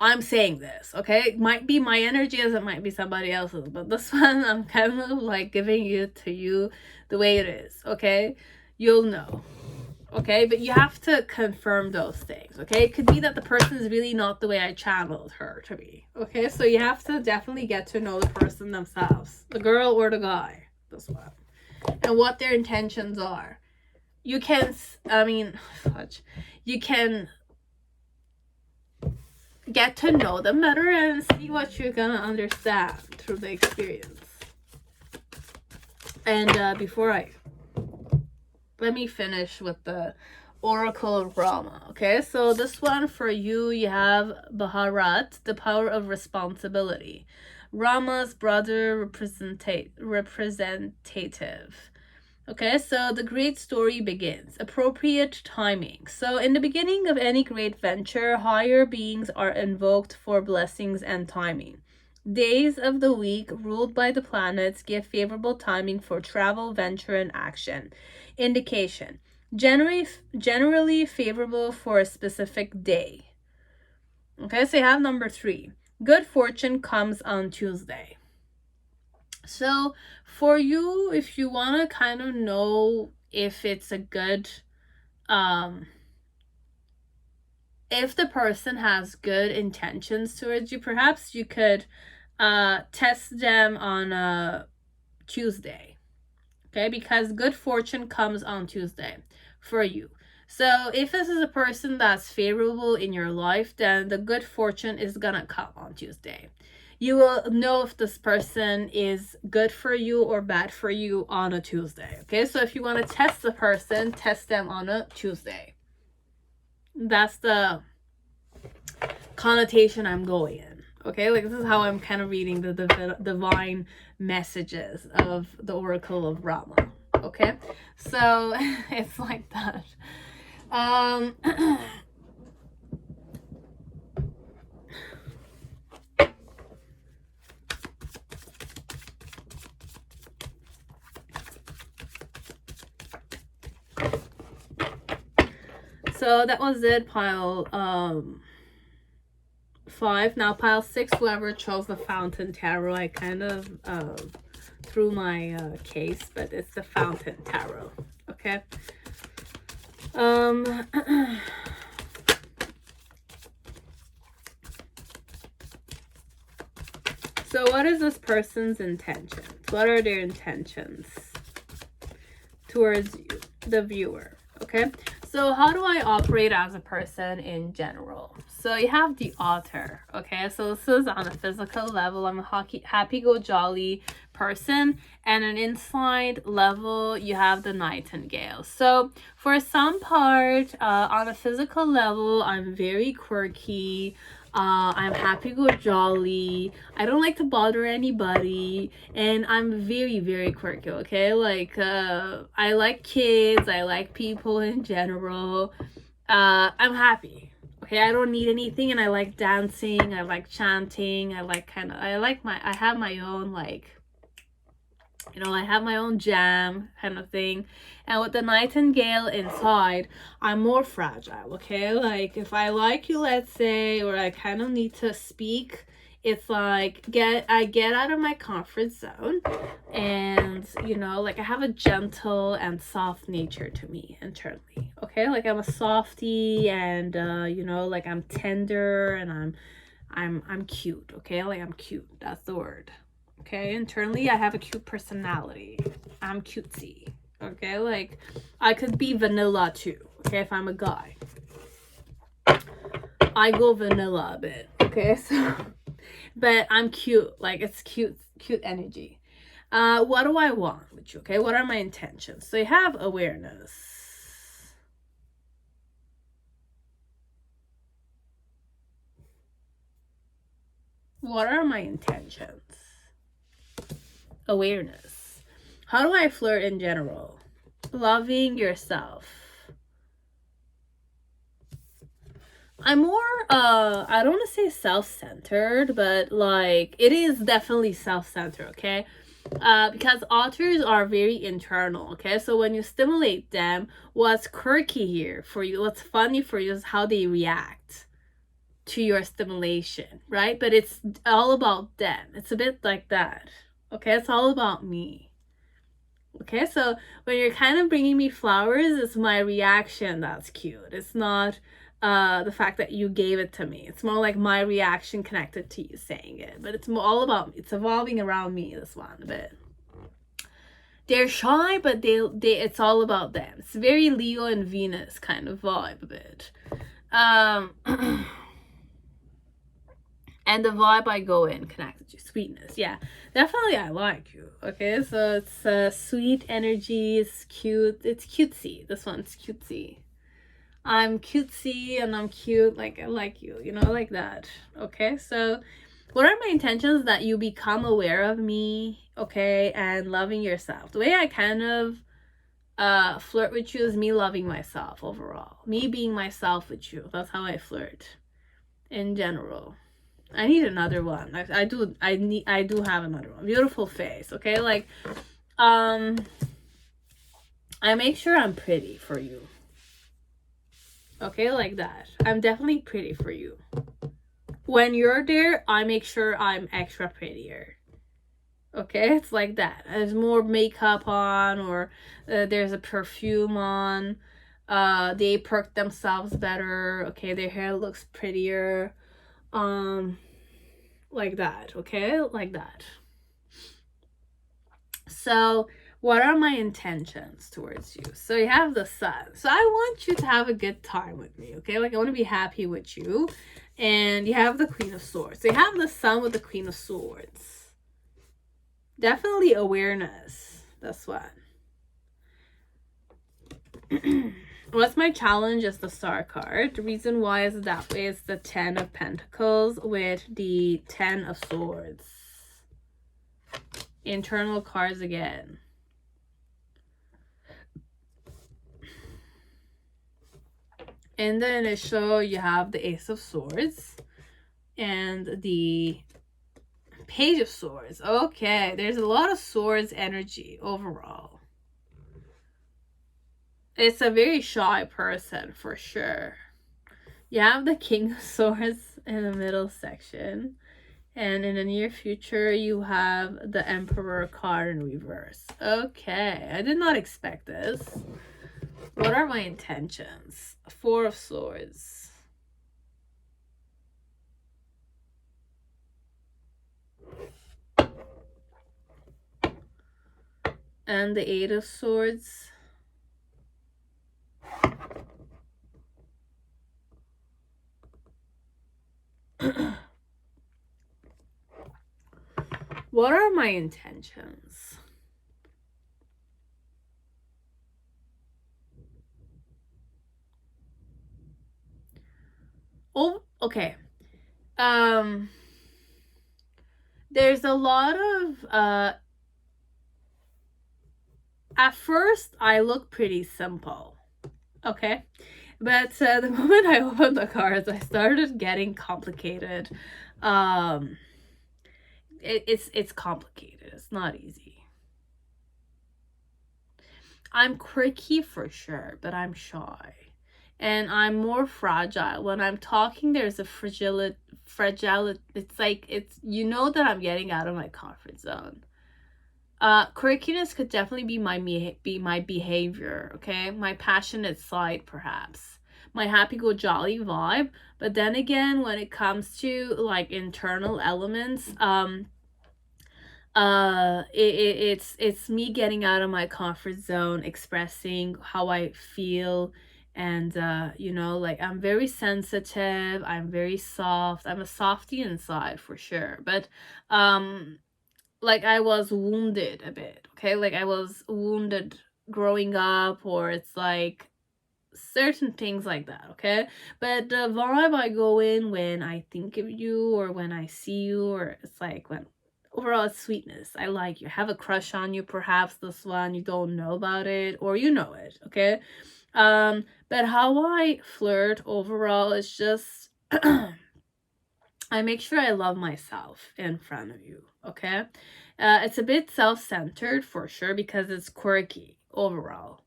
I'm saying this, okay? It might be my energy as it might be somebody else's, but this one, I'm kind of like giving it to you the way it is, okay? You'll know, okay? But you have to confirm those things, okay? It could be that the person is really not the way I channeled her to be, okay? So you have to definitely get to know the person themselves, the girl or the guy, this one, and what their intentions are. You can, I mean, fudge, you can get to know them better and see what you're gonna understand through the experience. And let me finish with the Oracle of Rama, okay? So this one for you, you have Bharat, the power of responsibility. Rama's brother representative. Okay, so the great story begins. Appropriate timing. So in the beginning of any great venture, higher beings are invoked for blessings and timing. Days of the week ruled by the planets give favorable timing for travel, venture, and action. Indication. Generally favorable for a specific day. Okay, so you have number 3. Good fortune comes on Tuesday. So for you, if you want to kind of know if it's a good, if the person has good intentions towards you, perhaps you could test them on a Tuesday, okay? Because good fortune comes on Tuesday for you. So if this is a person that's favorable in your life, then the good fortune is gonna come on Tuesday. You will know if this person is good for you or bad for you on a Tuesday, okay? So if you want to test the person, test them on a Tuesday. That's the connotation I'm going in, okay? Like, this is how I'm kind of reading the divine messages of the Oracle of Rama, okay? So it's like that. So that was it, pile 5. Now pile 6, whoever chose the Fountain Tarot, I kind of threw my case, but it's the Fountain Tarot. Okay. So what is this person's intentions? What are their intentions towards you, the viewer? Okay, so how do I operate as a person in general? So you have the Author. Okay, so this is on a physical level. I'm a happy-go-jolly person, and an inside level you have the Nightingale. So for some part, on a physical level, I'm very quirky. I'm happy-go-jolly. I don't like to bother anybody, and I'm very, very quirky. Okay, like I like kids, I like people in general. I'm happy. Okay, I don't need anything, and I like dancing, I like chanting, I have my own, like, you know, I have my own jam kind of thing. And with the Nightingale inside, I'm more fragile. Okay, like if I like you, let's say, or I kind of need to speak, it's like I get out of my comfort zone, and you know, like I have a gentle and soft nature to me internally. Okay, like I'm a softie, and you know, like I'm tender, and I'm cute. Okay, like I'm cute, that's the word. Okay, internally I have a cute personality. I'm cutesy. Okay, like I could be vanilla too. Okay, if I'm a guy, I go vanilla a bit. Okay, so but I'm cute. Like it's cute energy. What do I want with you? Okay, what are my intentions? So you have awareness. What are my intentions? Awareness. How do I flirt in general? Loving yourself. I'm more I don't want to say self-centered, but like it is definitely self-centered. Okay, because authors are very internal. Okay, so when you stimulate them, what's quirky here for you, what's funny for you, is how they react to your stimulation, right? But it's all about them. It's a bit like that. Okay, it's all about me. Okay, so when you're kind of bringing me flowers, it's my reaction that's cute. It's not the fact that you gave it to me. It's more like my reaction connected to you saying it. But it's all about, it's evolving around me, this one a bit. They're shy, but they it's all about them. It's very Leo and Venus kind of vibe a bit. And the vibe I go in connected to sweetness. Yeah, definitely I like you. Okay, so it's sweet energy. It's cute. It's cutesy. This one's cutesy. I'm cutesy and I'm cute. Like I like you. You know, like that. Okay, so what are my intentions? That you become aware of me. Okay, and loving yourself. The way I kind of flirt with you is me loving myself overall. Me being myself with you. That's how I flirt in general. I need another one. I do have another one. Beautiful face. Okay, like I make sure I'm pretty for you. Okay, like that. I'm definitely pretty for you. When you're there, I make sure I'm extra prettier. Okay, it's like that. There's more makeup on, or there's a perfume on. They perk themselves better. Okay, their hair looks prettier. Like that. Okay, like that. So what are my intentions towards you? So you have the Sun. So I want you to have a good time with me. Okay, like I want to be happy with you. And you have the Queen of Swords. So you have the Sun with the Queen of Swords. Definitely awareness. That's what. What's my challenge is the Star card. The reason why is that way is the 10 of Pentacles with the 10 of Swords. Internal cards again. In the initial, you have the Ace of Swords and the Page of Swords. Okay, there's a lot of swords energy overall. It's a very shy person for sure. You have the King of Swords in the middle section. And in the near future, you have the Emperor card in reverse. Okay, I did not expect this. What are my intentions? Four of Swords. And the Eight of Swords. What are my intentions? Oh, okay. There's a lot of at first I look pretty simple, okay, but the moment I opened the cards, I started getting complicated. It's complicated. It's not easy. I'm quirky for sure, but I'm shy. And I'm more fragile. When I'm talking, there's a fragility. It's like, you know that I'm getting out of my comfort zone. Quirkiness could definitely be my behavior, okay? My passionate side, perhaps. My happy-go-jolly vibe. But then again, when it comes to, like, internal elements, it's me getting out of my comfort zone, expressing how I feel, and you know, like, I'm very sensitive, I'm very soft, I'm a softie inside for sure, but like, I was wounded a bit, okay, like, I was wounded growing up, or it's like certain things like that, okay, but the vibe I go in when I think of you, or when I see you, or it's like, when overall it's sweetness. I like you, have a crush on you, perhaps this one, you don't know about it, or you know it, okay, but how I flirt overall is just I make sure I love myself in front of you, okay? It's a bit self-centered for sure, because it's quirky overall,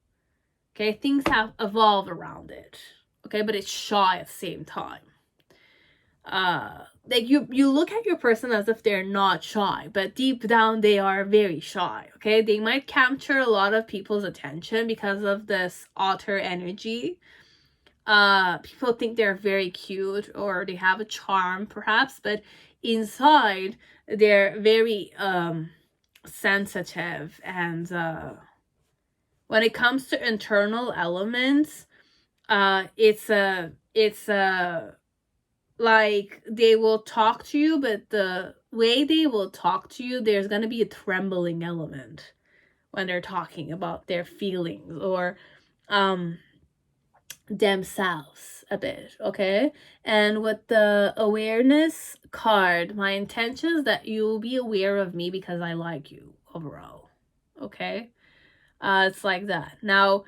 okay? Things have evolved around it, okay? But it's shy at the same time. Like, you look at your person as if they're not shy, but deep down they are very shy, okay? They might capture a lot of people's attention because of this otter energy. People think they're very cute, or they have a charm perhaps, but inside they're very sensitive, and when it comes to internal elements, it's a like, they will talk to you, but the way they will talk to you, there's gonna be a trembling element when they're talking about their feelings, or themselves a bit, okay? And with the awareness card, my intention is that you'll be aware of me because I like you overall, okay? It's like that. Now,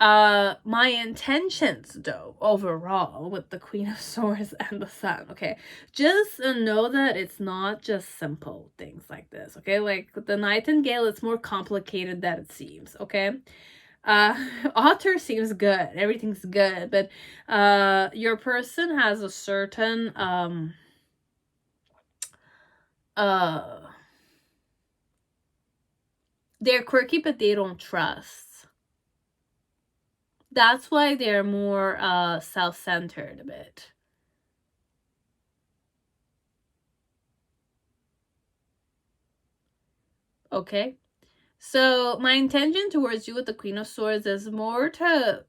my intentions though overall with the Queen of Swords and the Sun, okay, just know that it's not just simple things like this, okay? Like the Nightingale, it's more complicated than it seems, okay? Otter seems good, everything's good, but your person has a certain they're quirky, but they don't trust. That's why they're more self-centered a bit. Okay, so my intention towards you with the Queen of Swords is more to,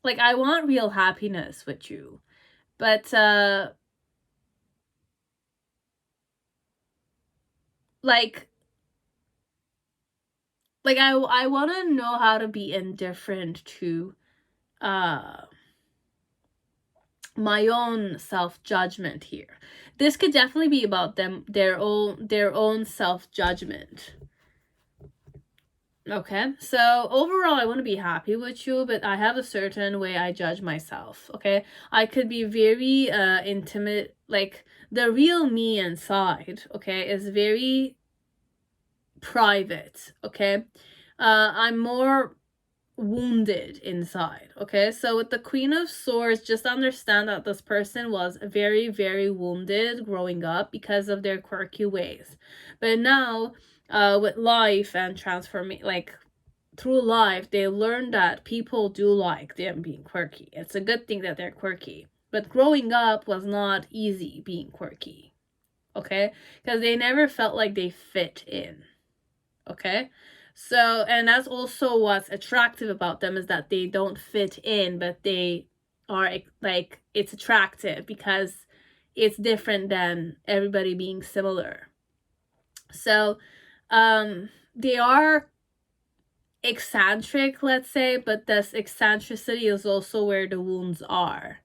like, I want real happiness with you, but like I want to know how to be indifferent to my own self-judgment here. This could definitely be about their own self-judgment. Okay, so overall I want to be happy with you, but I have a certain way I judge myself, okay? I could be very intimate, like the real me inside, okay, is very private, okay? I'm more wounded inside. Okay, so with the Queen of Swords, just understand that this person was very, very wounded growing up because of their quirky ways. But now, with life and transformation, like through life, they learned that people do like them being quirky. It's a good thing that they're quirky. But growing up was not easy being quirky. Okay, because they never felt like they fit in. Okay, so, and that's also what's attractive about them, is that they don't fit in, but they are like, it's attractive because it's different than everybody being similar. So they are eccentric, let's say, but this eccentricity is also where the wounds are.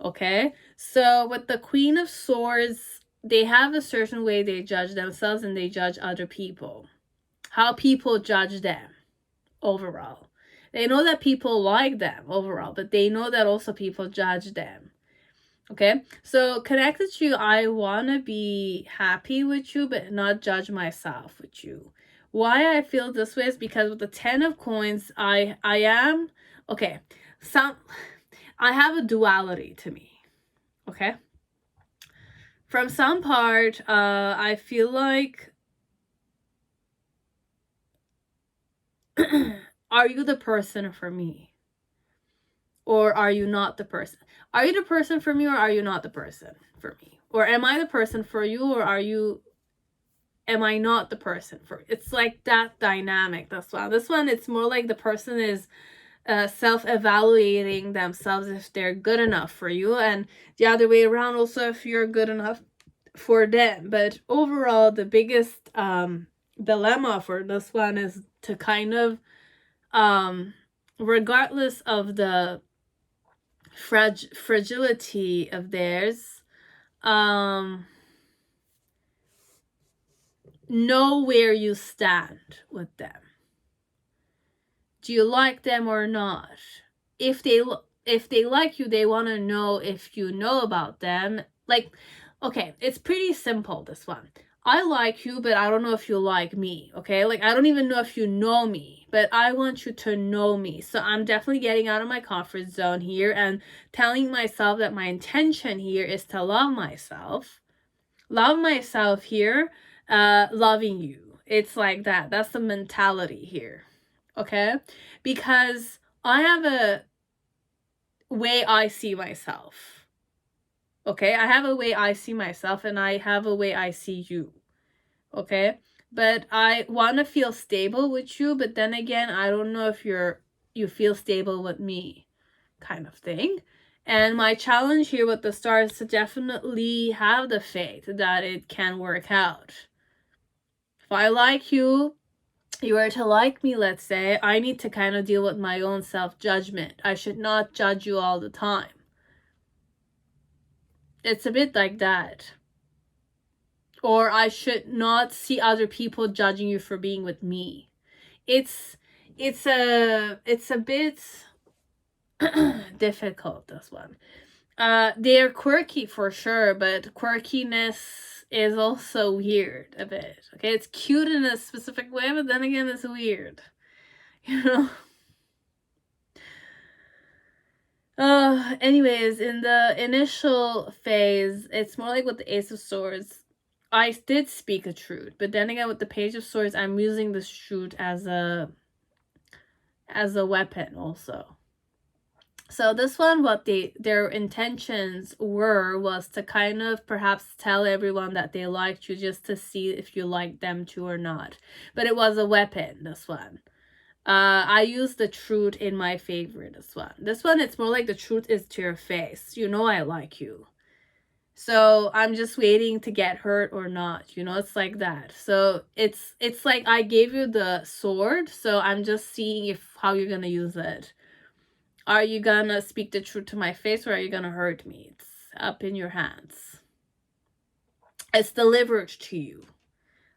Okay, so with the Queen of Swords, they have a certain way they judge themselves and they judge other people. How people judge them overall. They know that people like them overall, but they know that also people judge them. Okay, so connected to you, I want to be happy with you, but not judge myself with you. Why I feel this way is because with the 10 of coins, I am, okay, I have a duality to me. Okay, from some part, I feel like, are you the person for me? Or are you not the person? Are you the person for me, or are you not the person for me? Or am I the person for you, or am I not the person for you? It's like that dynamic. This one, it's more like the person is self-evaluating themselves if they're good enough for you, and the other way around also, if you're good enough for them. But overall, the biggest dilemma for this one is to kind of, regardless of the fragility of theirs, know where you stand with them. Do you like them or not? If they like you, they want to know if you know about them. Like, okay, it's pretty simple, this one. I like you, but I don't know if you like me, okay? Like, I don't even know if you know me, but I want you to know me. So I'm definitely getting out of my comfort zone here and telling myself that my intention here is to love myself. Love myself here, loving you. It's like that. That's the mentality here, okay? Because I have a way I see myself, okay? I have a way I see myself, and I have a way I see you, okay? But I want to feel stable with you, but then again, I don't know if you feel stable with me, kind of thing. And my challenge here with the stars is to definitely have the faith that it can work out. If I like you, you were to like me, let's say, I need to kind of deal with my own self-judgment. I should not judge you all the time. It's a bit like that. Or I should not see other people judging you for being with me. It's a bit difficult, this one. They're quirky for sure, but quirkiness is also weird a bit. Okay, it's cute in a specific way, but then again, it's weird. You know? Anyways, in the initial phase, it's more like with the Ace of Swords. I did speak a truth, but then again, with the Page of Swords, I'm using this truth as a weapon also. So this one, what their intentions was to kind of perhaps tell everyone that they liked you, just to see if you liked them too or not. But it was a weapon, this one. I use the truth in my favor, this one. This one, it's more like the truth is to your face. You know I like you. So I'm just waiting to get hurt or not. You know, it's like that. So it's like I gave you the sword, so I'm just seeing how you're going to use it. Are you gonna speak the truth to my face, or are you gonna hurt me? It's up in your hands. It's delivered to you.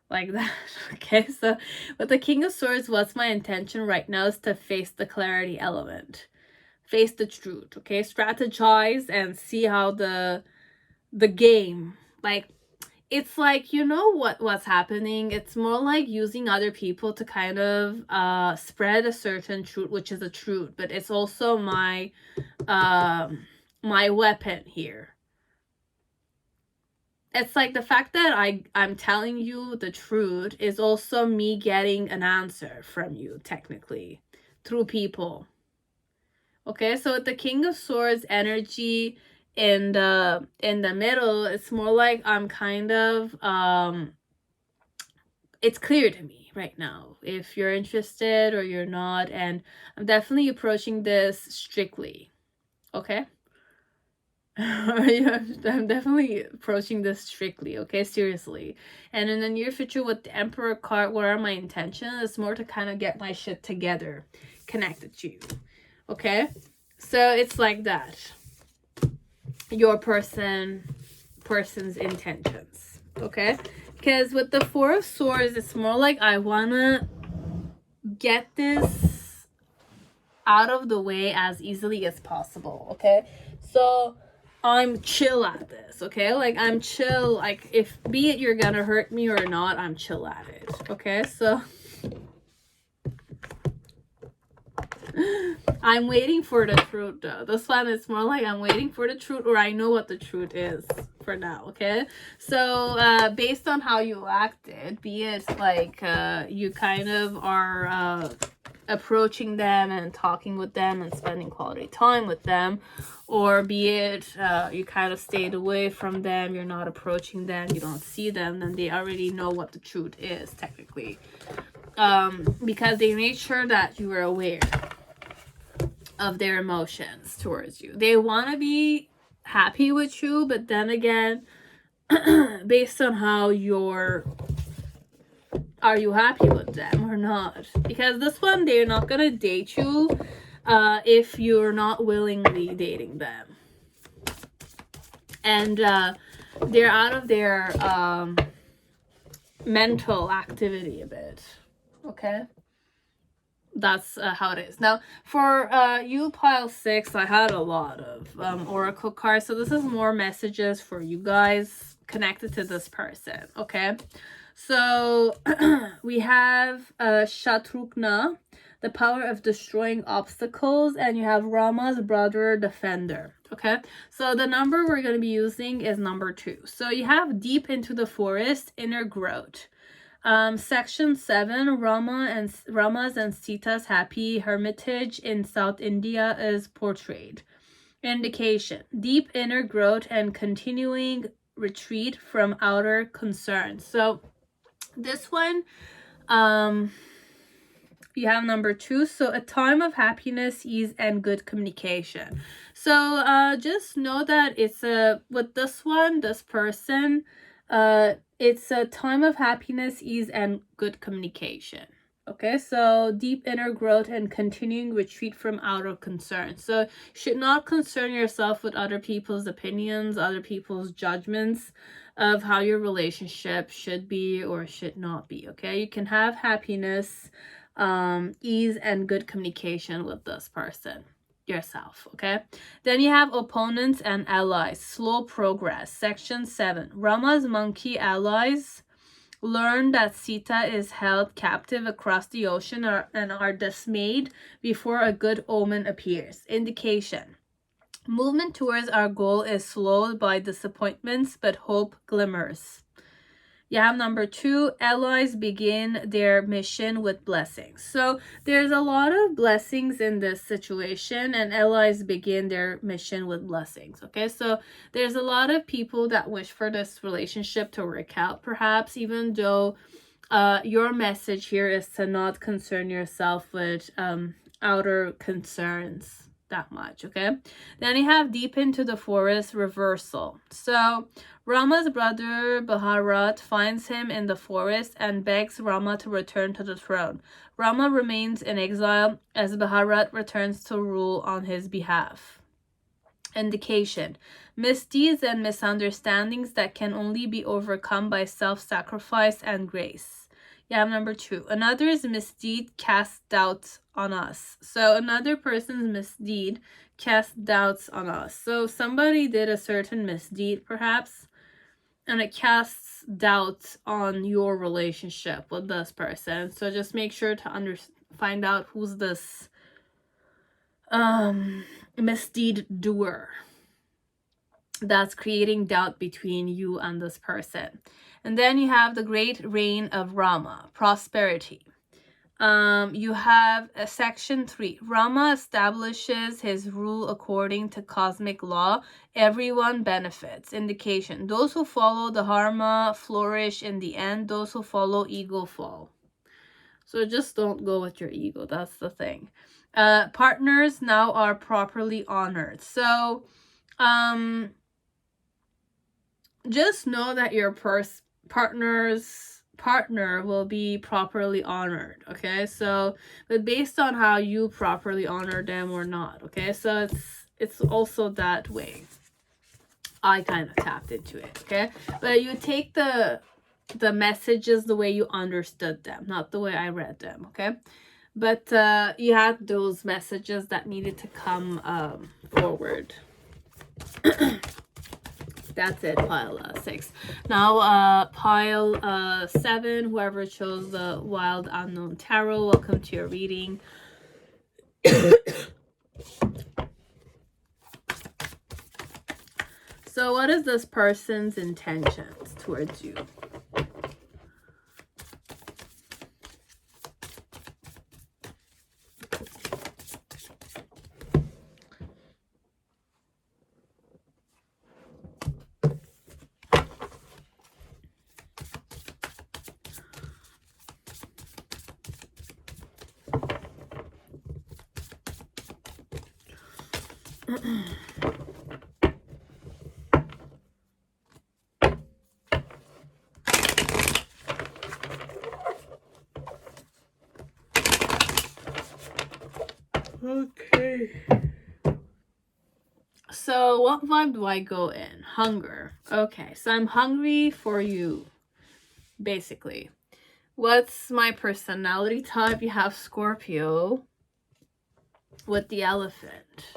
Like that. Okay, so with the King of Swords, what's my intention right now is to face the clarity element. Face the truth, okay? Strategize and see how the game, like, it's like, you know what's happening? It's more like using other people to kind of spread a certain truth, which is a truth, but it's also my my weapon here. It's like the fact that I'm telling you the truth is also me getting an answer from you, technically, through people. Okay, so with the King of Swords energy in the middle, it's more like I'm kind of it's clear to me right now if you're interested or you're not, and I'm definitely approaching this strictly. Okay. I'm definitely approaching this strictly, okay? Seriously. And in the near future with the Emperor card, what are my intentions? It's more to kind of get my shit together, connected to you, okay? So it's like that. Your person's intentions, okay? Because with the Four of Swords, it's more like I want to get this out of the way as easily as possible, okay? So I'm chill at this, okay? Like, I'm chill, like, if, be it you're gonna hurt me or not, I'm chill at it, okay? So I'm waiting for the truth, though. This one is more like I'm waiting for the truth, or I know what the truth is for now, okay? So based on how you acted, be it like you kind of are approaching them and talking with them and spending quality time with them, or be it you kind of stayed away from them, you're not approaching them, you don't see them, then they already know what the truth is, technically, because they made sure that you were aware of their emotions towards you. They want to be happy with you, but then again, based on how are you happy with them or not? Because this one, they're not gonna date you if you're not willingly dating them, and they're out of their mental activity a bit, okay? That's how it is. Now for you pile 6, I had a lot of oracle cards, so this is more messages for you guys connected to this person, okay? So we have Shatrugna, the power of destroying obstacles, and you have Rama's brother, Defender, okay? So the number we're going to be using is number 2. So you have deep into the forest, inner growth. Section 7, Rama's and Sita's happy hermitage in South India is portrayed. Indication: deep inner growth and continuing retreat from outer concerns. So this one, you have number 2. So a time of happiness, ease, and good communication. So just know that it's with this one, this person, it's a time of happiness, ease, and good communication. Okay, so deep inner growth and continuing retreat from outer concerns. So you should not concern yourself with other people's opinions, other people's judgments of how your relationship should be or should not be. Okay, you can have happiness, ease, and good communication with this person yourself. Okay, then you have opponents and allies, slow progress. Section 7, Rama's monkey allies learn that Sita is held captive across the ocean and are dismayed before a good omen appears. Indication: movement towards our goal is slowed by disappointments, but hope glimmers. You have number 2, allies begin their mission with blessings. So there's a lot of blessings in this situation, and allies begin their mission with blessings. Okay, so there's a lot of people that wish for this relationship to work out, perhaps, even though your message here is to not concern yourself with outer concerns that much. Okay, then you have deep into the forest, reversal. So Rama's brother Bharat finds him in the forest and begs Rama to return to the throne. Rama remains in exile as Bharat returns to rule on his behalf. Indication: misdeeds and misunderstandings that can only be overcome by self-sacrifice and grace. You have number 2, another's misdeed casts doubts on us. So another person's misdeed casts doubts on us. So somebody did a certain misdeed, perhaps, and it casts doubts on your relationship with this person. So just make sure to find out who's this misdeed doer that's creating doubt between you and this person. And then you have the great reign of Rama, prosperity. You have section 3. Rama establishes his rule according to cosmic law. Everyone benefits. Indication. Those who follow the Dharma flourish in the end. Those who follow ego fall. So just don't go with your ego. That's the thing. Partners now are properly honored. So just know that your partner will be properly honored, okay? So, but based on how you properly honor them or not, okay? So it's also that way. I kind of tapped into it, okay? But you take the messages the way you understood them, not the way I read them, okay? But you had those messages that needed to come forward. That's it, pile 6. Now, pile 7, whoever chose the Wild Unknown Tarot, welcome to your reading. So what is this person's intentions towards you? Okay. So what vibe do I go in? Hunger. Okay, so I'm hungry for you, basically. What's my personality type? You have Scorpio with the elephant.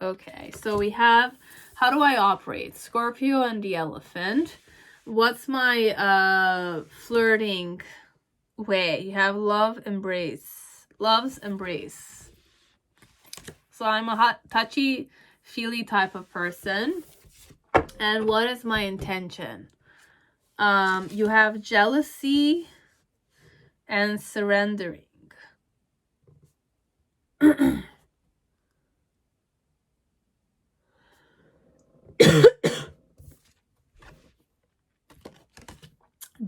Okay, so we have, how do I operate? Scorpio and the elephant. What's my flirting way? You have love's embrace. So I'm a hot, touchy, feely type of person. And what is my intention? You have jealousy and surrendering.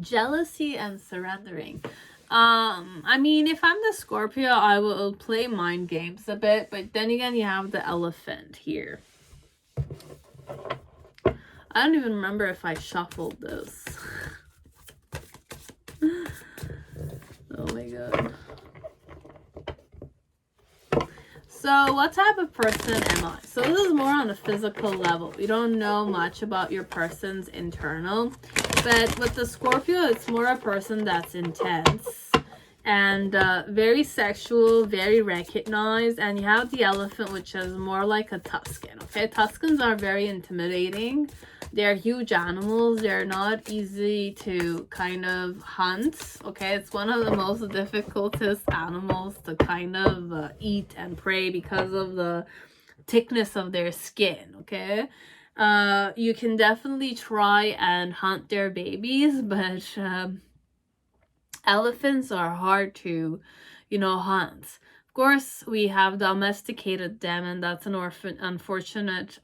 Jealousy and surrendering. I mean, if I'm the Scorpio, I will play mind games a bit, but then again, you have the elephant here. I don't even remember if I shuffled this. Oh my god. So what type of person am I? So this is more on a physical level. We don't know much about your person's internal. But with the Scorpio, it's more a person that's intense and very sexual, very recognized. And you have the elephant, which is more like a Tuscan, okay? Tuscans are very intimidating. They're huge animals. They're not easy to kind of hunt, okay? It's one of the most difficultest animals to kind of eat and prey because of the thickness of their skin, okay? You can definitely try and hunt their babies, but elephants are hard to, hunt. Of course, we have domesticated them, and that's an unfortunate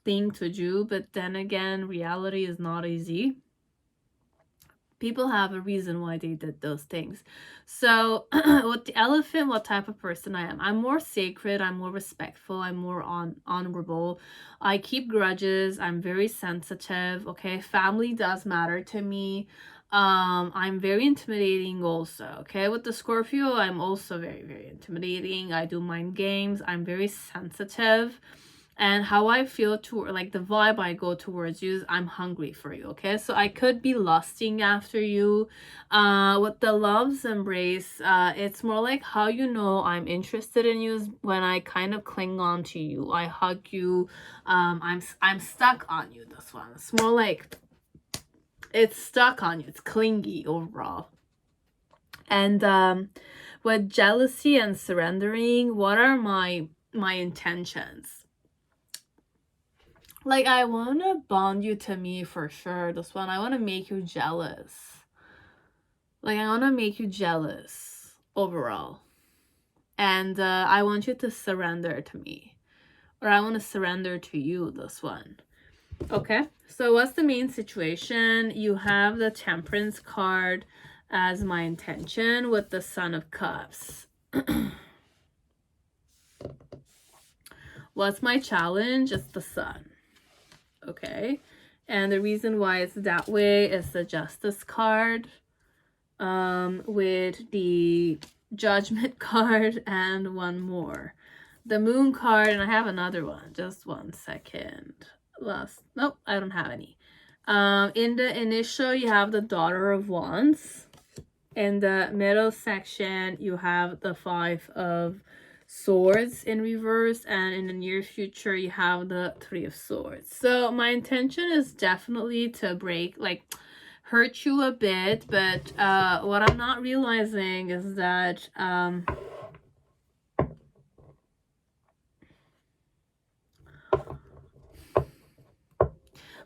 thing to do, but then again, reality is not easy. People have a reason why they did those things. So with the elephant, what type of person I am? I'm more sacred, I'm more respectful, I'm more honorable. I keep grudges, I'm very sensitive, okay? Family does matter to me. I'm very intimidating also, okay? With the Scorpio, I'm also very, very intimidating. I do mind games. I'm very sensitive. And how I feel toward, like the vibe I go towards you is I'm hungry for you, okay? So I could be lusting after you. With the love's embrace, it's more like how you know I'm interested in you is when I kind of cling on to you. I hug you. I'm stuck on you, this one. It's more like it's stuck on you. It's clingy overall. And with jealousy and surrendering, what are my intentions? Like, I want to bond you to me for sure. This one, I want to make you jealous. Like, I want to make you jealous overall. And I want you to surrender to me. Or I want to surrender to you, this one. Okay, so what's the main situation? You have the Temperance card as my intention with the Sun of Cups. What's my challenge? It's the Sun. Okay, and the reason why it's that way is the Justice card with the Judgment card and one more. The Moon card, and I have another one. Just 1 second. Nope, I don't have any. In the initial, you have the Daughter of Wands. In the middle section, you have the Five of Swords in reverse, and in the near future you have the Three of Swords. So my intention is definitely to hurt you a bit, but what I'm not realizing is that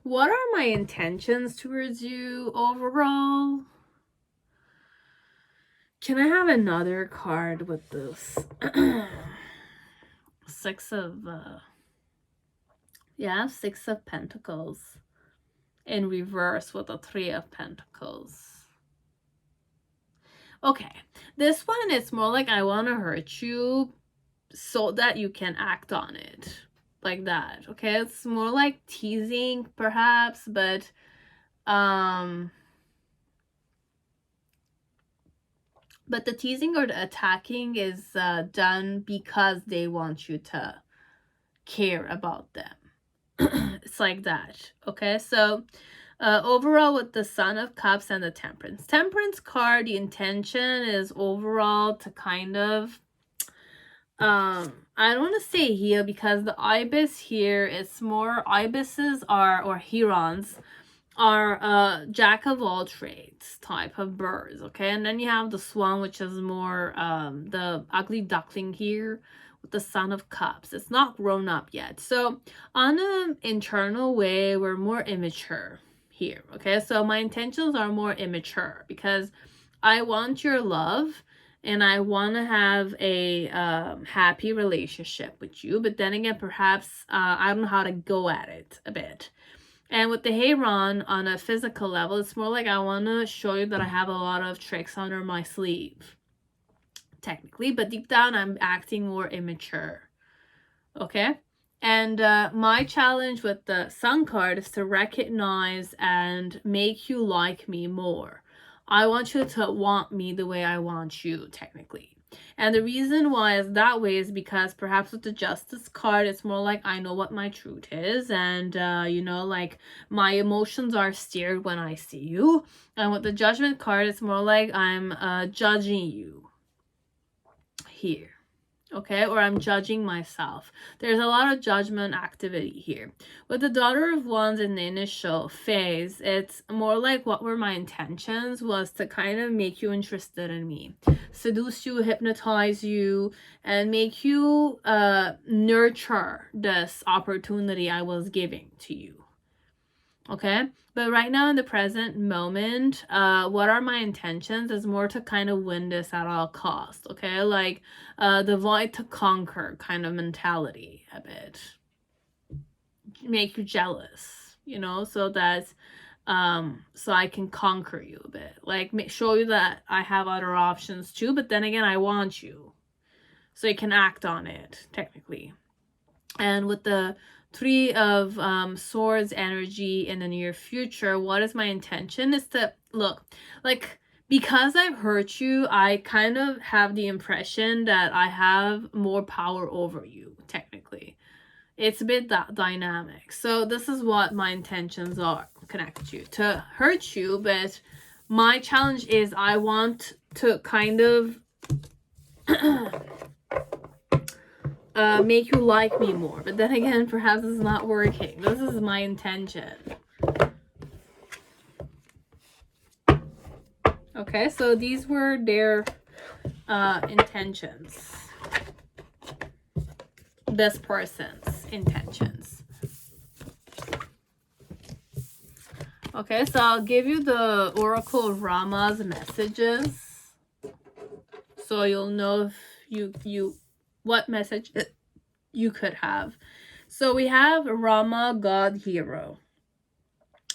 what are my intentions towards you overall? Can I have another card with this? Six of Pentacles in reverse with the Three of Pentacles. Okay, this one is more like I want to hurt you so that you can act on it. Like that, okay? It's more like teasing perhaps, but the teasing or the attacking is done because they want you to care about them. It's like that, okay? So overall, with the Sun of Cups and the Temperance card, the intention is overall to kind of I don't want to say heal, because the ibis here is more, ibises are, or herons are jack of all trades type of birds, okay? And then you have the swan, which is more the ugly duckling here with the Sun of Cups. It's not grown up yet. So on an internal way, we're more immature here, okay? So my intentions are more immature because I want your love and I want to have a happy relationship with you. But then again, perhaps I don't know how to go at it a bit. And with the Heron on a physical level, it's more like I want to show you that I have a lot of tricks under my sleeve, technically. But deep down, I'm acting more immature. Okay? And my challenge with the Sun card is to recognize and make you like me more. I want you to want me the way I want you, technically. And the reason why is that way is because perhaps with the Justice card, it's more like I know what my truth is. And, you know, like my emotions are steered when I see you. And with the Judgment card, it's more like I'm judging you here. Okay, or I'm judging myself. There's a lot of judgment activity here. With the Daughter of Wands in the initial phase, it's more like what were my intentions was to kind of make you interested in me, seduce you, hypnotize you, and make you nurture this opportunity I was giving to you. Okay, but right now in the present moment, what are my intentions is more to kind of win this at all costs. Okay, like the void to conquer kind of mentality a bit, make you jealous, you know, so that so I can conquer you a bit, like show you that I have other options too, but then again I want you so you can act on it technically. And with the Three of Swords energy in the near future, what is my intention is to look like, because I've hurt you, I kind of have the impression that I have more power over you technically it's a bit that dynamic. So this is what my intentions are, connect you, to hurt you, but my challenge is I want to kind of make you like me more. But then again, perhaps it's not working. This is my intention. Okay, so these were their intentions. This person's intentions. Okay, so I'll give you the Oracle Rama's messages, so you'll know if you what message you could have. So we have Rama, God hero.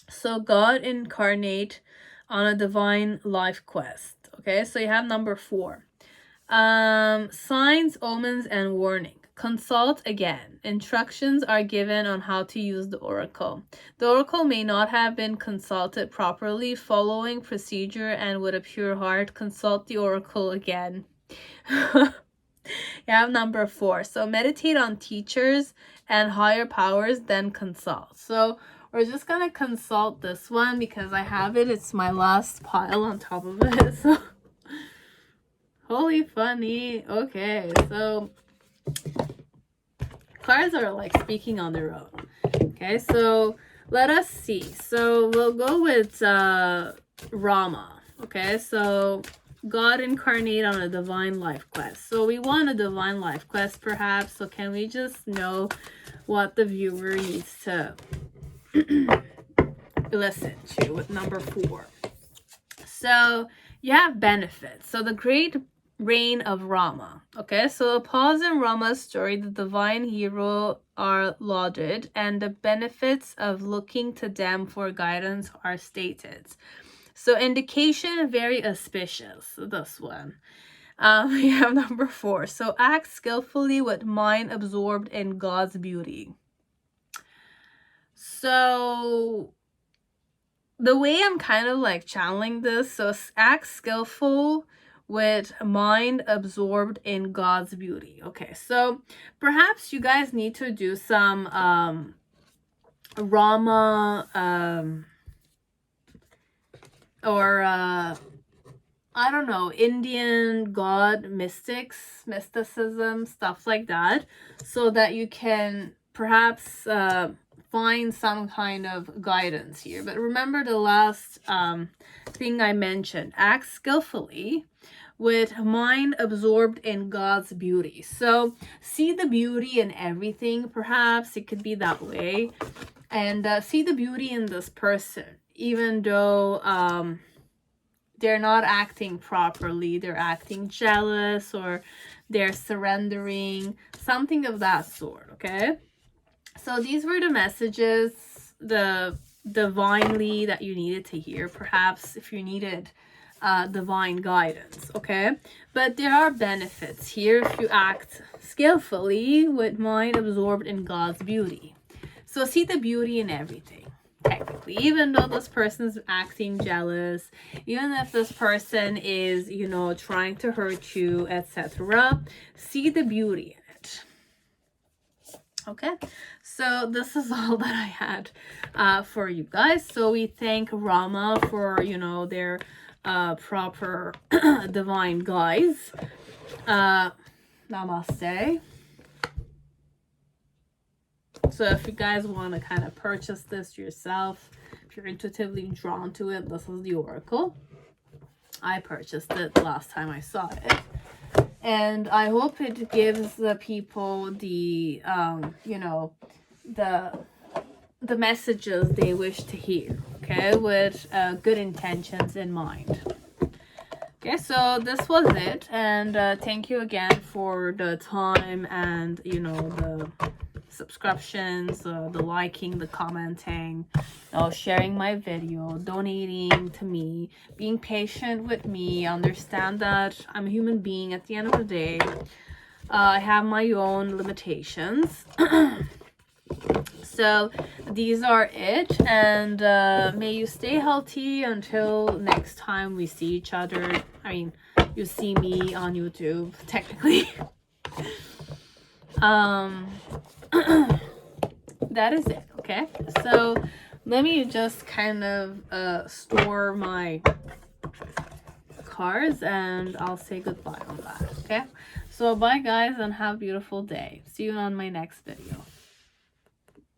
So God incarnate on a divine life quest. Okay, so you have number 4. Signs, omens, and warning. Consult again. Instructions are given on how to use the oracle. The oracle may not have been consulted properly. Following procedure and with a pure heart, consult the oracle again. You have number 4. So meditate on teachers and higher powers, then consult. So we're just gonna consult this one because I have it. It's my last pile on top of it. So holy funny. Okay, so cards are like speaking on their own. Okay, so let us see. So we'll go with Rama. Okay, so God incarnate on a divine life quest. So we want a divine life quest perhaps. So can we just know what the viewer needs to listen to with number 4? So you have benefits. So the great reign of Rama. Okay, so pause in Rama's story, the divine hero are lauded and the benefits of looking to them for guidance are stated. So indication very auspicious, this one. We have number 4. So act skillfully with mind absorbed in God's beauty. So the way I'm kind of like channeling this, so act skillful with mind absorbed in God's beauty. Okay, so perhaps you guys need to do some Rama or I don't know, Indian god mysticism, stuff like that, so that you can perhaps find some kind of guidance here. But remember the last thing I mentioned, act skillfully with mind absorbed in God's beauty. So see the beauty in everything, perhaps it could be that way, and see the beauty in this person, even though they're not acting properly, they're acting jealous or they're surrendering, something of that sort. Okay, so these were the messages, the divinely that you needed to hear, perhaps if you needed divine guidance. Okay, but there are benefits here if you act skillfully with mind absorbed in God's beauty. So see the beauty in everything. Technically, even though this person is acting jealous, even if this person is, you know, trying to hurt you, etc., see the beauty in it. Okay, so this is all that I had for you guys. So we thank Rama for, you know, their proper divine guides. Namaste. So if you guys want to kind of purchase this yourself, if you're intuitively drawn to it, this is the oracle. I purchased it last time I saw it, and I hope it gives the people the you know, the messages they wish to hear, okay, with good intentions in mind. Okay, so this was it, and thank you again for the time and, you know, the subscriptions, the liking, the commenting, you know, sharing my video, donating to me, being patient with me. Understand that I'm a human being at the end of the day. I have my own limitations. So these are it, and may you stay healthy until next time we see each other. I mean, you see me on YouTube technically. that is it. Okay, so let me just kind of store my cards and I'll say goodbye on that. Okay, so bye guys and have a beautiful day. See you on my next video.